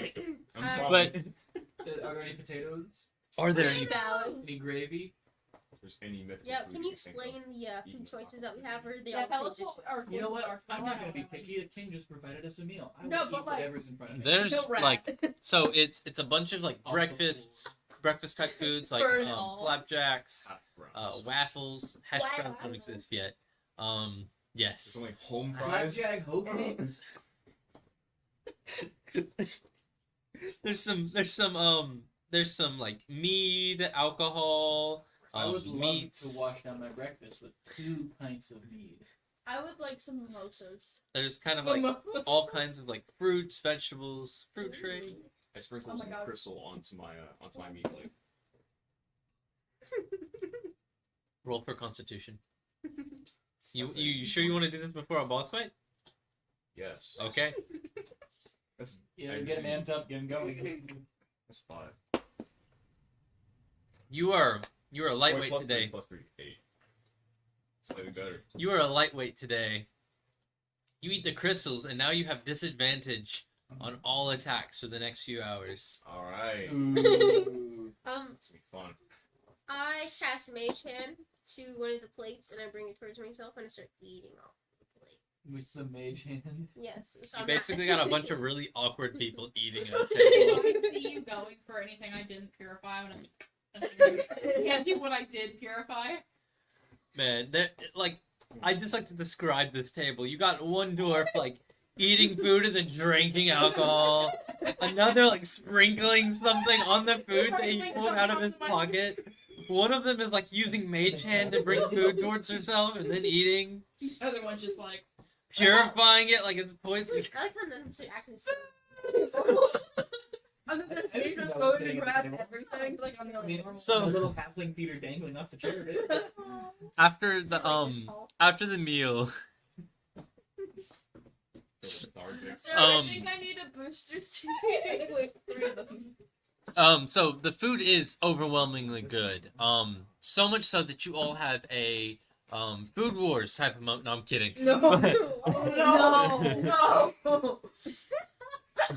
I'm Uh, fine. But Are there any potatoes? are there any... Salad. Any gravy? If there's any mythical Yeah, food can you can think explain of, the you food can choices talk that we about have, or they Yeah, all tell us dishes? what our You know what? our I'm not gonna be our- picky. The king just provided us a meal. I will No, eat but, like, whatever's in front of me. There's, No rat. like... So it's a bunch of, like, Off the breakfast type foods, like Burn all. flapjacks, Half browns. waffles, hash Why browns don't waffles? exist yet. There's Yes. only home fries. Flapjack hoe cakes. There's some like mead, alcohol, I would love meats. to wash down my breakfast with 2 pints of mead. I would like some mimosas. There's kind of like all kinds of like fruits, vegetables, fruit tray. I sprinkled Oh my some God. crystal onto my meat leg. Roll for Constitution. You sure you want to do this before a boss fight? Yes. Okay. That's Yeah, get him amped up, get him going. that's 5. You are a lightweight Plus today. 3 plus 3, 8. Slightly better. You are a lightweight today. You eat the crystals, and now you have disadvantage on all attacks for the next few hours. All right. Ooh. It's gonna be fun. I cast Mage Hand to one of the plates, and I bring it towards myself, and I start eating off the plate. With the mage hand. Yes. So You I'm basically not... got a bunch of really awkward people eating at a I table. see you going for anything I didn't purify when I can't do what I did purify. Man, I just like to describe this table. You got one dwarf like eating food and then drinking alcohol. Another like sprinkling something on the food that he pulled out of his pocket. One of them is like using mage hand to bring food towards herself and then eating, The other one's just like, purifying it like it's poison. I like how none of them say acting so. And then there's I me think just I was going sitting to at the grab table. everything. Like I'm the I only mean, normal. So- a little halfling feet are dangling off the chair. After the meal, Lethargic. Sir, Um, I think I need a booster seat. I think we have 3 of us. so the food is overwhelmingly good. So much so that you all have a food wars type of moment. No, I'm kidding. No. Oh, no.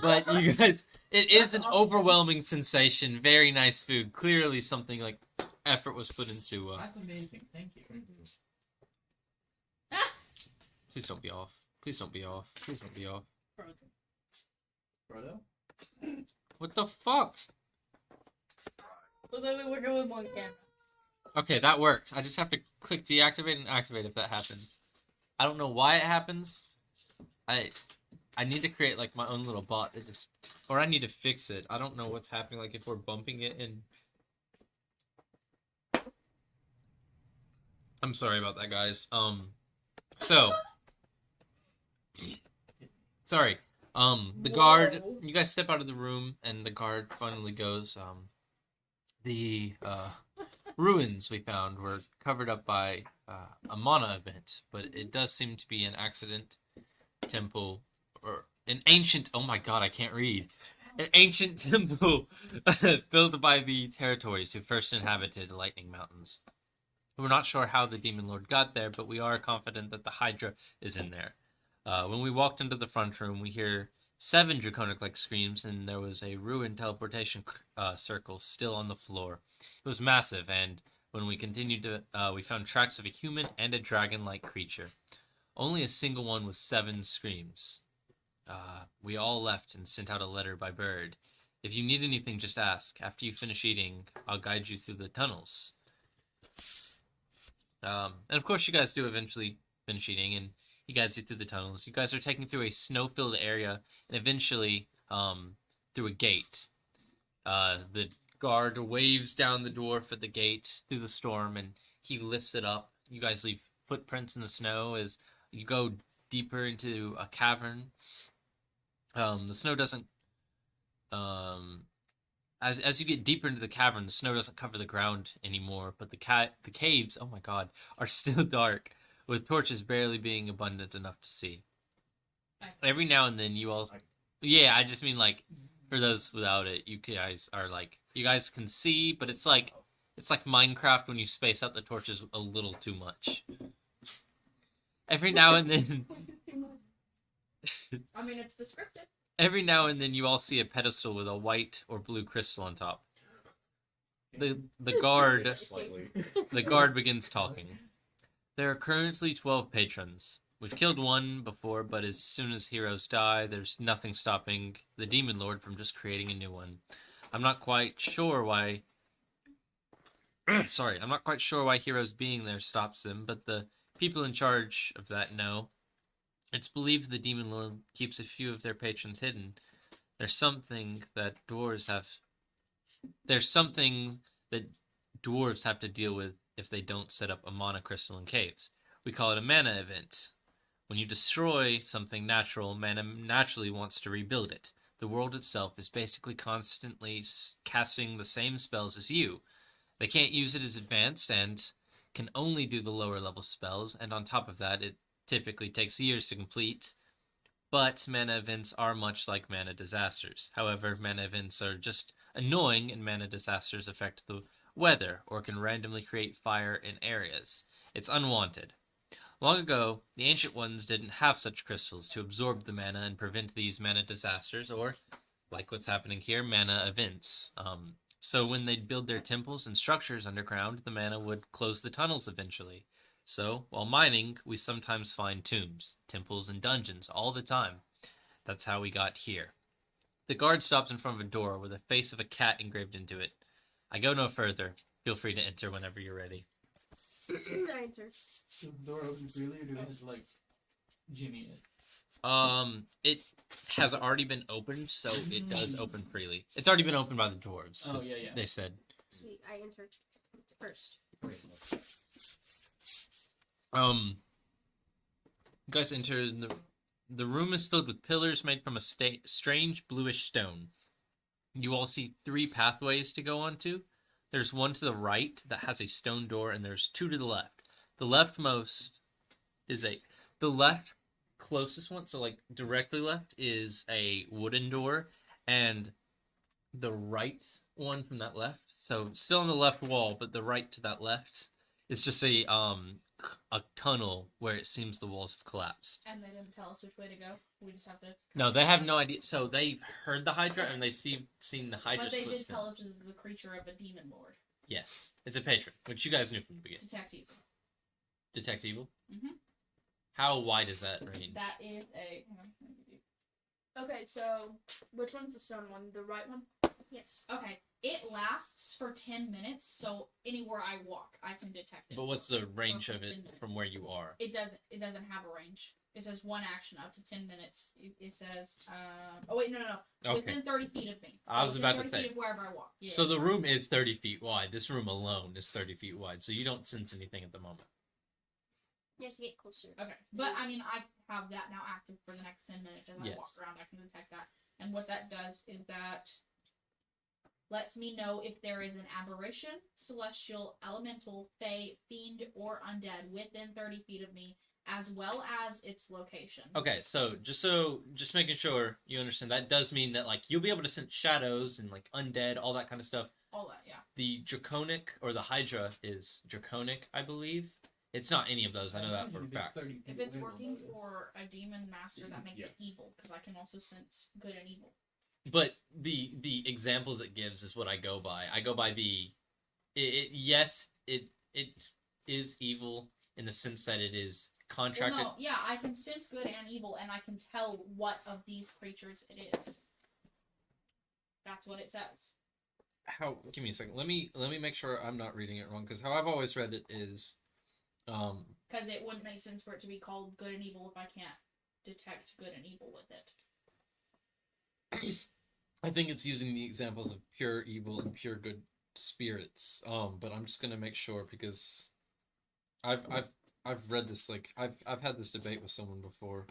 But you guys, it is an overwhelming sensation. Very nice food. Clearly, something like effort was put into. That's amazing. Thank you. Please don't be off. Please don't be off. Please don't be off. frozen. Frodo? What the fuck? Well, then we're going with one camera. Okay, that works. I just have to click deactivate and activate if that happens. I don't know why it happens. I need to create like my own little bot that just, or I need to fix it. I don't know what's happening. Like if we're bumping it in. I'm sorry about that, guys. So. Sorry. The guard. Whoa. You guys step out of the room, and the guard finally goes. The ruins we found were covered up by a mana event, but it does seem to be an accident temple or an ancient. Oh my god, I can't read. An ancient temple built by the territories who first inhabited Lightning Mountains. We're not sure how the Demon Lord got there, but we are confident that the Hydra is in there. When we walked into the front room, we hear 7 draconic-like screams, and there was a ruined teleportation circle still on the floor. It was massive, and when we continued to, we found tracks of a human and a dragon-like creature. Only a single one with 7 screams. We all left and sent out a letter by bird. If you need anything, just ask. After you finish eating, I'll guide you through the tunnels. And of course, you guys do eventually finish eating, and he guides you through the tunnels. You guys are taken through a snow-filled area, and eventually through a gate. The guard waves down the dwarf at the gate through the storm, and he lifts it up. You guys leave footprints in the snow as you go deeper into a cavern. The snow doesn't as you get deeper into the cavern, the snow doesn't cover the ground anymore, but the caves, oh my god, are still dark, with torches barely being abundant enough to see. Every now and then you all... Yeah, I just mean, like, for those without it, you guys are, like, you guys can see, but it's like Minecraft when you space out the torches a little too much. Every now and then... I mean, it's descriptive. Every now and then you all see a pedestal with a white or blue crystal on top. The guard Slightly. the guard begins talking. There are currently 12 patrons. We've killed one before, but as soon as heroes die, there's nothing stopping the Demon Lord from just creating a new one. I'm not quite sure why I'm not quite sure why heroes being there stops them, but the people in charge of that know. It's believed the Demon Lord keeps a few of their patrons hidden. There's something that dwarves have to deal with if they don't set up a mana crystal in caves. We call it a mana event. When you destroy something natural, mana naturally wants to rebuild it. The world itself is basically constantly casting the same spells as you. They can't use it as advanced and can only do the lower level spells, and on top of that, it typically takes years to complete, but mana events are much like mana disasters. However, mana events are just annoying, and mana disasters affect the weather or can randomly create fire in areas. It's unwanted. Long ago, the Ancient Ones didn't have such crystals to absorb the mana and prevent these mana disasters, or, like what's happening here, mana events. So when they'd build their temples and structures underground, the mana would close the tunnels eventually. So, while mining, we sometimes find tombs, temples, and dungeons all the time. That's how we got here. The guard stops in front of a door with a face of a cat engraved into it. I go no further. Feel free to enter whenever you're ready. I enter. Does the door open freely, or do we have to, like, jimmy it? It has already been opened, so it does open freely. It's already been opened by the dwarves. Oh, yeah. They said. Sweet, I entered first. You guys enter the room is filled with pillars made from a strange bluish stone. You all see 3 pathways to go onto. There's one to the right that has a stone door, and there's 2 to the left. The leftmost is the left closest one, so like directly left, is a wooden door, and the right one from that left, so still on the left wall, but the right to that left, is just a tunnel where it seems the walls have collapsed. And they didn't tell us which way to go. We just have to. No, they have no idea. So they've heard the Hydra and they've seen the Hydra. But they did tell us this is the creature of a demon lord. Yes, it's a patron, which you guys knew from the beginning. Detect evil. Detect evil. Mhm. How wide is that range? That is a. Hang on, let me do- Okay, so which one's the stone one? The right one? Yes. Okay, it lasts for 10 minutes, so anywhere I walk, I can detect it. But what's the range For of it 10 minutes. from where you are? It doesn't have a range. It says 1 action up to 10 minutes. It says. Oh wait, no. Okay. Within 30 feet of me. I was within about to 30 say. feet of wherever I walk. Yeah. So the room is 30 feet wide. This room alone is 30 feet wide, so you don't sense anything at the moment. You have to get closer. Okay, but I mean, I have that now active for the next 10 minutes as I Yes. walk around. I can detect that, and what that does is that lets me know if there is an aberration, celestial, elemental, fey, fiend, or undead within 30 feet of me, as well as its location. Okay, so just making sure you understand, that does mean that like you'll be able to sense shadows and like undead, all that kind of stuff. All that, yeah. The draconic or the Hydra is draconic, I believe. It's not any of those. I know that for a fact. If it's working for a demon master, that makes Yeah. it evil, because I can also sense good and evil. But the examples it gives is what I go by. I go by yes, it is evil in the sense that it is contracted. Well, no, yeah, I can sense good and evil, and I can tell what of these creatures it is. That's what it says. How? Give me a second. Let me make sure I'm not reading it wrong, because how I've always read it is, Because it wouldn't make sense for it to be called good and evil if I can't detect good and evil with it. I think it's using the examples of pure evil and pure good spirits. But I'm just gonna make sure because I've I've read this like I've had this debate with someone before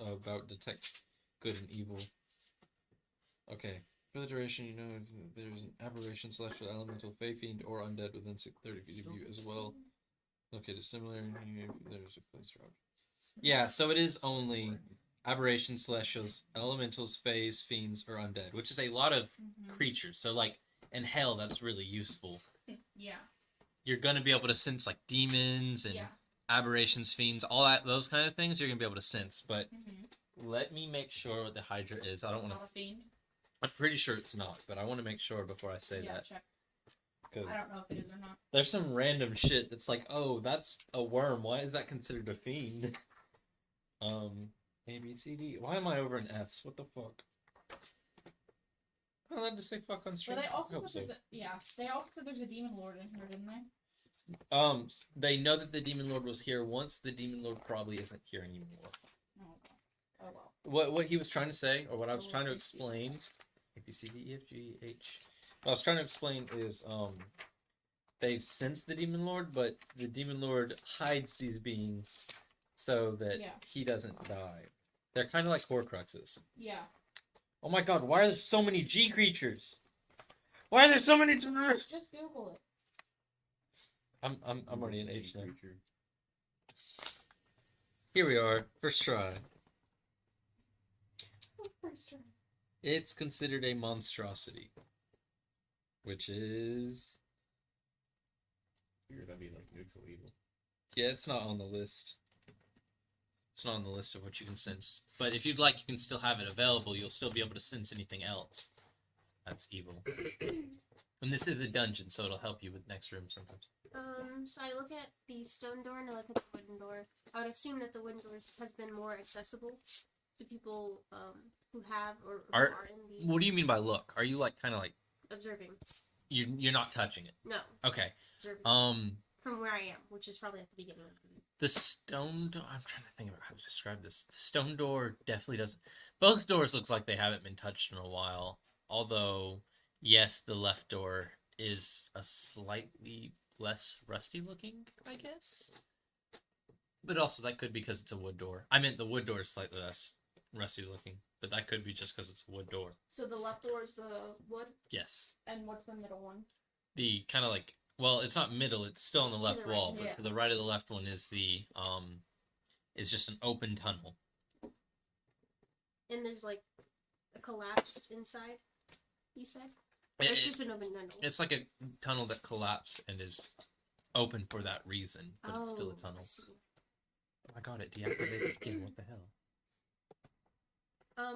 about detect good and evil. Okay. For the duration, you know if there's an aberration, celestial, elemental, fey, fiend, or undead within 30 feet of you as well. Located similar, there's a place for objects. Yeah, so it is only aberrations, celestials, elementals, fays, fiends, or undead, which is a lot of creatures. So like in hell, that's really useful. Yeah. You're gonna be able to sense like demons and Yeah. aberrations, fiends, all that those kind of things. You're gonna be able to sense. But let me make sure what the hydra is. I don't want Not a to. fiend. I'm pretty sure it's not, but I want to make sure before I say Yeah, that. check. Cause I don't know if it is or not. there's some random shit that's like, oh, that's a worm. Why is that considered a fiend? A, B, C, D. Why am I over in F's? What the fuck? I'm allowed to say fuck on stream. But they also I said hope so. they also said there's a demon lord in here, didn't they? They know that the demon lord was here once. The demon lord probably isn't here anymore. Oh, okay. Oh well. What he was trying to say, or what I was trying to explain, A, B, C, D, E, F, G, H. What I was trying to explain is, they've sensed the demon lord, but the demon lord hides these beings so that he doesn't die. They're kind of like Horcruxes. Yeah. Oh my god, why are there so many G creatures? Why are there so many? Just Google it. I'm already in H now. Creature. Here we are, first try. First try. It's considered a monstrosity, which is Figure that'd be like neutral evil. yeah, it's not on the list. It's not on the list of what you can sense. But if you'd like, you can still have it available. You'll still be able to sense anything else. That's evil. And this is a dungeon, so it'll help you with next room sometimes. So I look at the stone door and I look at the wooden door. I would assume that the wooden door has been more accessible to people who have or who are in the What do you mean by look? Are you like kind of like observing. you're not touching it? No, Okay. observing. From where I am, which is probably at the beginning of the The stone door. I'm trying to think about how to describe this. The stone door definitely doesn't. Both doors looks like they haven't been touched in a while. Although, yes, the left door is a slightly less rusty looking, I guess. But also that could be because it's a wood door. I meant the wood door is slightly less rusty looking, but that could be just because it's a wood door. So the left door is the wood, Yes. and what's the middle one? The kind of like, well, it's not middle, it's still on the left the right, wall, but yeah. to the right of the left one is the is just an open tunnel. And there's like a collapsed inside, you said? It- It's just an open tunnel. It's like a tunnel that collapsed and is open for that reason, but it's still a tunnel. I see. Oh, I got it deactivated again. What the hell?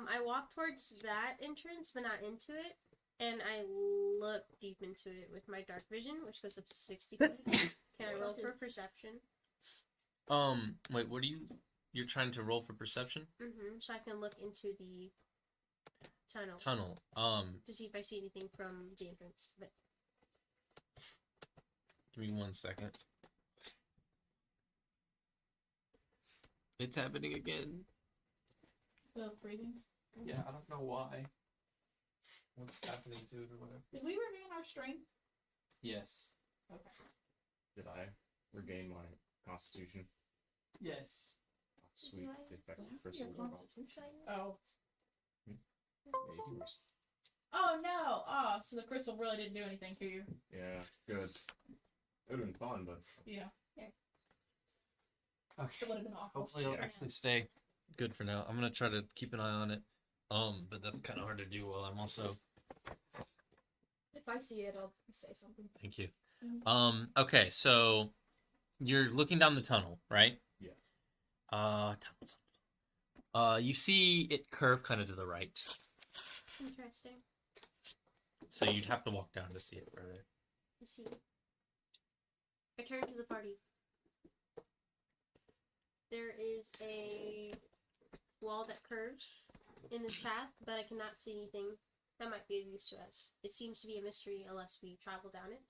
I walk towards that entrance, but not into it, and I look deep into it with my dark vision, which goes up to 60 feet. Can I roll for perception? Wait, what are you? You're trying to roll for perception? So I can look into the tunnel. To see if I see anything from the entrance. But give me 1 second. It's happening again. The freezing. Yeah, I don't know why. What's happening to it or whatever. Did we regain our strength? Yes. Okay. Did I regain my constitution? Yes. Oh, sweet. Get back to Your crystal world. constitution? Oh. Yeah, you were... Oh no! Oh, so the crystal really didn't do anything to you. Yeah, good. It would have been fun, but Yeah. Okay. It would have been awful. Hopefully it'll actually stay good for now. I'm gonna try to keep an eye on it. But that's kind of hard to do while I'm also. If I see it, I'll say something. Thank you. Okay, so you're looking down the tunnel, right? Yeah. Tunnel. You see it curve kind of to the right, interesting. so you'd have to walk down to see it further. I see. I turn to the party. There is a wall that curves in this path, but I cannot see anything that might be of use to us. It seems to be a mystery unless we travel down it.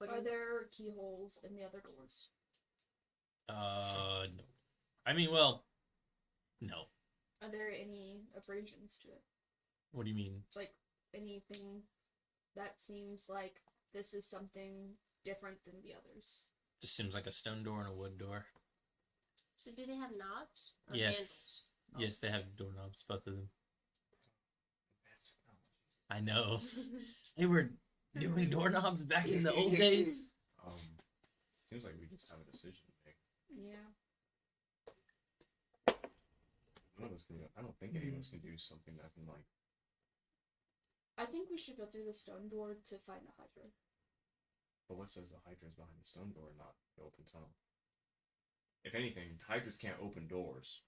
Are there keyholes in the other doors? No. I mean, well, no. Are there any abrasions to it? What do you mean? Like anything that seems like this is something different than the others? Just seems like a stone door and a wood door. So do they have knobs? Or Yes. handles? Yes, they have doorknobs, both of them. I know. They were doing doorknobs back in the old days. Seems like we just have a decision to make. Yeah. None of us can. I don't think any of us can do something that can like. I think we should go through the stone door to find the hydra. But what says the hydra's behind the stone door, not the open tunnel? If anything, hydras can't open doors.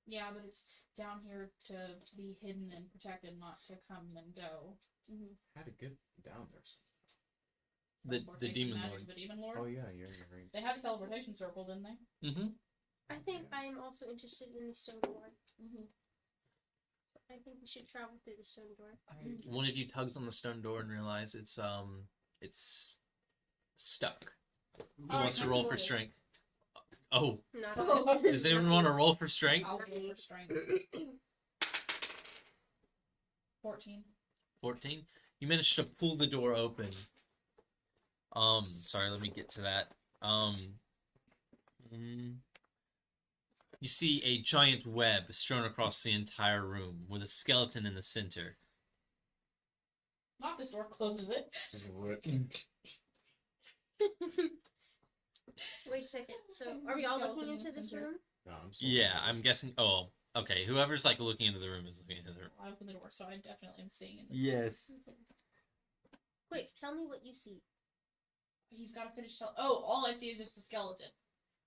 Yeah, but it's down here to be hidden and protected, not to come and go. How to get down there? The Teleportation demon magic, lord. The demon lord. Oh yeah, you're right. They have a teleportation circle, didn't they? Mm-hmm. I think I am also interested in the stone door. I think we should travel through the stone door. One of you tugs on the stone door and realize it's stuck. Who wants to roll for strength? Oh, Not does anyone want to roll for strength? I'll roll for strength. 14. 14. You managed to pull the door open. Sorry, let me get to that. You see a giant web strewn across the entire room with a skeleton in the center. Not this door closes it. Just rip. Wait a second. So, are we all looking into this room? No, I'm sorry. Yeah, I'm guessing. Oh, okay. Whoever's like looking into the room is looking into the room. I opened the door, so I definitely am seeing in this. Yes. Quick, tell me what you see. He's got to finish. All I see is just the skeleton.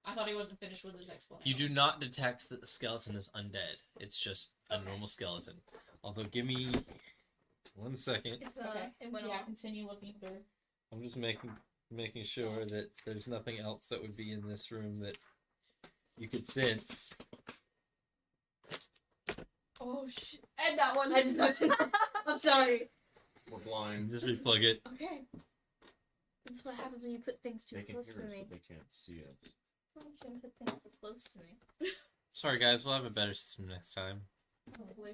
I thought he wasn't finished with his explanation. You do not detect that the skeleton is undead. It's just a normal skeleton. Although, give me 1 second. It's Okay. it went Yeah, off. continue looking through. I'm just making sure that there's nothing else that would be in this room that you could sense. Oh shit! And that one I did not. I'm sorry. We're blind. Just replug it. Okay. This is what happens when you put things too They can close hear to us, me. but they can't see us. Why don't you put things so close to me? Sorry, guys. We'll have a better system next time. Probably.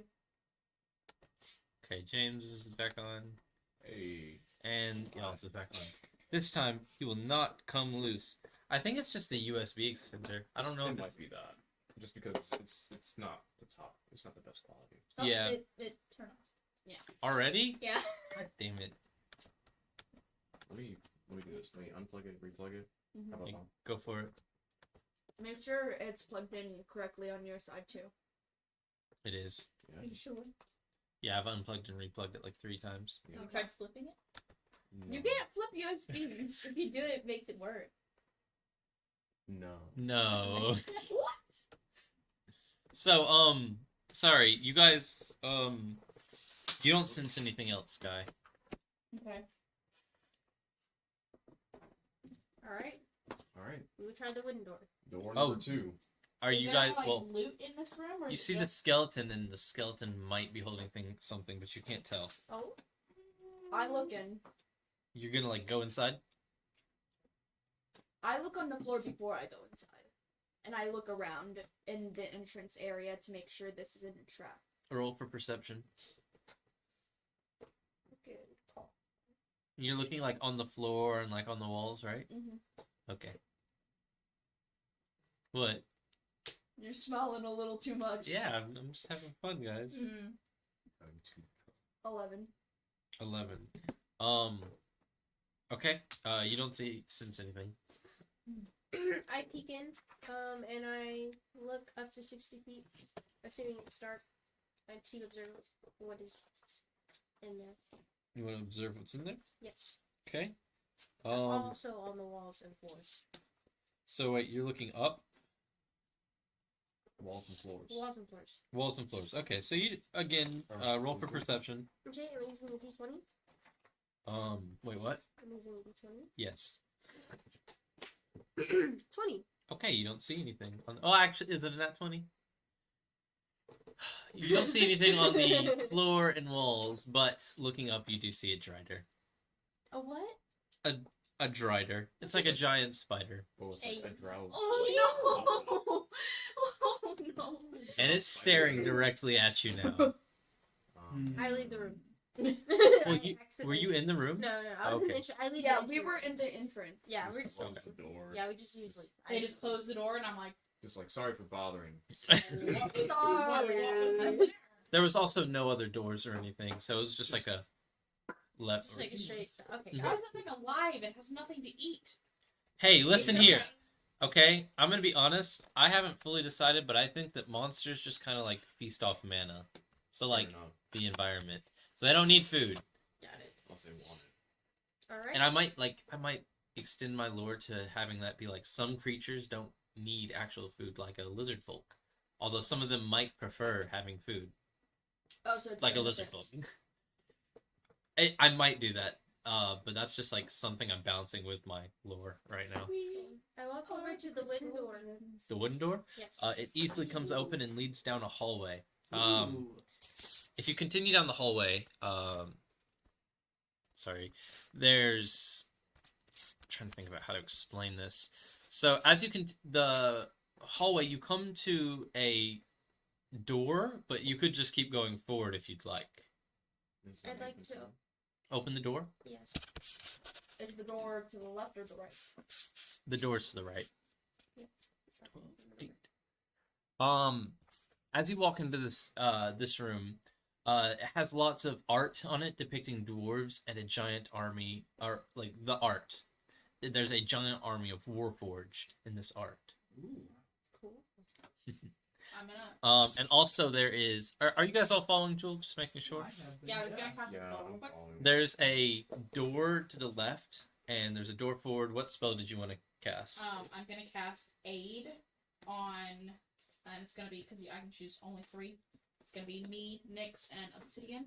Okay, James is back on, Hey. and Yas is back on. This time, he will not come loose. I think it's just the USB extender. I don't know It if might it's... be that. Just because it's not the top. It's not the best quality. Oh, Yeah. It turned off. Already? Yeah. God damn it. Let me do this. Let me unplug it, replug it. How about Okay, that? go for it. Make sure it's plugged in correctly on your side too. It is. Yeah. You sure? Yeah, I've unplugged and replugged it like 3 times. Yeah. You tried flipping it? No. You can't flip USBs. If you do it makes it work. No. No. What? So, sorry, you guys, you don't sense anything else, Guy. Okay. Alright, Alright. we will try the wooden door. Door Oh. number 2. Are Is you there, guys, like, well, loot in this room? Or you is it see the just... skeleton, and the skeleton might be holding something, but you can't tell. Oh? I look in. You're gonna, like, go inside? I look on the floor before I go inside. And I look around in the entrance area to make sure this isn't a trap. Roll for perception. Good. You're looking, like, on the floor and, like, on the walls, right? Mm-hmm. Okay. What? You're smiling a little too much. Yeah, I'm just having fun, guys. Mm. 11. 11. Okay. You don't sense anything. I peek in, and I look up to 60 feet, assuming it's dark, and to observe what is in there. You want to observe what's in there? Yes. Okay. Also on the walls and floors. So wait, you're looking up? Walls and floors. Walls and floors. Walls and floors. Okay, so you, again, roll for perception. Okay, am I using a d20? Wait, what? I'm using a d20. Yes. 20. Okay, you don't see anything. Oh, actually, is it a nat 20? You don't see anything on the floor and walls, but looking up, you do see a drider. A what? A drider. It's like a giant spider. Oh, it's like a drought. Oh no! Oh no! And it's staring directly at you now. I leave the room. Well, were you in the room? No, I was in Okay. the I leave Yeah, the we entry were room. in the entrance. Yeah, we're Just just close the door. yeah, we just use like They just closed the door, and I'm like, Just like, sorry for bothering. what was Sorry. there? There was also no other doors or anything, so it was just like a left. Just like a straight. Okay. Mhm. How is that thing alive? It has nothing to eat. Hey, listen It's here. okay. Okay, I'm gonna be honest. I haven't fully decided, but I think that monsters just kind of like feast off mana. So like Fair enough, the environment, so they don't need food. Got it. unless they want it. All right. And I might extend my lore to having that be like some creatures don't need actual food, like a lizard folk. Although some of them might prefer having food, Oh, so it's like a lizard folk. I might do that, but that's just like something I'm balancing with my lore right now. I walk over to the wooden door. The wooden door, Yes. it easily comes open and leads down a hallway. Ooh. If you continue down the hallway, there's. I'm trying to think about how to explain this. So as you can, the hallway, you come to a door, but you could just keep going forward if you'd like. This is I'd an like open to. door. Open the door. Yes. Is the door to the left or the right? The door's to the right. Yep. 8. As you walk into this room, it has lots of art on it depicting dwarves and a giant army, or like the art. There's a giant army of Warforged in this art. Ooh. Cool. I'm gonna. And also there is. Are you guys all following, Jewel? Just making sure. Yeah, I was gonna cast a Yeah, spell real I'm quick. following. There's a door to the left, and there's a door forward. What spell did you want to cast? I'm gonna cast Aid on, and it's gonna be because I can choose only 3. It's gonna be me, Nyx, and Obsidian.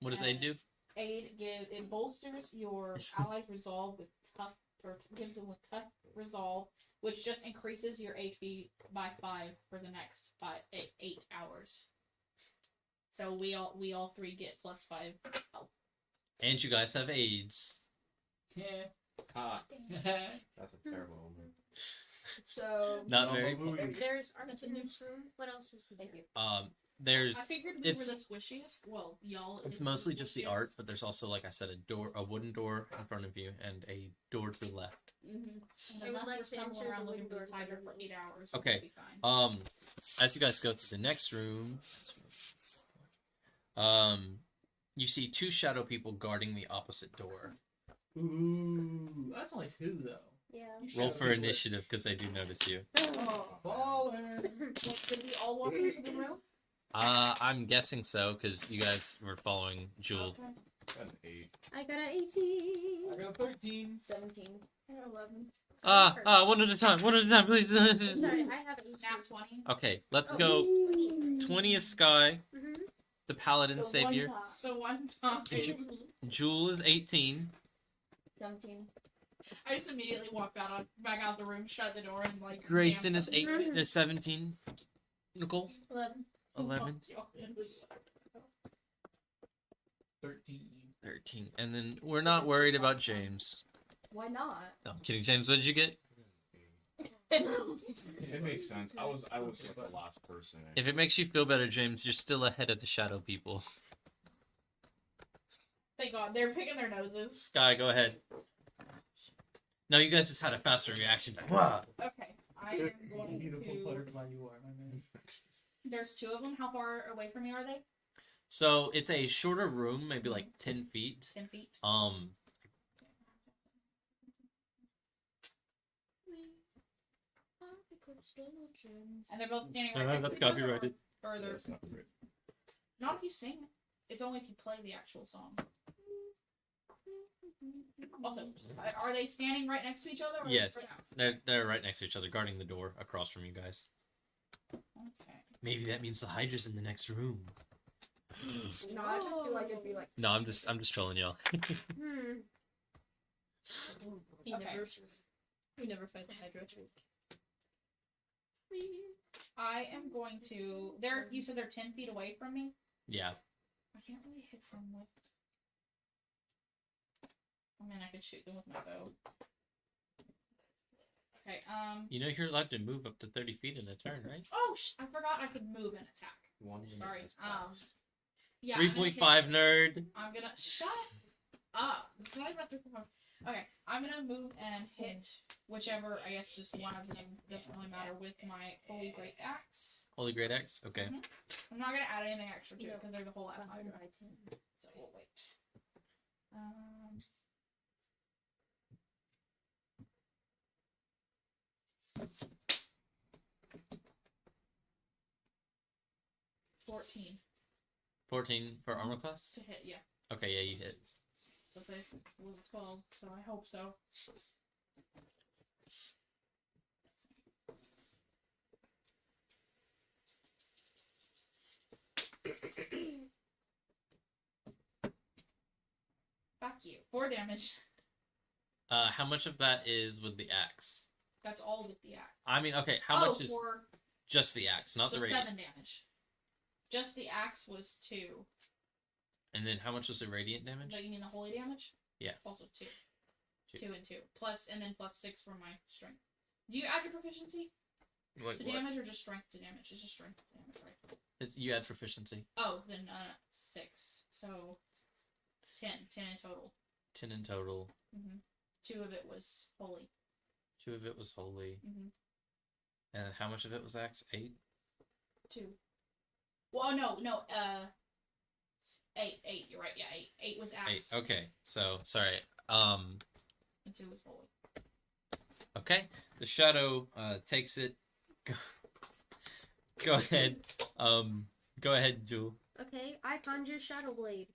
What does Aid do? Aid it bolsters your allies' resolve with tough, or gives them with tough resolve, which just increases your HP by 5 for the next 8 hours. So we all 3 get +5 health. And you guys have aids. Yeah. Ah, that's a terrible omen. So Not very. There's art in this room. What else is thank you. There's. I figured we were it's- the squishiest. Well, y'all. It's is mostly just the squishiest. art, but there's also, like I said, a wooden door in front of you and a door to the left. And I would unless like we're to stumbling enter around the looking for window this hydra door. for 8 hours, Okay. we'll be fine. As you guys go to the next room, you see 2 shadow people guarding the opposite door. Ooh. That's only 2 though. Yeah. You Roll shadow for people. initiative because they do notice you. Oh, baller. Wait, did we all walk into the room? I'm guessing so because you guys were following Jewel. Okay. Got an 8. I got an 18. I got a 13. 17. I got 11. One at a time, please. Sorry, I have 18. Nat 20. Okay, let's Oh, go. 20. 20 is Sky, Mm-hmm. the Paladin So Savior. one top. So one time. Did you- It's me. Jewel is 18. 17. I just immediately walked back out the room, shut the door, and like. Grayson is jammed 17. Nicole, 11. 11. 13. 13. And then we're not worried about James. Why not? No, I'm kidding. James, what did you get? It makes sense. I was like the last person. If it makes you feel better, James, you're still ahead of the shadow people. Thank God, they're picking their noses. Sky, go ahead. No, you guys just had a faster reaction time. Wow. Okay, I am going Beautiful to. butterfly you are, my man. There's 2 of them. How far away from me are they? So it's a shorter room, maybe like 10 feet. 10 feet. And they're both standing right next That's to each other, copyrighted. Or Yeah, they're it's not great. not if you sing. It's only if you play the actual song. Also, are they standing right next to each other? Or Yes, further out? they're right next to each other, guarding the door across from you guys. Okay. Maybe that means the Hydra's in the next room. No, I just feel like it'd be like. No, I'm just trolling y'all. Hmm. He Okay. we never fight the hydra. I am going to. You said they're 10 feet away from me. Yeah. I can't really hit them with. I mean, I could shoot them with my bow. Okay. You know you're allowed to move up to 30 feet in a turn, right? Oh, I forgot I could move and attack. One minute Sorry, has passed. Yeah. I'm gonna 3.5 hit- nerd. I'm gonna shut up. It's not about 3.5. Okay, I'm gonna move and hit whichever. I guess just one of them doesn't really matter with my holy great axe. Holy Great Axe. Okay. Mhm. I'm not gonna add anything extra to it because there's a whole lot of Behind hydra. by 10. So we'll wait. Um. $14 14 for armor class. to hit. Yeah. Okay, yeah, you hit. So say it was a 12. So I hope so. Fuck you. 4 damage. How much of that is with the axe? That's all with the axe. I mean, okay, how much is for just the axe, not so the radiant? 7 damage. Just the axe was 2. And then how much was the radiant damage? But you mean the holy damage? Yeah. Also 2. Two. 2 and 2. Plus, and then plus 6 for my strength. Do you add your proficiency Wait, to what? damage or just strength to damage? It's just strength to damage, right? You add proficiency. Oh, then 6. So 10. 10 in total. 10 in total. 2 of it was holy. 2 of it was holy. Mhm. And how much of it was axe? 8? 2. Well, no. 8. You're right. Yeah, 8. 8 was 8. axe. Okay. So, sorry. And 2 was holy. Okay. The shadow takes it. Go ahead. Go ahead, Jewel. Okay, I conjure Shadow Blade.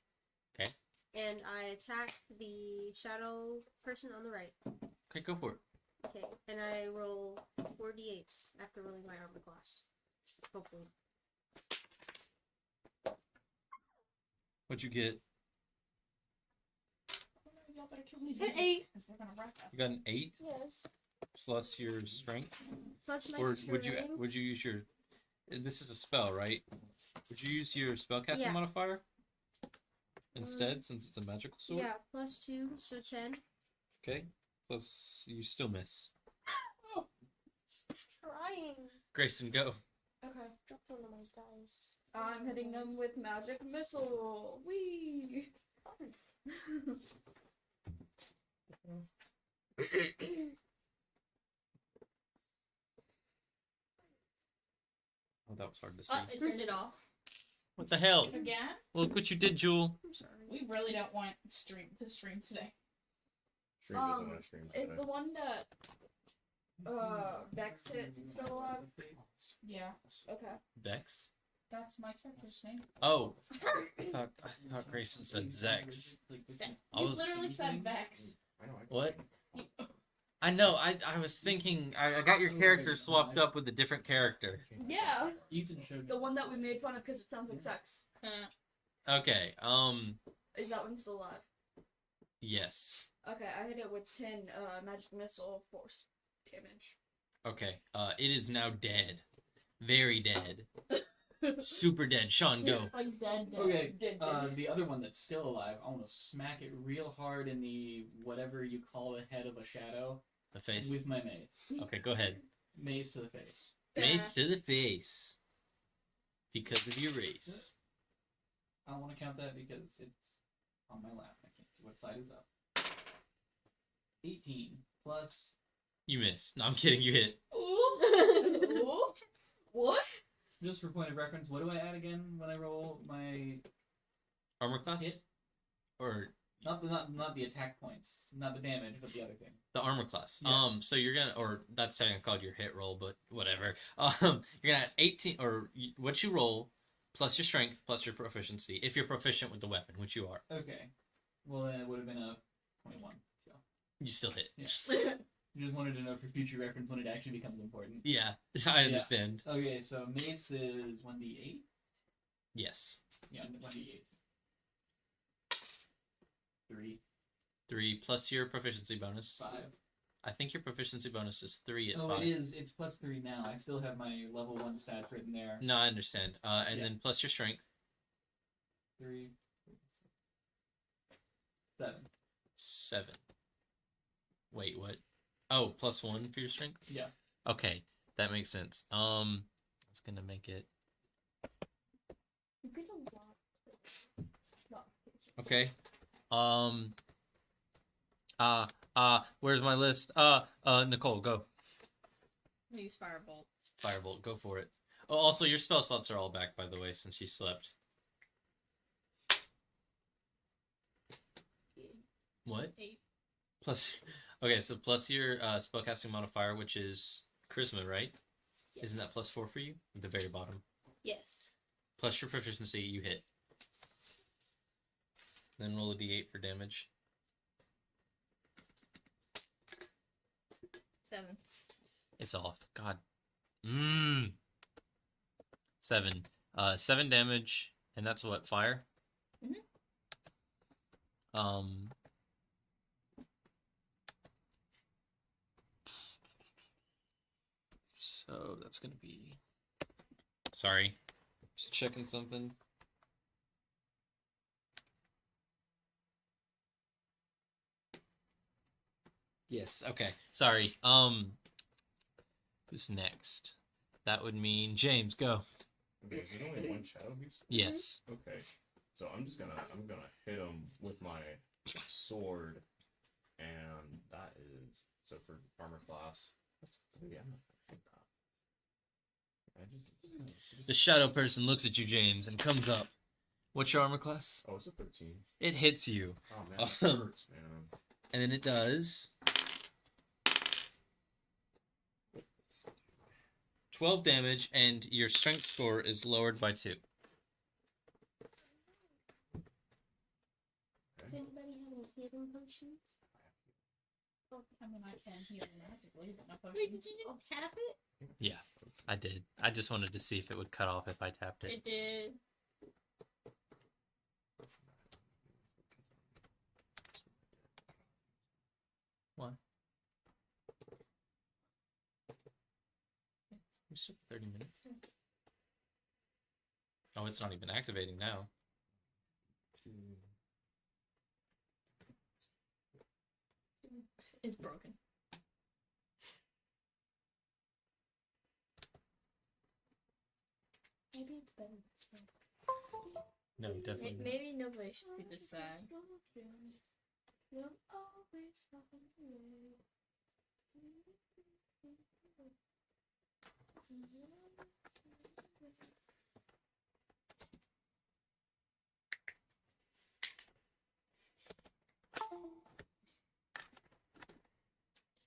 Okay. And I attack the shadow person on the right. Okay, go for it. Okay, and I roll 4d8s after rolling my armor class. Hopefully. What'd you get? Y'all better kill these An bitches, 8. 'cause they're gonna wreck us. You got an 8 Yes. plus your strength? Plus my Or terrain. would you use your... This is a spell, right? Would you use your spellcasting Yeah. modifier instead, since it's a magical sword? Yeah, plus 2, so 10. Okay. Plus, you still miss. Trying. Grayson, go. Okay. Drop one of my dice. I'm hitting them with magic missile. Whee! Oh, that was hard to see. It turned it off. What the hell? Again? Look what you did, Jewel. I'm sorry. We really don't want to stream today. Stream doesn't want to stream Is today. the one that Vex hit still alive? Yeah, Okay. Vex? that's my character's name. Oh. I thought Grayson said Zex. I You was- literally said Vex. I know. What? I know, I was thinking, I got your character swapped up with a different character. Yeah. Ethan showed The one that we made fun of because it sounds like sex. Okay, Is that one still alive? yes. Okay, I hit it with 10 magic missile force damage. Okay, it is now dead. Very dead. Super dead. Sean, go. Like dead. Okay, the other one that's still alive, I want to smack it real hard in the whatever you call the head of a shadow The face. with my mace. Okay, go ahead. Mace to the face. Mace to the face. Because of your race. I don't want to count that because it's on my lap. I can't see what side is up. 18 plus. You missed. No, I'm kidding, you hit. Ooh. What? Just for point of reference, what do I add again when I roll my Armor class? hit? Or Not the attack points, not the damage, but the other thing. the armor class. Yeah. So you're gonna, or that's technically called your hit roll, but whatever. You're gonna add 18, or what you roll, plus your strength, plus your proficiency, if you're proficient with the weapon, which you are. Okay. Well, then it would have been a 21. So You still hit. Yeah. Just wanted to know for future reference when it actually becomes important. Yeah, I understand. Okay, so mace is 1d8. Yes. Yeah, 1d8. 3, 3 plus your proficiency bonus. 5. I think your proficiency bonus is 3 at Oh, 5. it is. It's plus 3 now. I still have my level 1 stats written there. No, I understand. And Yeah. then plus your strength. 3, 7. 7. Wait, what? Oh, plus 1 for your strength? Yeah. Okay, that makes sense. That's gonna make it. You get a lot. Okay. Where's my list? Nicole, go. Use firebolt. Firebolt, go for it. Oh, also, your spell slots are all back, by the way, since you slept. What? 8. Plus, okay, so plus your spellcasting modifier, which is charisma, right? Yes. Isn't that +4 for you? At the very bottom. Yes. Plus your proficiency, you hit. Then roll a d8 for damage. 7. It's off. God. 7. 7 damage, and that's what, fire? So that's gonna be... Sorry. Just checking something. Yes, okay. Sorry. Who's next? That would mean James, go. Okay, is there only one shadow beast? Yes. Okay. So I'm gonna hit him with my sword, and that is so for armor class. That's 3. I'm not gonna hit that. The shadow person looks at you, James, and comes up. What's your armor class? Oh, it's a 13. It hits you. Oh man, it hurts, man. And then it does 12 damage, and your strength score is lowered by 2. Does anybody have any healing potions? I mean, I can heal magically, but no potions. Wait, did you just tap it? Yeah, I did. I just wanted to see if it would cut off if I tapped it. It did. What? We still have 30 minutes. Oh, it's not even activating now. It's broken. Maybe it's better this way. No, definitely not. Maybe nobody should see this side. Will always find a way.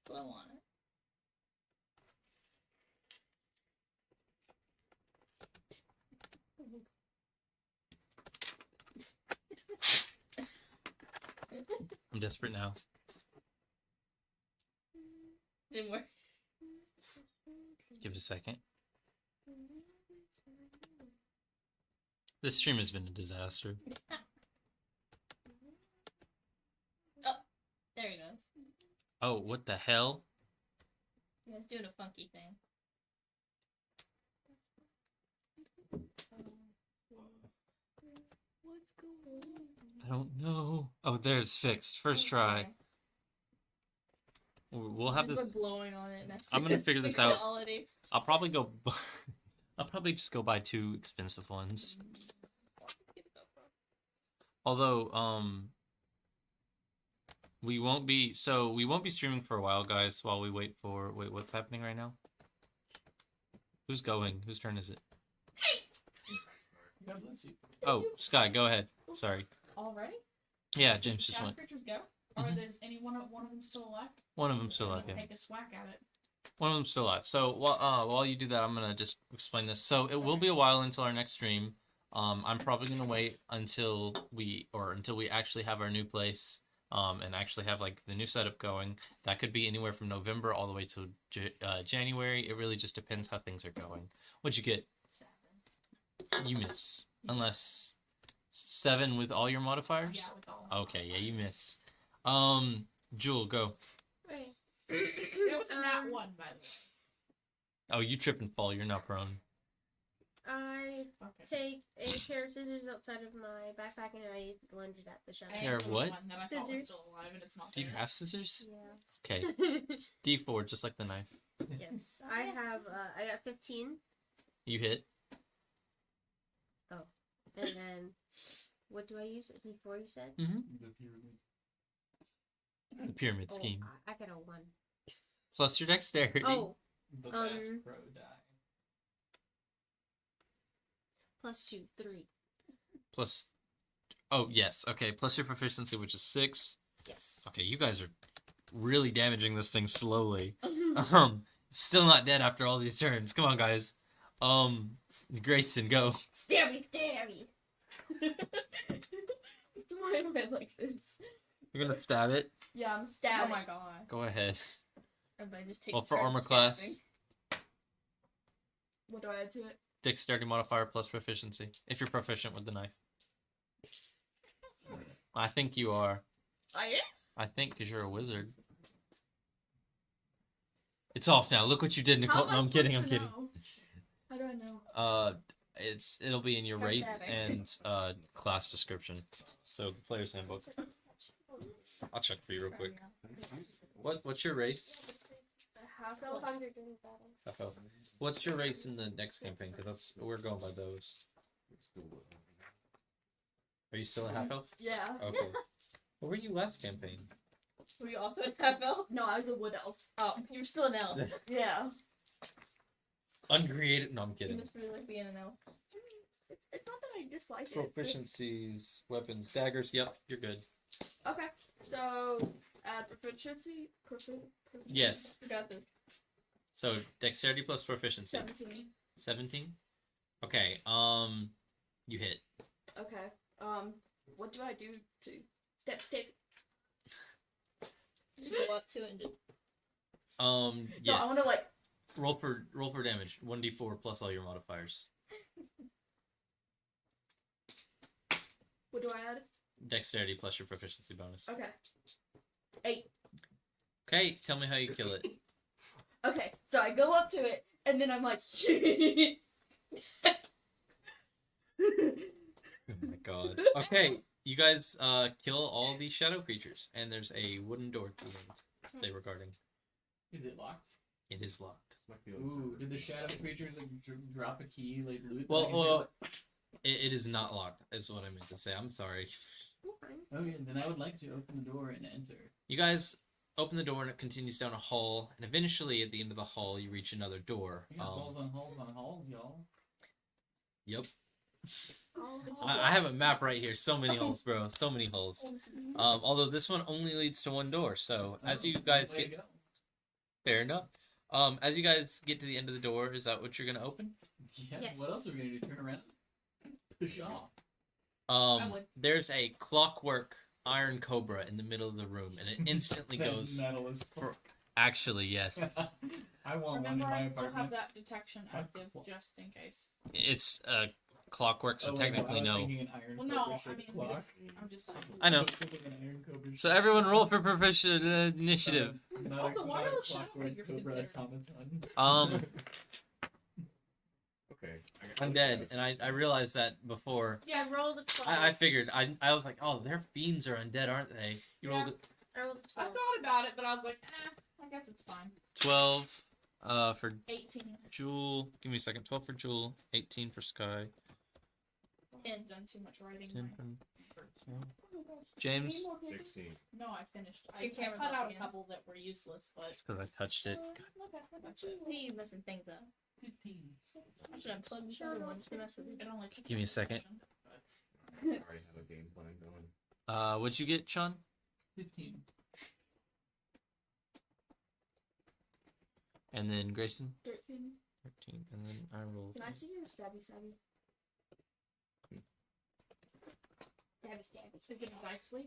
Blow on it. I'm desperate now. Didn't work. Give it a second. This stream has been a disaster. There he goes. Oh, what the hell? Yeah, it's doing a funky thing. What's going on? I don't know. Oh, there's fixed. First try. We'll have this. We're blowing on it next. I'm gonna figure this The out. quality. I'll probably go. I'll probably just go buy 2 expensive ones. Although, we won't be streaming for a while, guys. While we wait, what's happening right now? Who's going? Whose turn is it? God bless you. Oh, Sky, go ahead. Sorry. Already? Yeah, James just Shadow went. creatures go? Or Mhm. is one of them still alive? One of them's still I'm alive. gonna Yeah. take a swack at it. One of them's still alive. So while you do that, I'm gonna just explain this. So it will be a while until our next stream. I'm probably gonna wait until we actually have our new place, and actually have like the new setup going. That could be anywhere from November all the way to January. It really just depends how things are going. What'd you get? 7. You miss, unless 7 with all your modifiers. Yeah, with all of them. Okay, yeah, you miss. Jewel, go. Right. It was a nat 1, by the way. Oh, you trip and fall. You're now prone. I Okay. take a pair of scissors outside of my backpack and I lunge it at the shadow. I Pair of am the what? one that I thought was Scissors. still alive, and it's not Do you there. have scissors? Yeah. Okay, it's D4, just like the knife. Yes. I have. I got 15, You hit. and then What do I use? A D4, you said? Mm-hmm. The pyramid. The pyramid Oh, scheme. I got a 1. Plus your dexterity. Oh, The Bass Pro die. +2, 3. Plus. Oh, yes. Okay, plus your proficiency, which is 6. Yes. Okay, you guys are really damaging this thing slowly. Oh, It's still not dead after all these turns. Come on, guys. Grayson, go. Stabby, stabby. Why am I like this? You're gonna stab it. Yeah, I'm Oh stabbing. my god. Go ahead. Everybody just take Well, a for turn armor stabbing. class, What do I add to it? dexterity modifier plus proficiency. If you're proficient with the knife. I think you are. I am? I think because you're a wizard. It's off now. Look what you did, Nicole. How am No, I I'm kidding. I'm supposed to kidding. know? How do I know? It'll be in your How's race stabbing? and class description. So the player's handbook. I'll check for you real quick. What's your race? Half elf. Half elf. What's your race in the next campaign? Because we're going by those. Are you still a half elf? Yeah. Okay. What were you last campaign? Were you also a half elf? No, I was a wood elf. Oh, you're still an elf. Yeah. Uncreated? No, I'm You kidding. must really like being an elf. It's not that I dislike it. It's just... Proficiencies, weapons, daggers. Yep, you're good. Okay. So, proficiency. Yes. Forgot this. So dexterity plus proficiency. 17. 17. Okay. You hit. Okay. What do I do to step? Just go up to it and just. Yes. No, I want to like. roll for damage. 1d4 plus all your modifiers. What do I add? Dexterity plus your proficiency bonus. Okay. 8. Okay, tell me how you kill it. Okay, so I go up to it, and then I'm like, Oh my god. Okay, you guys kill all the shadow creatures, and there's a wooden door to the end. They were guarding. Is it locked? It is locked. My feelings Ooh, hurt. did the shadow creatures like drop a key, like loot? Well, it is not locked, is what I meant to say. I'm sorry. Okay, then I would like to open the door and enter. You guys open the door, and it continues down a hall, and eventually, at the end of the hall, you reach another door. I got halls on halls on halls, y'all. Yep. Oh, I have a map right here. So many holes, bro. So many holes. Although this one only leads to one door. So as you guys Way to get, go. fair enough. As you guys get to the end of the door, is that what you're gonna open? Yeah, Yes. what else are we gonna do? Turn around? Push off. would. There's a clockwork iron cobra in the middle of the room, and it instantly That's goes. metal as fuck. Actually, yes, I want one in Remember, my I still have apartment. that detection active just in case. it's clockwork, so Oh, wait, technically I was no. thinking an iron Well, no, cobra I shaped mean, clock. I'm just saying. I know. was thinking an iron cobra So shaped everyone clock. roll for proficient initiative. Not Also, a, why not are a the shadow clockwork figures cobra considered? automaton. Okay. I'm dead, and I realized that before. Yeah, roll the 12. I figured. I was like, oh, their fiends are undead, aren't they? You rolled I rolled a I 12. thought about it, but I was like, I guess it's fine. 12 for 18. Jewel. Give me a second. 12 for Jewel. 18 for Sky. I've done too much writing. 10 right? from James. 16. No, I finished. I Your camera's cut off out a again. couple that were useless, but. It's because I touched it. Please messing things up. 15. I should have plugged this other one just to mess with it. It only took Give me a second. I already have a game plan going. What'd you get, Sean? 15. And then Grayson? 13. 13. And then I rolled. Can I see your stabby? Stabby. Is it a dice sleeve?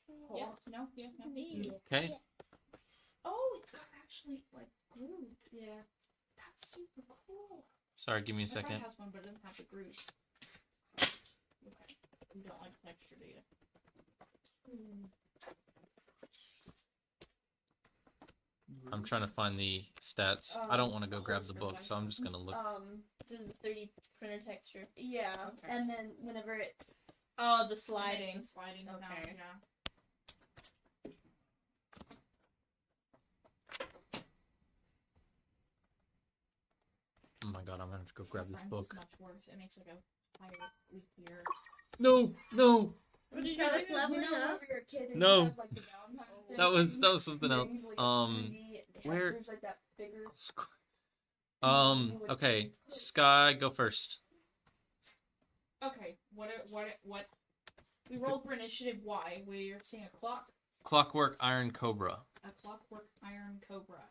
Oh. Yeah. No. Yeah. No. Okay. Oh, it's got actually like glue. Yeah. That's super cool. Sorry, give me a My friend second. has one, but it doesn't have the grooves. Okay. You don't like texture, do you? I'm trying to find the stats. I don't want to go grab the book, so I'm just going to look. The 3D printer texture. Yeah. Okay. And then whenever it. Oh, the sliding. Sliding sound, Okay. yeah. Oh my god, I'm going to have to go grab this Sometimes book. It's much worse. It makes like a higher, squeakier. No, no. What did you That was do? leveling You know, up. whenever you're a kid and No. you have, like, the Valentine's Day That was things, something you know, else. like, 3D, Where? There's like that bigger. Okay. Sky, go first. Okay, what? We rolled for initiative. Why? We're seeing a clock. Clockwork Iron Cobra. A clockwork iron cobra.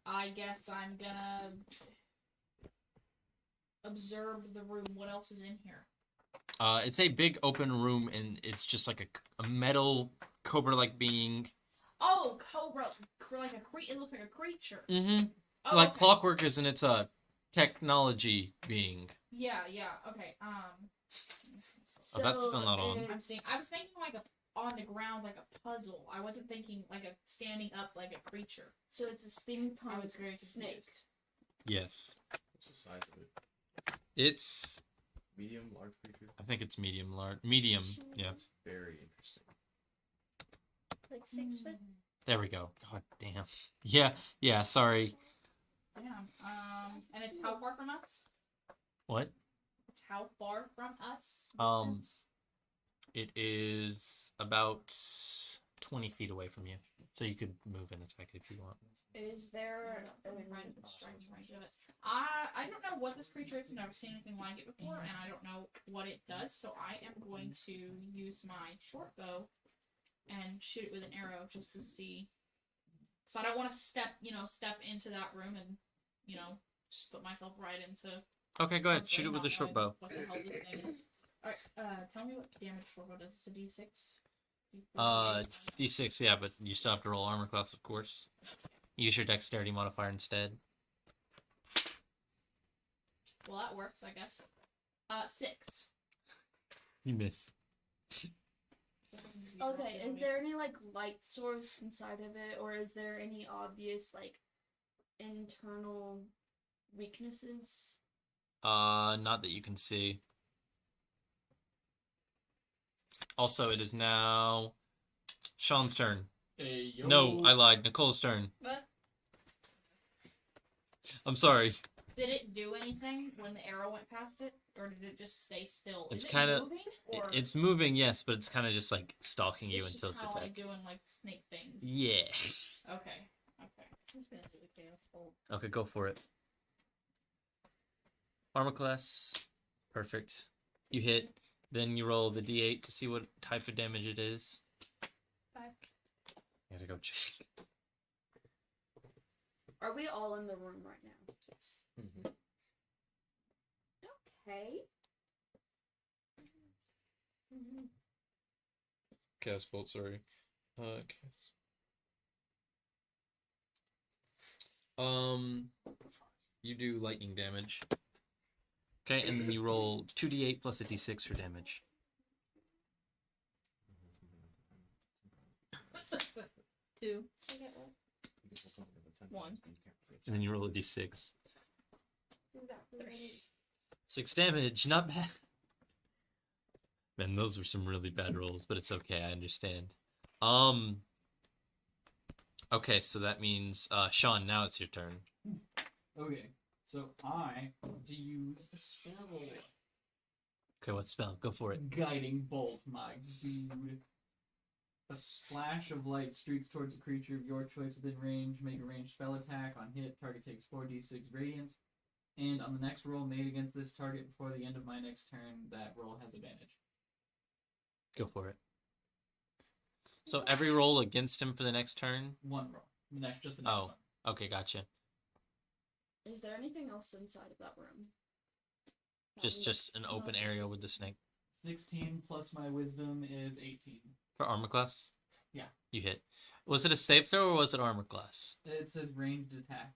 I guess I'm gonna observe the room. What else is in here? It's a big open room, and it's just like a metal cobra-like being. Oh, cobra, like it looks like a creature. Mm-hmm. Oh, Like okay. Clockwork is, and it's a technology being. Yeah, okay. Oh, that's still not on. I was thinking like on the ground like a puzzle. I wasn't thinking like a standing up like a creature. So it's a steampunk I was very snake. confused. Yes. What's the size of it? It's. Medium, large creature? I think it's medium, large. Medium. Yeah. That's very interesting. Like 6 foot. There we go. God damn. Yeah. Yeah. Sorry. Damn. And it's how far from us? What? It's how far from us? Um, Distance? It is about 20 feet away from you, so you could move and attack it if you want. Is there Right, striking range of it. I don't know what this creature is. I've never seen anything like it before, and I don't know what it does. So I am going to use my short bow and shoot it with an arrow just to see. So I don't want to step into that room and, just put myself right into. Okay, go ahead. something, Shoot it with not a short knowing bow. What the hell this thing is? All right. Tell me what damage short bow does. It's a D6. D6, yeah, but you still have to roll armor class, of course. Use your dexterity modifier instead. Well, that works, I guess. 6. You miss. Okay, is there any like light source inside of it, or is there any obvious like internal weaknesses? Not that you can see. Also, it is now Sean's turn. Hey, yo. No, I lied. Nicole's turn. What? I'm sorry. Did it do anything when the arrow went past it, or did it just stay still? It's Is it kinda- moving, or It's moving, yes, but it's kind of just like stalking you it's until just it's kinda attacked. like doing like snake things? Yeah. Okay. Who's gonna do the chaos bolt? Okay, go for it. Armor class. Perfect. You hit. Then you roll the d8 to see what type of damage it is. 5. You gotta go check. Are we all in the room right now? Yes. Mm-hmm. Okay. Chaos bolt, sorry. Chaos. You do lightning damage. Okay, and then you roll 2d8 plus a d6 for damage. 2. I get one. 1. And then you roll a d6. Exactly. 3. 6 damage, not bad. Man, those were some really bad rolls, but it's okay, I understand. Okay, so that means, Sean, now it's your turn. Okay, so I want to use a spell. Okay, what spell? Go for it. Guiding bolt, my dude. A splash of light streaks towards a creature of your choice within range. Make a ranged spell attack. On hit, target takes 4d6 radiant. And on the next roll made against this target before the end of my next turn, that roll has advantage. Go for it. So every roll against him for the next turn? One roll. Just the next Oh. one. Okay, gotcha. Is there anything else inside of that room? Just an open area with the snake. 16 plus my wisdom is 18. For armor class? Yeah. You hit. Was it a save throw or was it armor class? It says ranged attack.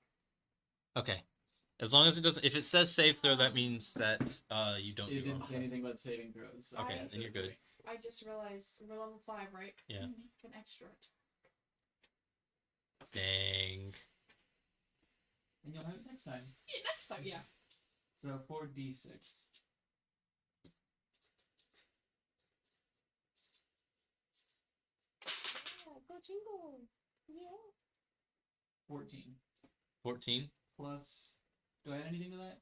Okay. As long as it doesn't, if it says save throw, that means that you don't It do didn't armor say class. anything about saving throws. So Okay, that's then you're it for good. me. I just realized we're level 5, right? Yeah. An extra. Dang. And you'll have it next time. Yeah, next time, yeah. So 4d6. Yeah, go jingle. Yeah. 14. 14? Plus. Do I add anything to that?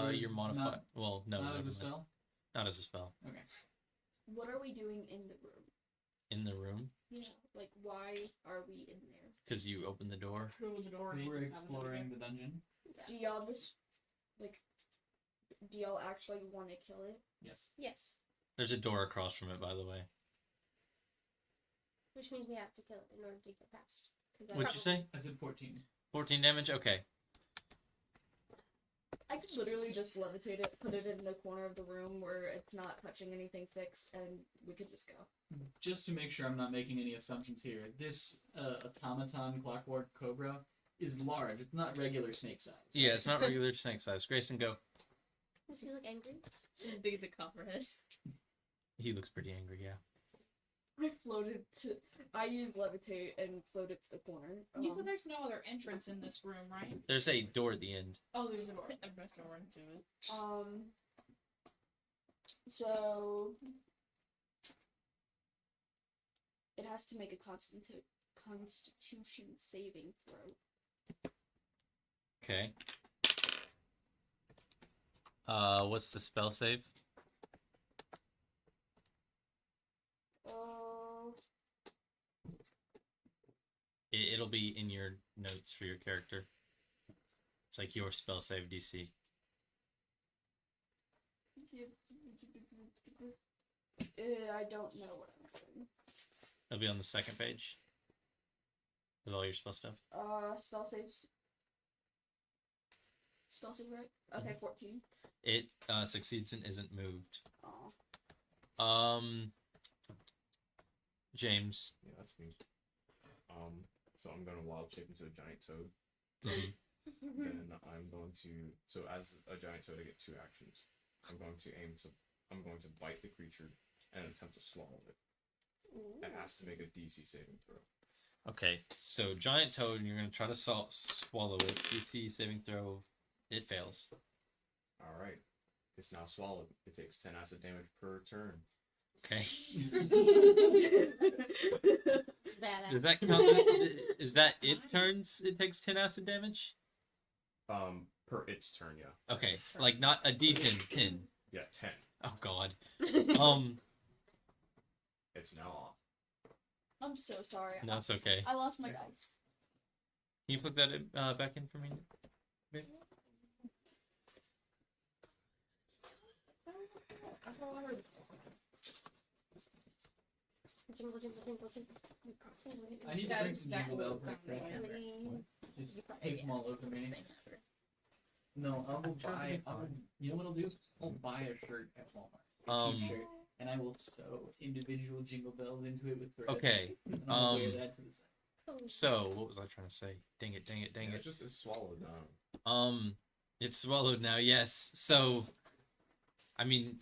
Or Your modifier. not- Well, no. Not as never a mind. spell? Not as a spell. Okay. What are we doing in the room? In the room, Yeah. Like, why are we in there? because you opened the door. Through the door. We you were just have another exploring door. the dungeon. Do y'all just like? Do y'all actually want to kill it? Yes. Yes. There's a door across from it, by the way. Which means we have to kill it in order to get past. 'Cause I What'd you say? I said 14. 14 damage? Okay. I could literally just levitate it, put it in the corner of the room where it's not touching anything fixed, and we could just go. Just to make sure I'm not making any assumptions here, this automaton clockwork cobra is large. It's not regular snake size. Yeah, it's not regular snake size. Grayson, go. Does he look angry? As big as a copperhead. He looks pretty angry, yeah. I used levitate and floated to the corner. You said there's no other entrance in this room, right? There's a door at the end. Oh, there's a door. I'm just gonna run to it. So it has to make a constitution saving throw. Okay. What's the spell save? It'll be in your notes for your character. It's like your spell save DC. I don't know what I'm doing. It'll be on the second page. With all your spell stuff. Spell saves. Spell save, right? Okay, 14. It succeeds and isn't moved. Aw. James. Yeah, that's me. So I'm gonna wild shape into a giant toad. Mhm. Then I'm going to, so as a giant toad, I get 2 actions. I'm going to bite the creature and attempt to swallow it. It has to make a DC saving throw. Okay, so giant toad, and you're gonna try to swallow it. DC saving throw, it fails. All right, it's now swallowed. It takes 10 acid damage per turn. Okay. Badass. Does that count? Is that its turns? It takes 10 acid damage. Per its turn, yeah. Okay, like not a D10, 10. Yeah, 10. Oh God. It's now off. I'm so sorry. No, it's okay. I lost my dice. Can you put that back in for me? babe? Jingle, jingle, jingle, jingle. I need to That bring some jingle exactly bells what next sounds time. like. Just take them all over me. No, I'll go buy. You know what I'll do? I'll buy a shirt at Walmart. A t-shirt, and I will sew individual jingle bells into it with thread. Okay. And I'll wear that to the side. So what was I trying to say? Dang it! Dang it! Dang Yeah, it! it's swallowed now. It's swallowed now. Yes. So, I mean,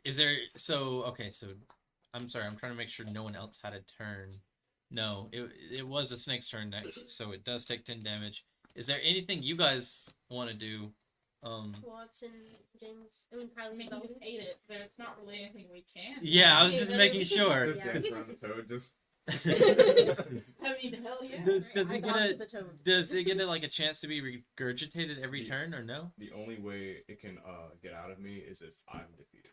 is there? So okay. So, I'm sorry. I'm trying to make sure no one else had a turn. No, it was a snake's turn next, so it does take 10 damage. Is there anything you guys want to do? Watson, James, I mean I Kylie. mean, he just ate it. There's not really anything we can. Yeah, I was Okay, just but making we can sure. just- yeah, we Dance can around the just- toad, just. I mean, hell yeah. Does I it get got a the toad. does it get like a chance to be regurgitated every Yeah. turn or no? The only way it can get out of me is if I'm defeated.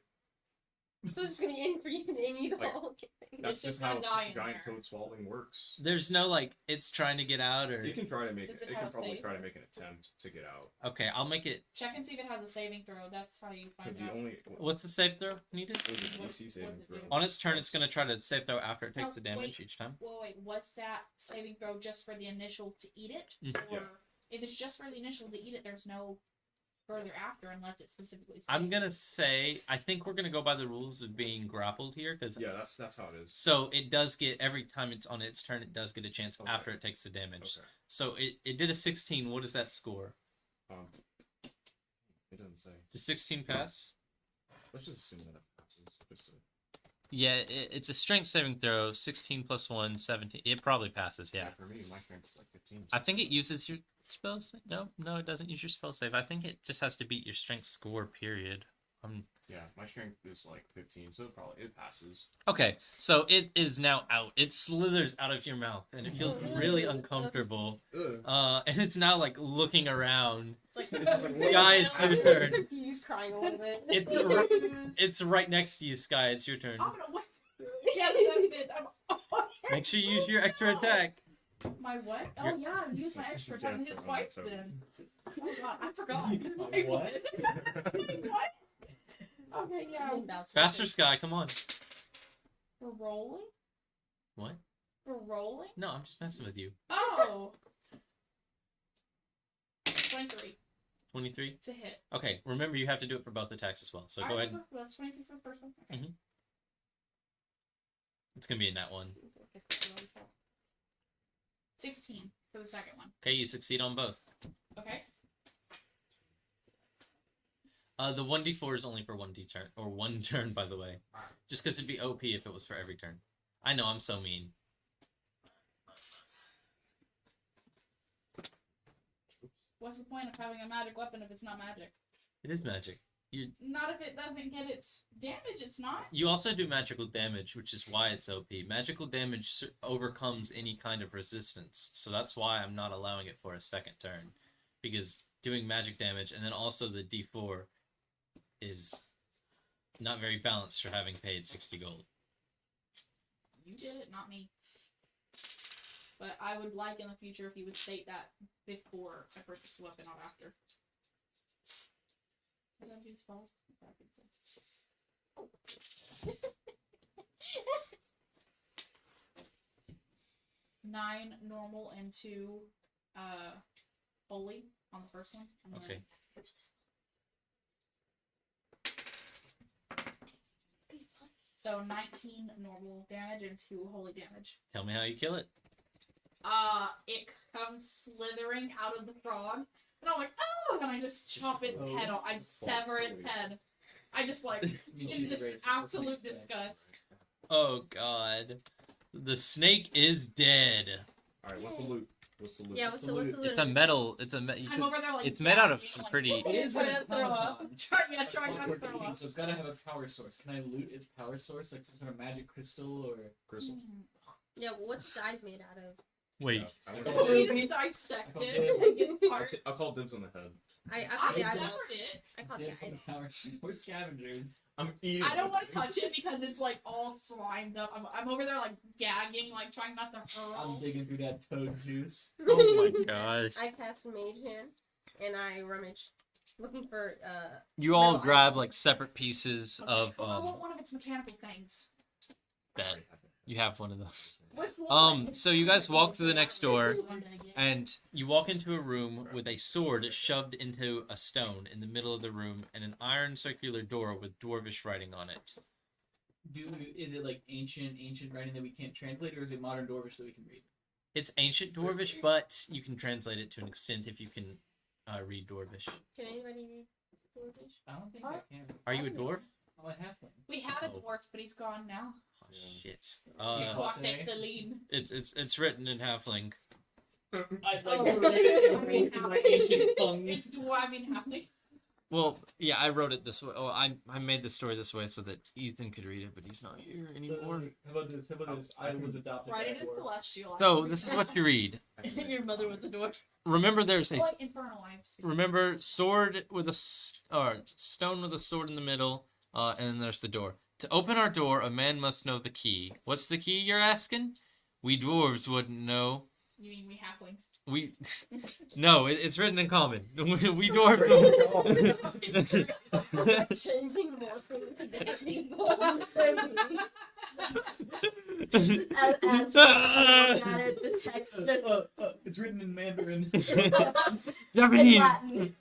So it's just gonna be in for you to name you the Like, whole thing. That's It's just just how gonna die in giant there. toad swallowing works. There's no like it's trying to get out or It can try to make Does it. it It have can a probably save? try to make an attempt to get out. okay. I'll make it. Check and see if it has a saving throw. That's how you find Because the out. only What's the save throw needed? it was a What- DC saving what's it throw. do? On its turn, it's gonna try to save throw after it takes Oh, the damage wait. each time. Wait, was that saving throw just for the initial to eat it? Mm. Or Yeah. if it's just for the initial to eat it, there's no further after unless it specifically says. I'm gonna say I think we're gonna go by the rules of being grappled here because Yeah, that's how it is. so it does get every time it's on its turn, it does get a chance Okay. after it takes the damage. Okay. So it did a 16. What is that score? It doesn't say. Does 16 pass? Let's just assume that it passes. Just to, Yeah, it's a strength saving throw. 16 plus 1, 17. It probably passes. Yeah. For me, my strength is like 15. I think it uses your spell save. No, it doesn't use your spell save. I think it just has to beat your strength score. Period. Yeah, My strength is like 15, so it passes. Okay, so it is now out. It slithers out of your mouth, and it feels really uncomfortable. And it's now like looking around. It's like Sky, it's your turn. confused, crying a little bit. It's right next to you, Sky. It's your turn. I'm gonna wait. Yeah, that bit. Make sure you use your extra attack. My what? Oh Your- yeah, use my extra attack and hit That's twice right. then. Oh god, I forgot. What? What? Okay, yeah. Faster, Sky. Come on. We're rolling? What? We're rolling? No, I'm just messing with you. Oh! 23 23. to hit. Okay, remember you have to do it for both attacks as well. So go ahead. Remember. That's 23 for the first one. Okay. It's gonna be in that one. 16 for the second one. Okay, you succeed on both. Okay. The 1d4 is only for 1d turn, or one turn, by the way. Just because it'd be OP if it was for every turn. I know, I'm so mean. What's the point of having a magic weapon if it's not magic? It is magic. Not if it doesn't get its damage, it's not. You also do magical damage, which is why it's OP. Magical damage overcomes any kind of resistance, so that's why I'm not allowing it for a second turn. Because doing magic damage, and then also the d4, is not very balanced for having paid 60 gold. You did it, not me. But I would like in the future if you would state that before I purchase the weapon, not after. Is that these falls? I think so. 9 normal and 2 holy on the first one. And Okay. So 19 normal damage and 2 holy damage. Tell me how you kill it. It comes slithering out of the frog, and I'm like, oh, and I just chop its head off. I just sever its head. I just like, in just absolute disgust. Oh god. The snake is dead. Alright, what's the loot? What's the loot? Yeah, what's the loot? It's a metal. I'm over there like. It's made out of gagging, like, pretty. It is trying an to throw up. automaton. Trying not to throw up. So it's gotta have a power source. Can I loot its power source, like some sort of magic crystal or? Crystal. Yeah, what's its eyes made out of? Wait. I We don't just dissect Okay. it and get parts. I'll call dibs on the head. I I caught the severed eyeballs. it. I caught the Dibs on eyes. the power. We're scavengers. I'm eating. I don't want to touch it because it's like all slimed up. I'm over there like gagging, like trying not to I'm hurl. digging through that toad juice. Oh my gosh. I cast Mage Hand, and I rummage, looking for You all Metal grab eyeballs. like separate pieces of Oh, I want one of its mechanical things. that. You have one of those. Which one? So you guys walk through the next door, and you walk into a room with a sword shoved into a stone in the middle of the room, and an iron circular door with dwarvish writing on it. Is it like ancient writing that we can't translate, or is it modern Dwarvish that we can read? It's ancient dwarvish, but you can translate it to an extent if you can read dwarvish. Can anybody read Dwarvish? I don't think Huh? I can. Are you a dwarf? I'm a halfling. We had a Oh. dwarf, but he's gone now. Oh, shit. Yeah. Quatek Celine. It's written in halfling. I'd Oh, to read it I mean, in my ancient tongue. It's dwarven happening. Well, yeah, I wrote it this way. Oh, I made the story this way so that Ethan could read it, but he's not here anymore. How about this? How about this? I was adopted. Right, by it a is dwarf. celestial. So this is what you read. Your mother was a dwarf. Remember, there's a Like infernal lives. remember sword with a stone with a sword in the middle, and then there's the door. To open our door, a man must know the key. What's the key, you're asking? We dwarves wouldn't know. You mean we halflings? We no, it's written in common. We dwarves. Changing more things to dead people. As at it, the text just It's written in Mandarin. in Japanese. Latin.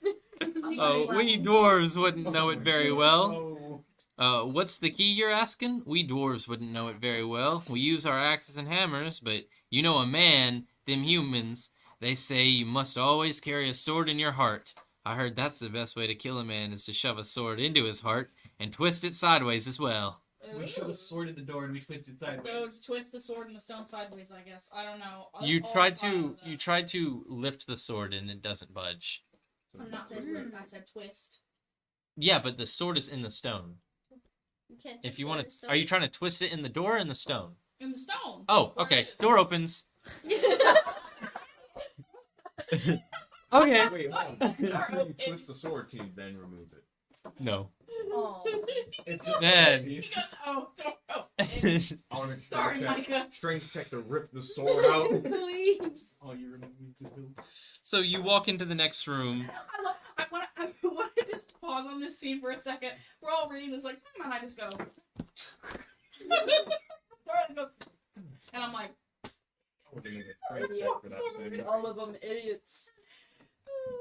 Oh, we dwarves wouldn't know it very well. Oh. What's the key, you're asking? We dwarves wouldn't know it very well. We use our axes and hammers, but you know a man, them humans, they say you must always carry a sword in your heart. I heard that's the best way to kill a man is to shove a sword into his heart and twist it sideways as well. We shove a sword in the door and we twist it So sideways. twist the sword and the stone sideways, I guess. I don't know. You That's all try I thought to of that. you try to lift the sword and it doesn't budge. I'm not saying lift, I said twist. Yeah, but the sword is in the stone. can't If twist you it want in the to, stone. are you trying to twist it in the door or in the stone? In the stone. Oh, Where it okay. is. Door opens. Okay. Wait, hold on. After you twist the sword, can you then remove it? No. Oh. It's just Man. He goes, oh, don't. Oh, I want to sorry, Micah. Strength check to rip the sword out. Please. all you remember is the hill. So you walk into the next room. I want to just pause on this scene for a second. We're all reading this like, and I just go. And I'm like, Oh, they need a strength check for that thing. All of them idiots.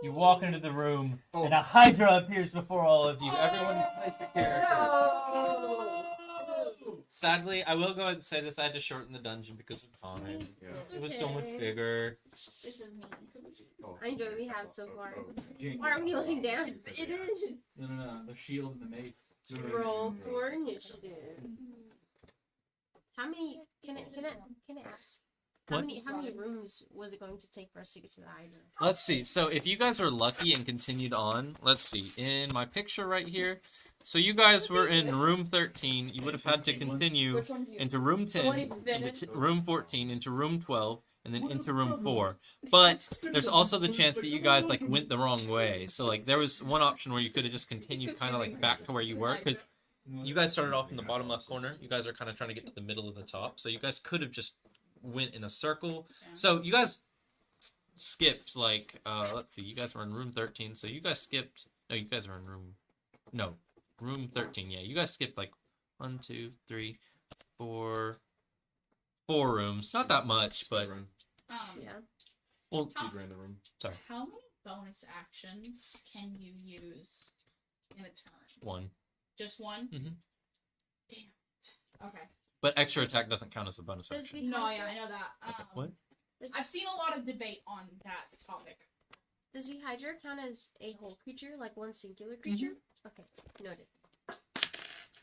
You walk into the room, Oh. and a hydra appears before all of you. Everyone place your character. No. Sadly, I will go ahead and say this. I had to shorten the dungeon because of time. Yeah. It was so much Okay. bigger. this is me. Oh. I enjoy what we have so far. Jingle. Why are we laying down? It is. No. The shield and the mace. Roll for initiative. How many? Can I ask? How What? many rooms was it going to take for us to get to the hydra? Let's see. So if you guys were lucky and continued on, let's see. In my picture right here, so you guys were in room 13. You would have had to continue Which one's you? into room 10, one he's been into in? room 14, into room 12, and then into room 4. But there's also the chance that you guys like went the wrong way. So like there was one option where you could have just continued kind of like back to where you were, because you guys started off in the bottom left corner. You guys are kind of trying to get to the middle of the top. So you guys could have just went in a circle. So you guys skipped like let's see. You guys were in room 13. So you guys skipped. No, you guys were in room 13. Yeah, you guys skipped like 1, 2, 3, 4 rooms. Not that much, but Yeah. well, How, He ran the room. how many bonus actions can you use in a turn? 1. Just one? Mhm. Damn it. Okay. But extra attack doesn't count as a bonus Does action. the No, hydra, yeah, I know that. Okay, what? I've seen a lot of debate on that topic. Does the hydra count as a whole creature, like one singular creature? Okay, noted.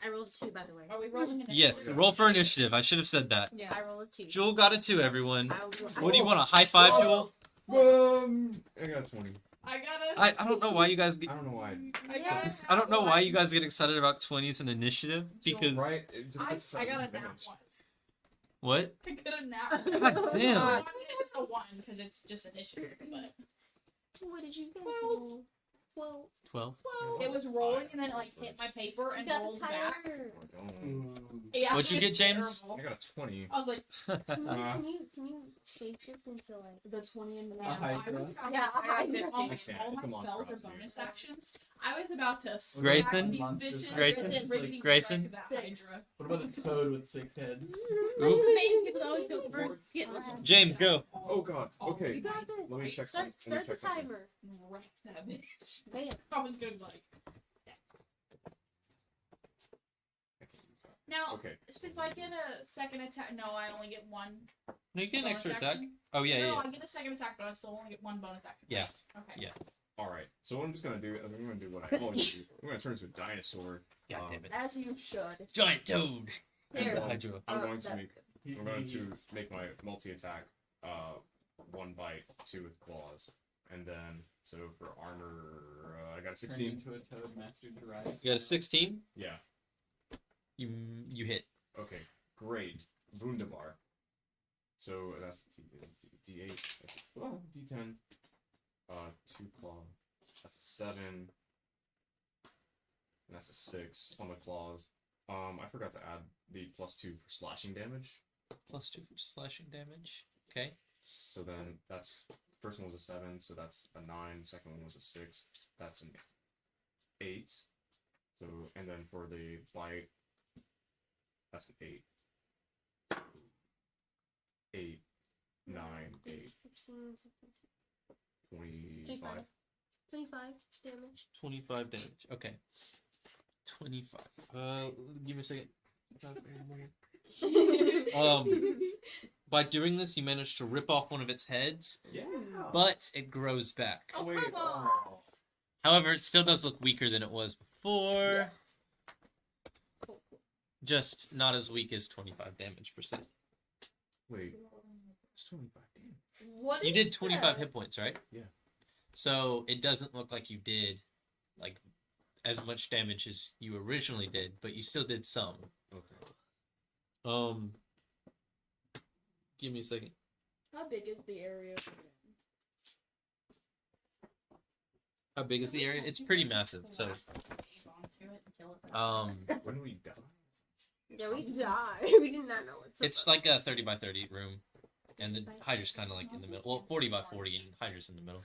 I rolled a 2, by the way. Are we rolling it? Yes, roll for initiative. I should have said that. Yeah. I rolled a 2. Jewel got a 2, everyone. I What do you want, a high five, Jewel? I got 20. I gotta. I don't know why you guys get I don't know why. I don't know why you guys get excited about 20s and initiative because Right? I got a nat one. what? I got a nat one. God damn. I wanted it as a 1 because it's just initiative, but What did you get? 12. 12. it was rolling and then it like hit my paper and You got rolled this back. higher. Yeah, What'd you get, it's James? terrible. I got a 20. I was like, Can you shapeshift into like The 20 and the yeah, high I was about Yeah, to say, a high I did all my, fifteen. all my Come on, spells Cross, are bonus dude. actions. I was about to smack Grayson? these Monsters. bitches Grayson? and rickety Grayson? strike that hydra. What about the toad with 6 heads? Ooh. Making people always go first. Get last. James, go. Oh god. Okay. You got this. Let me check Start something. the timer. Wreck that bitch. Bam. I was good, like. Now, Okay. since I get a second attack, no, I only get one. No, you get an bonus extra attack. action? Oh yeah, no, yeah. I get a second attack, but I still only get one bonus action. Yeah. Okay. Yeah. Alright. So what I'm just gonna do, I'm gonna do what I always do. I'm gonna turn into a dinosaur. God damn it. As you should. Giant toad. There. The Hydra. I'm Oh, going to that's make I'm going to make my multi-attack 1 bite, 2 with claws. And then so for armor I got a 16. Into a toad master to rise. You got a 16. Yeah. You hit. Okay. Great. Wunderbar. So that's D8. That's D10. 2 claw. That's a 7. And that's a 6 on the claws. I forgot to add the +2 for slashing damage. +2 for slashing damage. Okay. So then that's first one was a 7, so that's a 9. Second one was a 6. That's an 8. So and then for the bite, that's an 8. 8, 9, 8, 16, 25. 25 damage. 25 damage. Okay. 25. Give me a second. By doing this, you manage to rip off one of its heads, Yeah. but it grows back. Oh, Wait, come on. oh. However, it still does look weaker than it was before. Cool. Just not as weak as 25 damage percent. Wait, it's 25 damage. What You is did 25 that? hit points, right? Yeah. So it doesn't look like you did like as much damage as you originally did, but you still did some. Okay. Give me a second. How big is the area? How big is the area? It's pretty massive. So, When we die. Yeah, we died. We did not know what's it's like a 30 by 30 room, and the Hydra's kind of like in the middle. Well, 40 by 40, and Hydra's in the middle.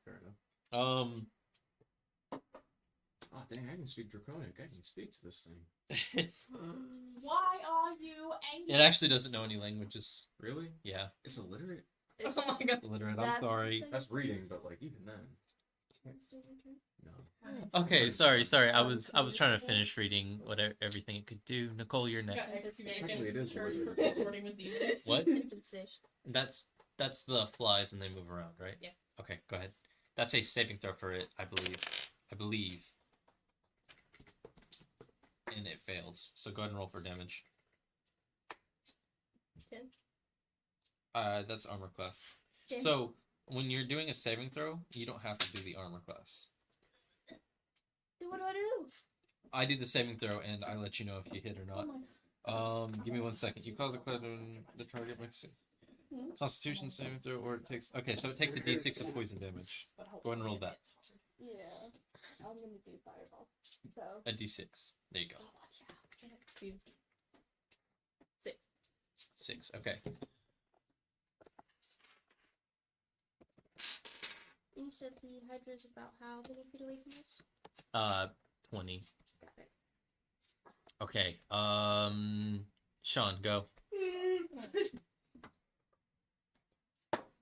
Fair enough. Um, Oh dang! I can speak Draconic. I can speak to this thing. Why are you angry? it actually doesn't know any languages. Really? Yeah, It's illiterate. Oh my god. illiterate. I'm sorry. That's reading, but like even then, no. Okay, sorry. I was trying to finish reading everything it could do. Nicole, you're next. Technically it is weird. What? Infestation. That's the flies and they move around, right? Yeah. Okay, go ahead. That's a saving throw for it, I believe. And it fails. So go ahead and roll for damage. 10. That's armor class. 10. So when you're doing a saving throw, you don't have to do the armor class. Then what do I do? I do the saving throw and I let you know if you hit or not. Give me 1 second. You cause a cloud on the target makes it. Constitution saving throw, or it takes. Okay, so it takes a d6 of poison damage. Go ahead and roll that. Yeah. I'm gonna do fireball. So. A d6. There you go. Confused. 6. Okay. You said the hydra is about how many feet away from us? 20. Got it. Okay. Sean, go.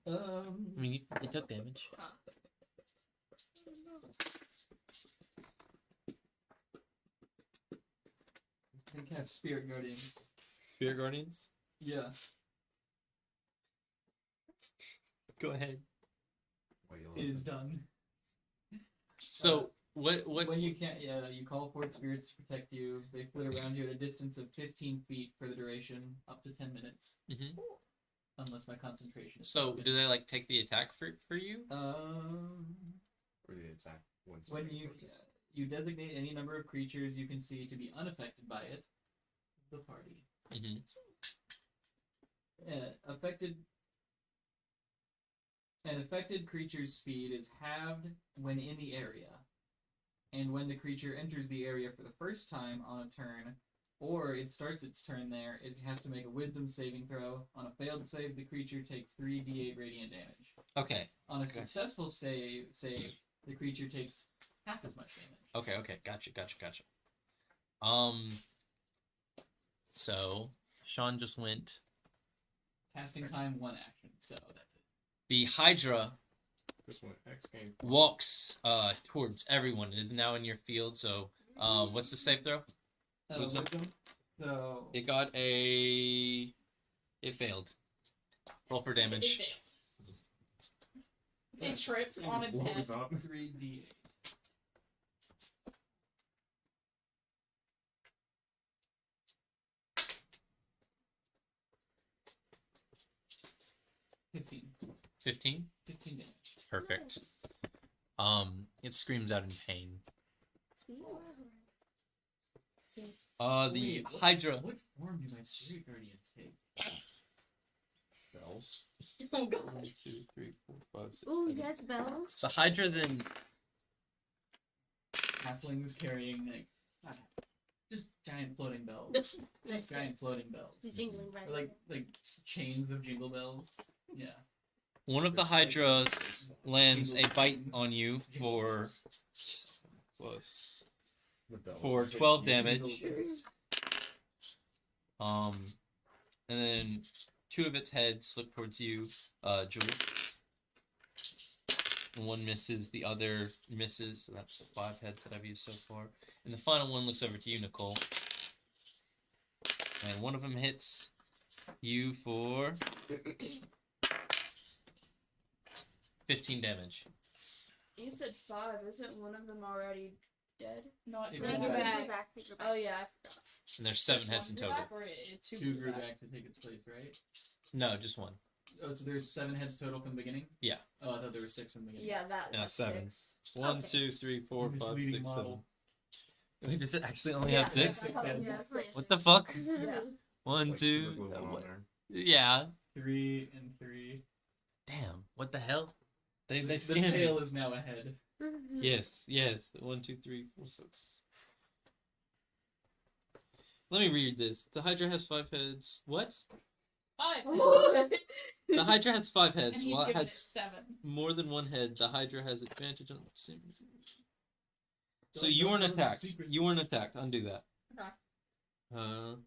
I mean, it took damage. I can cast Spirit Guardians. Spirit Guardians? Yeah. Go ahead. It is done. So, what? When you can't, you call forth spirits to protect you. They flit around you at a distance of 15 feet for the duration, up to 10 minutes. Mhm. Unless my concentration is So, broken. do they, like, take the attack for you? Or the attack once. When you designate any number of creatures you can see to be unaffected by it, the party. Mm-hmm. An affected creature's speed is halved when in the area, and when the creature enters the area for the first time on a turn, or it starts its turn there, it has to make a wisdom saving throw. On a failed save, the creature takes 3d8 radiant damage. Okay. On a successful save, the creature takes half as much damage. Okay. Gotcha. So, Sean just went. Casting time, 1 action, so that's it. The Hydra This one X game. walks towards everyone. It is now in your field, so what's the save throw? Wisdom? So It got a... It failed. Roll for damage. It trips on its What head. was up? 3d8. $15. 15? 15 damage. Perfect. It screams out in pain. Sweet. The Wait, Hydra... What form do my spirit guardians take? Bells. Oh god. 1, 2, 3, 4, 5, 6, Ooh, 7. yes, bells. The Hydra then... Halflings carrying just giant floating bells. Nice. Giant floating bells. The jingling right. Or like chains of jingle bells. Yeah. One of the Hydras lands a bite on you for... Plus... The bells. For 12 damage. And then 2 of its heads look towards you, Jules. And 1 misses, the other misses, so that's 5 heads that I've used so far. And the final one looks over to you, Nicole. And one of them hits you for 15 damage. You said 5. Isn't one of them already dead? Not It No, grew you're back. back. Oh yeah, I forgot. And there's 7 heads in total. Or two 2 grew grew back to take its place, right? No, just 1. Oh, so there's 7 heads total from the beginning? Yeah. Oh, I thought there were 6 from the beginning. Yeah, Yeah, that's 7. 6. 1, Okay. 2, 3, 4, 5, 6, 7. Wait, does it actually only Yeah. have 6? Yeah. What the fuck? Yeah. 1, Like, 2. super glue on there. Yeah. 3 and 3. Damn. What the hell? They The scammed me. tail is now ahead. Yes. 1, 2, 3, 4, 6. Let me read this. The Hydra has 5 heads. What? 5. The Hydra has 5 And heads. he's While it given it has 7. more than 1 head, the Hydra has advantage on the same. So Don't- you don't weren't know the attacked. secrets. You weren't attacked. Undo that. Okay.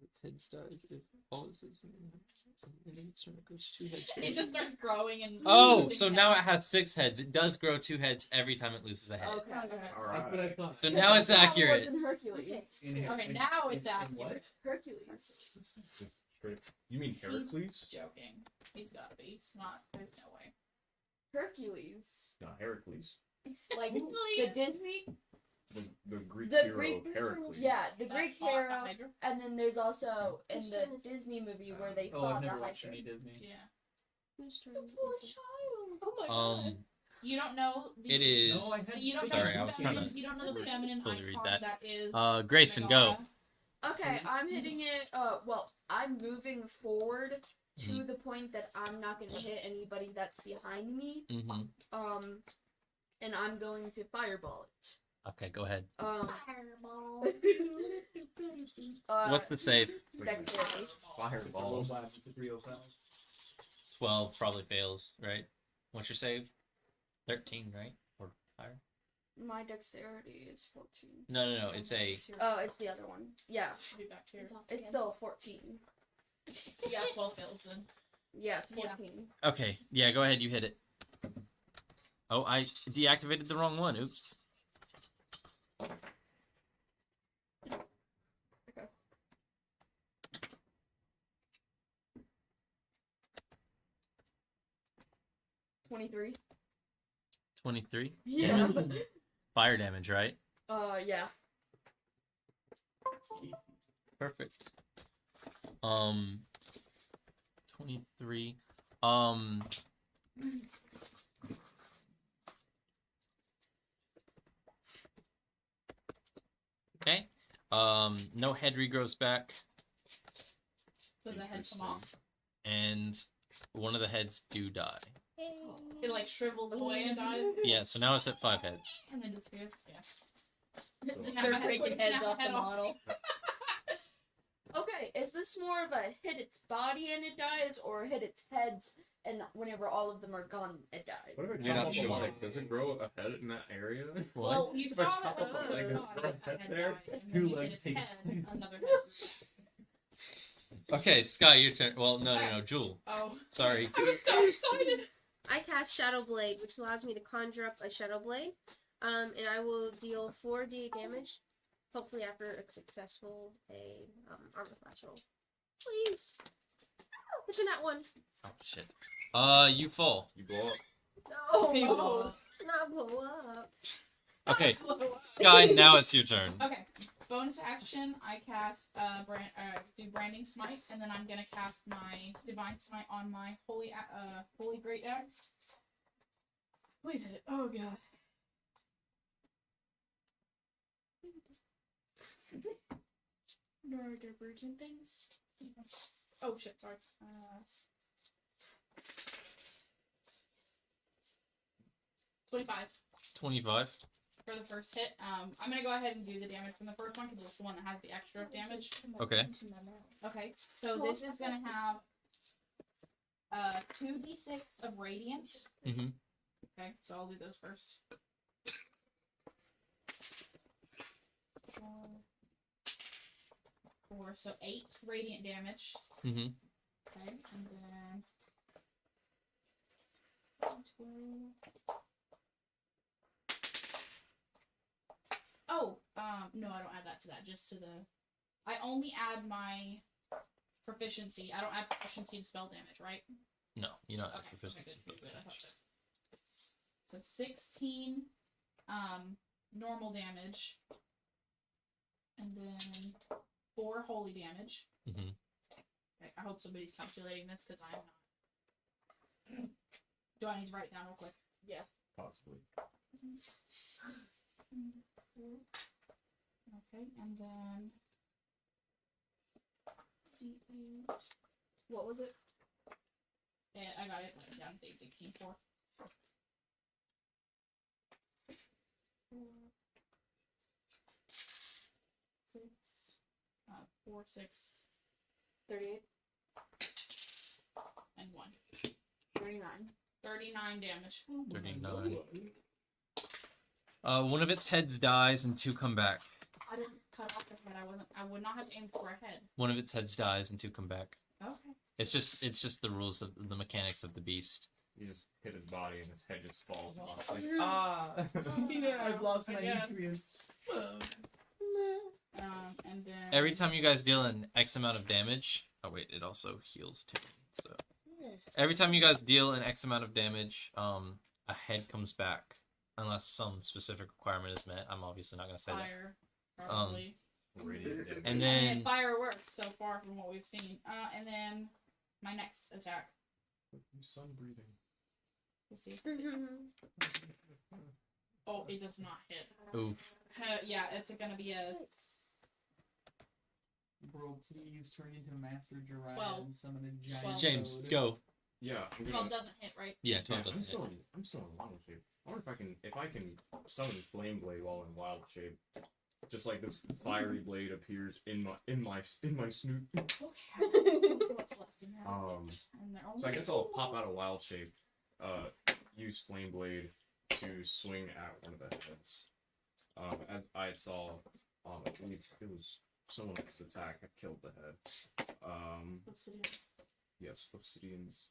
Its head stars if all it says. And its turn it goes 2 heads. It just starts growing and. Oh, losing so now it heads. has 6 heads. It does grow 2 heads every time it loses a head. Okay. Okay. That's what I thought. So now it's accurate. In Hercules. Okay, now it's in accurate. what? Hercules. Just straight. You mean Heracles? Joking. He's gotta be. He's not. There's no way. Hercules. No, Heracles. Like the Disney. The Greek The hero Greek- Heracles. Yeah, the That Greek fought the hero. Hydra? And then there's also in Which the one is it? Disney movie where they Oh, fought I've the never watched Hydra. any Disney. Yeah. Whose turn The is poor it? child. Oh my god. Um, You don't know. The, it is. No, I had You don't Sorry, know I the was feminine, trying to You don't know the feminine fully read icon that. is. Grayson, go. Megara. Okay, I'm hitting it. Well, I'm moving forward to the point that I'm not gonna hit anybody that's behind me. Mm-hmm. And I'm going to fireball it. Okay, go ahead. Fireball. What's the save? Dexterity. Fireball. 305. 12 probably fails, right? What's your save? 13, right? Or higher? My dexterity is 14. No. It's a. Oh, it's the other one. Yeah, Be back here. it's still 14. Yeah, 12 fails then. Yeah, it's Yeah. 14. Okay, yeah, go ahead. You hit it. Oh, I deactivated the wrong one. Oops. Okay. 23. 23. Yeah. Fire damage, right? Yeah. Perfect. 23. Okay. No head regrows back, Does the head come off? and one of the heads do die. It like shrivels away and dies. Yeah, so now it's at 5 heads. And then disappears. Yeah. Just Snap a start head- breaking snap heads a off head the off. model. Okay, is this more of a hit its body and it dies, or hit its head and whenever all of them are gone, it dies? What if it You're not comes sure. like, does it grow a head in that area? What? Well, you If I saw chop that off a with leg, the is body, there a a head head there? died, and Two then you hit legs its take head, place. another head. Okay, Sky, your turn. Well, no, Jewel. Oh. Sorry. I was so excited. I cast Shadow Blade, which allows me to conjure up a Shadow Blade. And I will deal 4d damage, hopefully after a successful armor class roll. Please. Oh, it's a nat 1. Oh, shit. You fall. You blow up. No, He won't. not blow up. Okay, Sky, now it's your turn. Okay. Bonus action, I cast do branding smite, and then I'm gonna cast my divine smite on my holy great axe. Please hit it. Oh god. Neurodivergent things. Oh shit, sorry. 25 25. for the first hit. I'm gonna go ahead and do the damage from the first one because it's the one that has the extra damage. Okay. Okay, so this is gonna have 2d6 of radiant. Mm-hmm. Okay, so I'll do those first. 4, so 8 radiant damage. Mm-hmm. Okay, and then 12. Oh, no, I don't add that to that. Just to the. I only add my proficiency. I don't add proficiency to spell damage, right? No, you're not. Okay, good, good. I thought so. So 16, normal damage, and then 4 holy damage. Mm-hmm. Okay, I hope somebody's calculating this because I'm not. Do I need to write it down real quick? Possibly. Okay, and then D8. What was it? Yeah, I got it written down. It's 16, 4. 6, 4, 6, 38. and 1. 39. 39 damage. 39. One of its heads dies and 2 come back. I didn't cut off the head. I would not have aimed for a head. One of its heads dies and 2 come back. Okay. It's just the rules of the mechanics of the beast. You just hit his body and his head just falls off. Like, Yeah, I've lost I my guess. nutrients. And then Every time you guys deal an X amount of damage, oh wait, it also heals too. So every time you guys deal an X amount of damage, a head comes back, unless some specific requirement is met. I'm obviously not gonna say fire, probably. radiant damage. And then fire works so far from what we've seen. And then my next attack. You sun breathing. We'll see. Oh, it does not hit. oof. Yeah, it's gonna be a Bro, please turn into a master Jiraiya 12. and summon a giant 12. James, toad. go. Yeah, I'm 12 gonna. doesn't hit, right? Yeah, Yeah, 12 doesn't hit. I'm still in wild shape. I wonder if I can summon Flame Blade while in wild shape. Just like this fiery blade appears in my snoot. Okay. What's left in there? And they're So I guess I'll pop out of wild shape. Use Flame Blade to swing at one of the heads. As I saw, I believe it was someone else's attack that killed the head. Obsidian. Yes, obsidians.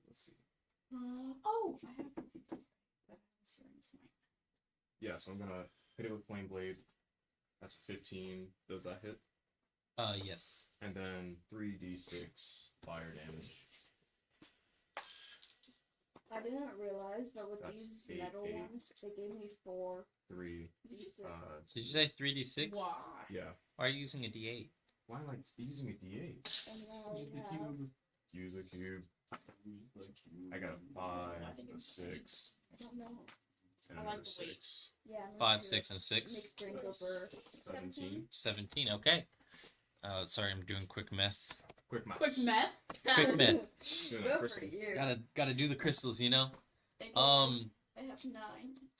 Let's see. Oh, I have Searing Smite. Yeah, so I'm gonna hit it with Flame Blade. That's a 15. Does that hit? Yes. And then 3d6 fire damage. I didn't realize, but with That's these 8, metal 8. ones, they gave me 4 3. d6. Did you say 3d6? Why? Yeah. Why are you using a d8? Why am I using a d8? And now Use we the have cube. Use a cube. Use the cube. I got a 5, a 6, I don't know. and I another like the weight. 6. Yeah, me 5, too. 6, and 6. Makes drink over 17. 17, okay. Sorry, I'm doing quick math. Quick math. Quick meth. Quick math. Doing a Good for crystal. you. Gotta do the crystals, you know? Thank you. I have 9.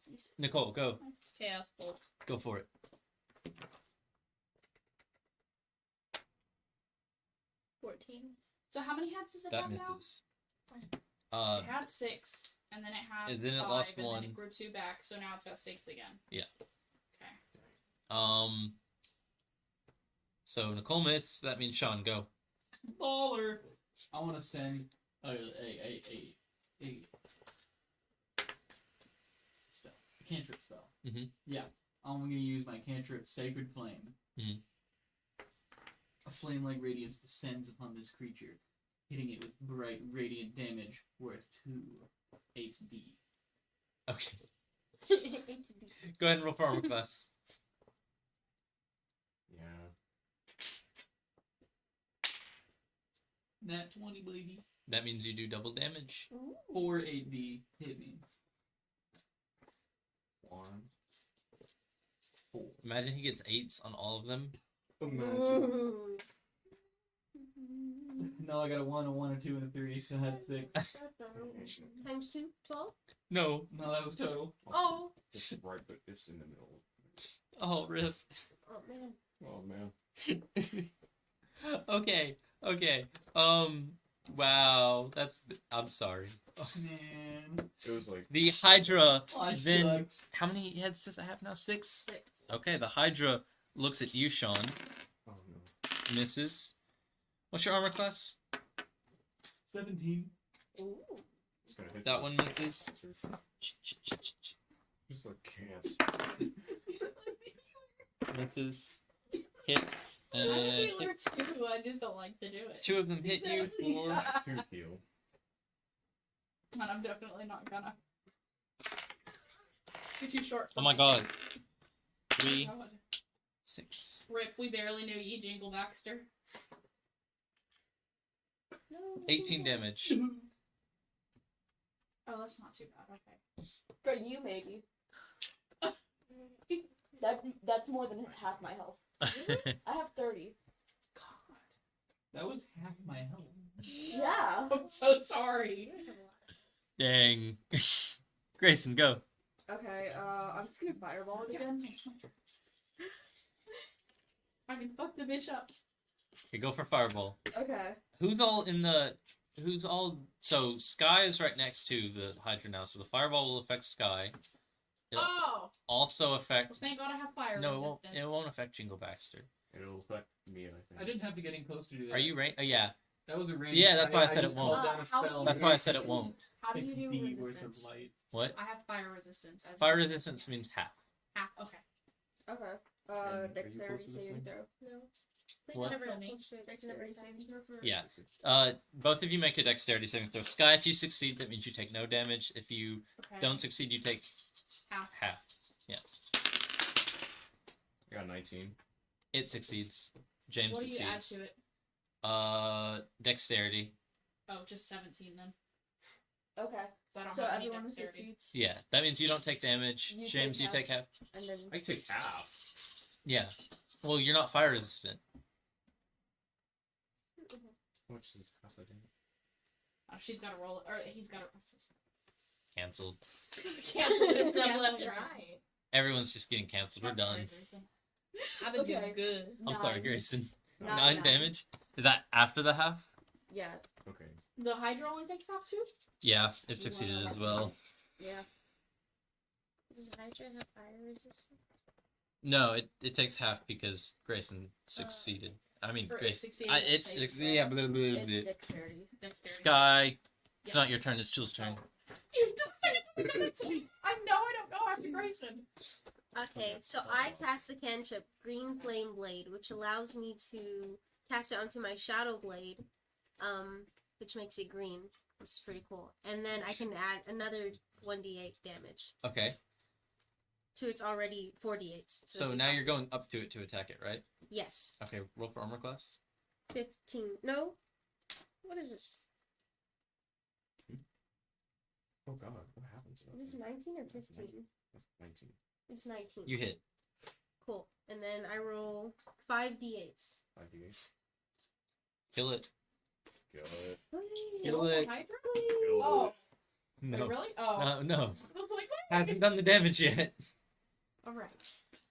Jeez. Nicole, go. Chaos Bolt. Go for it. 14. So how many heads does it That have now? misses. It had 6, and then it had and then it 5, lost and one. then it grew 2 back, so now it's got 6 again. Yeah. Okay. So Nicole missed, that means Sean, go. Baller. I want to send a spell, a cantrip spell. Mhm. Yeah, I'm gonna use my cantrip Sacred Flame. Mhm. A flame-like radiance descends upon this creature, hitting it with bright radiant damage worth 2 8d. Okay. Go ahead and roll for armor class. Yeah. Nat 20, baby. That means you do double damage. 4 8d hit me. 1. 4. Imagine he gets 8s on all of them. Imagine. No, I got a 1, a 1, a 2, and a 3, so that's 6. Times 2, 12? No. No, that was total. Oh! It's right, but it's in the middle. Oh, Riff. Oh, man. Oh man. Okay. Wow. I'm sorry. Oh, man. It was like The Hydra, Life then, sucks. how many heads does it have now? 6? 6. Okay, the Hydra looks at you, Sean. oh no. Misses. What's your armor class? 17. Ooh. It's gonna hit That you. one misses. Just like can't. Misses. Hits. I And learned hits. 2, I just don't like to do it. 2 of them hit you for... 2 heal. And I'm definitely not gonna. You're too short. Oh my god. Oh 3, God. 6. Rip, we barely knew you, Jingle Baxter. No. 18 damage. Oh, that's not too bad. Okay. For you, maybe. That's more than half my health. I have 30. God, that was half my health. Yeah. I'm so sorry. Dang. Grayson, go. Okay, I'm just gonna fireball it again. I can fuck the bitch up. Okay, go for fireball. Okay. Who's all in the? Who's all? So Sky is right next to the Hydra now, so the fireball will affect Sky. It'll Oh! also Well, affect. thank God I have fire No, it won't. resistance. It won't affect Jingle Baxter. It'll affect me, I think. I didn't have to get in close to do that. Are you right? Yeah. That was a random. Yeah, that's why I said it just called won't. down a How spell. do That's why I said it won't. How do you 6 do feet worth of resistance? light. What? I have fire resistance. As Fire resistance means half. half. Okay. Okay. are you Dexterity close to this saving thing? throw. No. Please What? never For me? close to it. Dexterity Never saving throw for. Yeah. Both of you make a dexterity saving throw. Sky, if you succeed, that means you take no damage. If you Okay. don't succeed, you take Half. half. I got 19. It succeeds. James What do you add succeeds. to it? Dexterity. Oh, just 17 then. Okay. So I don't So have any everyone dexterity. succeeds. Yeah, that means you don't take damage. You James, take you half. take half. And then. I can take half. Yeah. Well, you're not fire resistant. How much is half a damage? She's got to roll it. Or he's got to. Cancelled. Cancel this Yeah, stuff left you're and right. Everyone's just getting canceled. We're done. I've been Okay. doing good. I'm sorry, 9. Grayson. Nine. 9 damage? Is that after the half? Yeah. Okay. The Hydra only takes half too? Yeah, it succeeded as well. Yeah. Does Hydra have fire resistance? No, it takes half because Grayson succeeded. I mean, Or it Grayson. succeeded, it saved, Yeah, blah, blah, blah, It's blah. dexterity. Dexterity. Sky, it's Yes. not your turn, it's Jules' turn. You just said it to me. I know I don't go after Grayson. Okay, so I cast the cantrip Green Flame Blade, which allows me to cast it onto my Shadow Blade, which makes it green, which is pretty cool. And then I can add another 1d8 damage Okay, to its already 4d8s. so now you're going up to it to attack it, right? Yes. Okay, roll for armor class. 15. No? What is this? Oh god, what happened to that? Is this 19 or 15? That's 19. It's 19. You hit. Cool. And then I roll 5d8s. 5d8. Kill it. Kill it. Kill The it. Hydra? Kill Oh. it. No. Wait, really? Oh. No. I was like, Hasn't done the damage yet. Alright.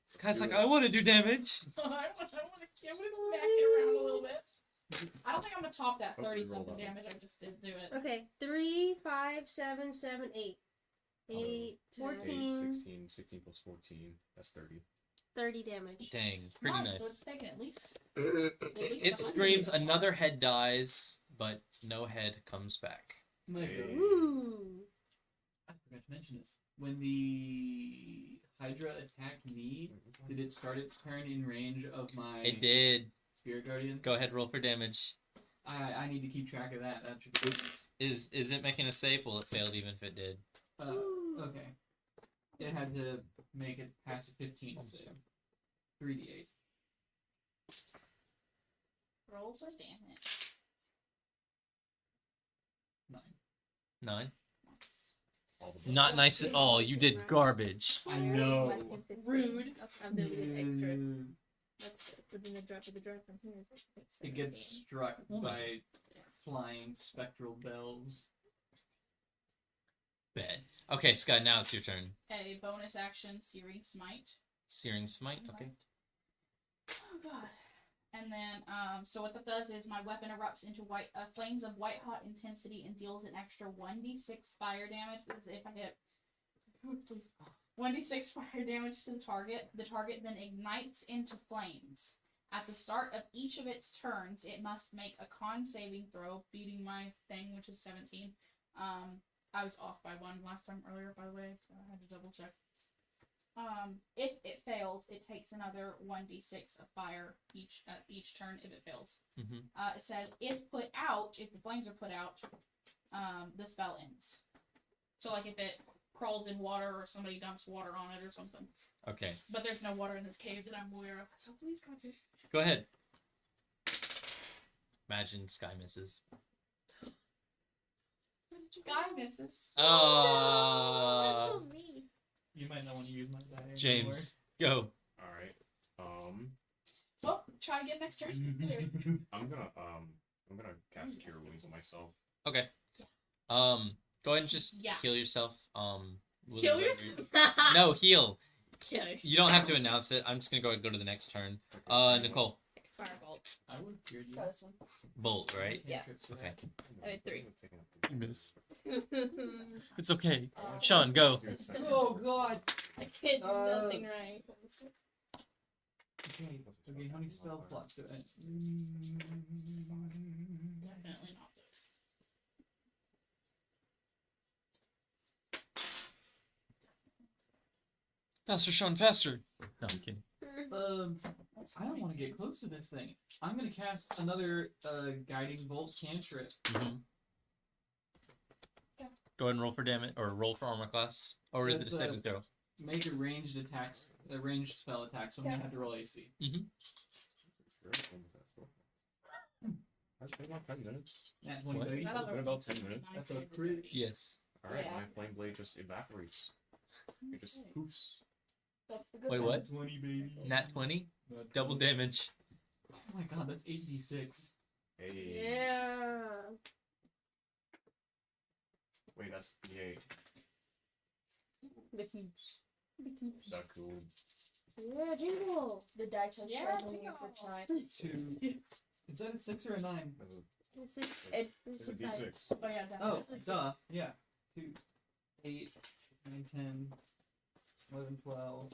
This guy's like, I want to do damage. I want to back it around a little bit. I don't think I'm gonna top that Oh, 30 we rolled something that one. damage. I just didn't do it. Okay. 3, 5, 7, 7, 8. 8, So, 14, 16. 16 plus 14. That's 30. 30 damage. Dang, pretty Nice. So nice. it's taking at least. It screams, another head dies, but no head comes back. Like, Hey. Ooh. I forgot to mention this. When the Hydra attacked me, did it start its turn in range of my It did. Spirit Guardian? Go ahead, roll for damage. I need to keep track of that. That should be. Is it making a save? Well, it failed even if it did. Okay. It had to make it past a 15 save. 3d8. Roll for damage. 9. 9. Nice. All the Not nice at all. You did garbage. I know. Rude. I was able to get extra. Mm, That's good. But then the drop from here is like It gets struck Oh my. by flying spectral bells. Bad. Okay, Sky, now it's your turn. A bonus action, Searing Smite. Searing Smite, okay. Oh god. And then, so what that does is my weapon erupts into flames of white hot intensity and deals an extra 1d6 fire damage. This is if I hit. Please. 1d6 fire damage to the target. The target then ignites into flames. At the start of each of its turns, it must make a con saving throw, beating my thing, which is 17. I was off by 1 last time earlier, by the way. So I had to double check. If it fails, it takes another 1d6 of fire at each turn if it fails. Mm-hmm. It says if put out, if the flames are put out, the spell ends. So like if it crawls in water or somebody dumps water on it or something. Okay, But there's no water in this cave that I'm aware of. So please God. go ahead. Imagine Sky misses. Sky misses. Oh. That's so mean. You might not want to use my die anymore. James, go. Alright. Oh, try again next turn. I'm gonna cast Cure Wounds on myself. Okay. Go ahead and just Yeah. heal yourself. Kill yourself. No, heal. Kill yourself. You don't have to announce it. I'm just gonna go ahead and go to the next turn. Nicole. Firebolt. I would have cured you. Try this one. Bolt, right? Yeah. Okay. I did 3. You miss. It's okay. Sean, go. Oh god! I can't do nothing right. Okay, okay, how many spell slots do I have? Definitely not those. Faster, Sean, faster. No, I'm kidding. I don't want to get close to this thing. I'm gonna cast another guiding bolt cantrip. Mm-hmm. Yeah. Go ahead and roll for damage, or roll for armor class, or is it just That's, saving throw? Make a ranged attacks, a ranged spell attack, so I'm gonna have to roll AC. That's been about 10 minutes. Nat What? 20, baby. That It's other been about one's 10 minutes. That's a crit. Yes. Alright, Yeah. my flame blade just evaporates. It just poofs. That's the good Wait, one. what? 20, baby. Nat 20? Double damage. Oh my god, that's 8d6. Hey. Yeah. Wait, that's D8. The heaps. Is that cool? Yeah, Jingle. The dice has Yeah, trouble no. for time. 2. Is that a 6 or a 9? That's It's It, It's a it's size. D6. Oh yeah, definitely. Oh, It's like duh. 6. Yeah. 2, 8, 9, 10, 11, 12.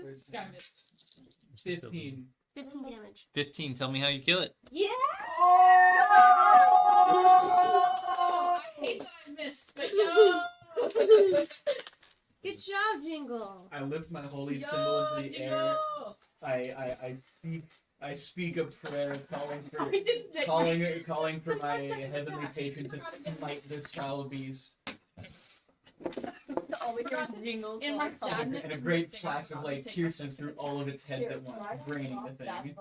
This guy missed. 15. 15 damage. 15. Tell me how you kill it. Yeah! I hate that I missed, but yo! Good job, Jingle. I lift my holy symbol into the air. Yo! I speak a prayer calling for I didn't make calling for my heavenly patron to smite this child beast. all we hear is jingles. In while my we're talking. sadness. And a great plaque of like pierces through all of its head at once, draining the thing.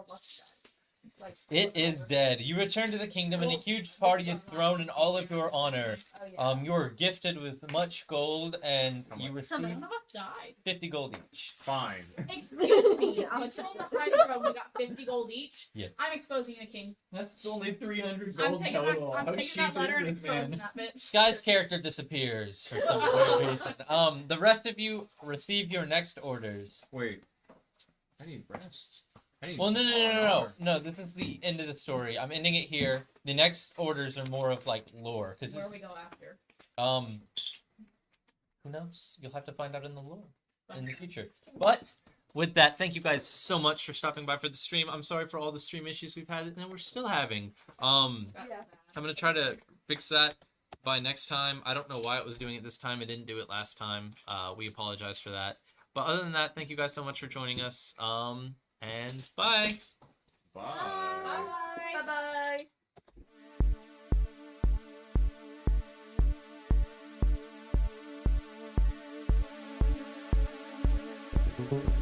Like, It is dead. You return to the kingdom, and a huge party is thrown in all of your honor. Oh, yeah. You are gifted with much gold, and you receive None of us died. 50 gold each. Fine. Excuse me. I'm telling the hydra we got 50 gold each. Yes. I'm exposing the king. That's only 300 I'm gold taking total. that, How I'm taking cheap that letter and is this, exposing man? that bitch. Sky's character disappears for some weird reason. The rest of you receive your next orders. Wait. I need rest. I need Well, no. R&R. No, this is the end of the story. I'm ending it here. The next orders are more of like lore, because Where we go after. who knows? You'll have to find out in the lore in the future. But with that, thank you guys so much for stopping by for the stream. I'm sorry for all the stream issues we've had, and we're still having. That's Yeah. sad. I'm gonna try to fix that by next time. I don't know why it was doing it this time. It didn't do it last time. We apologize for that. But other than that, thank you guys so much for joining us. And bye. Bye. Bye bye.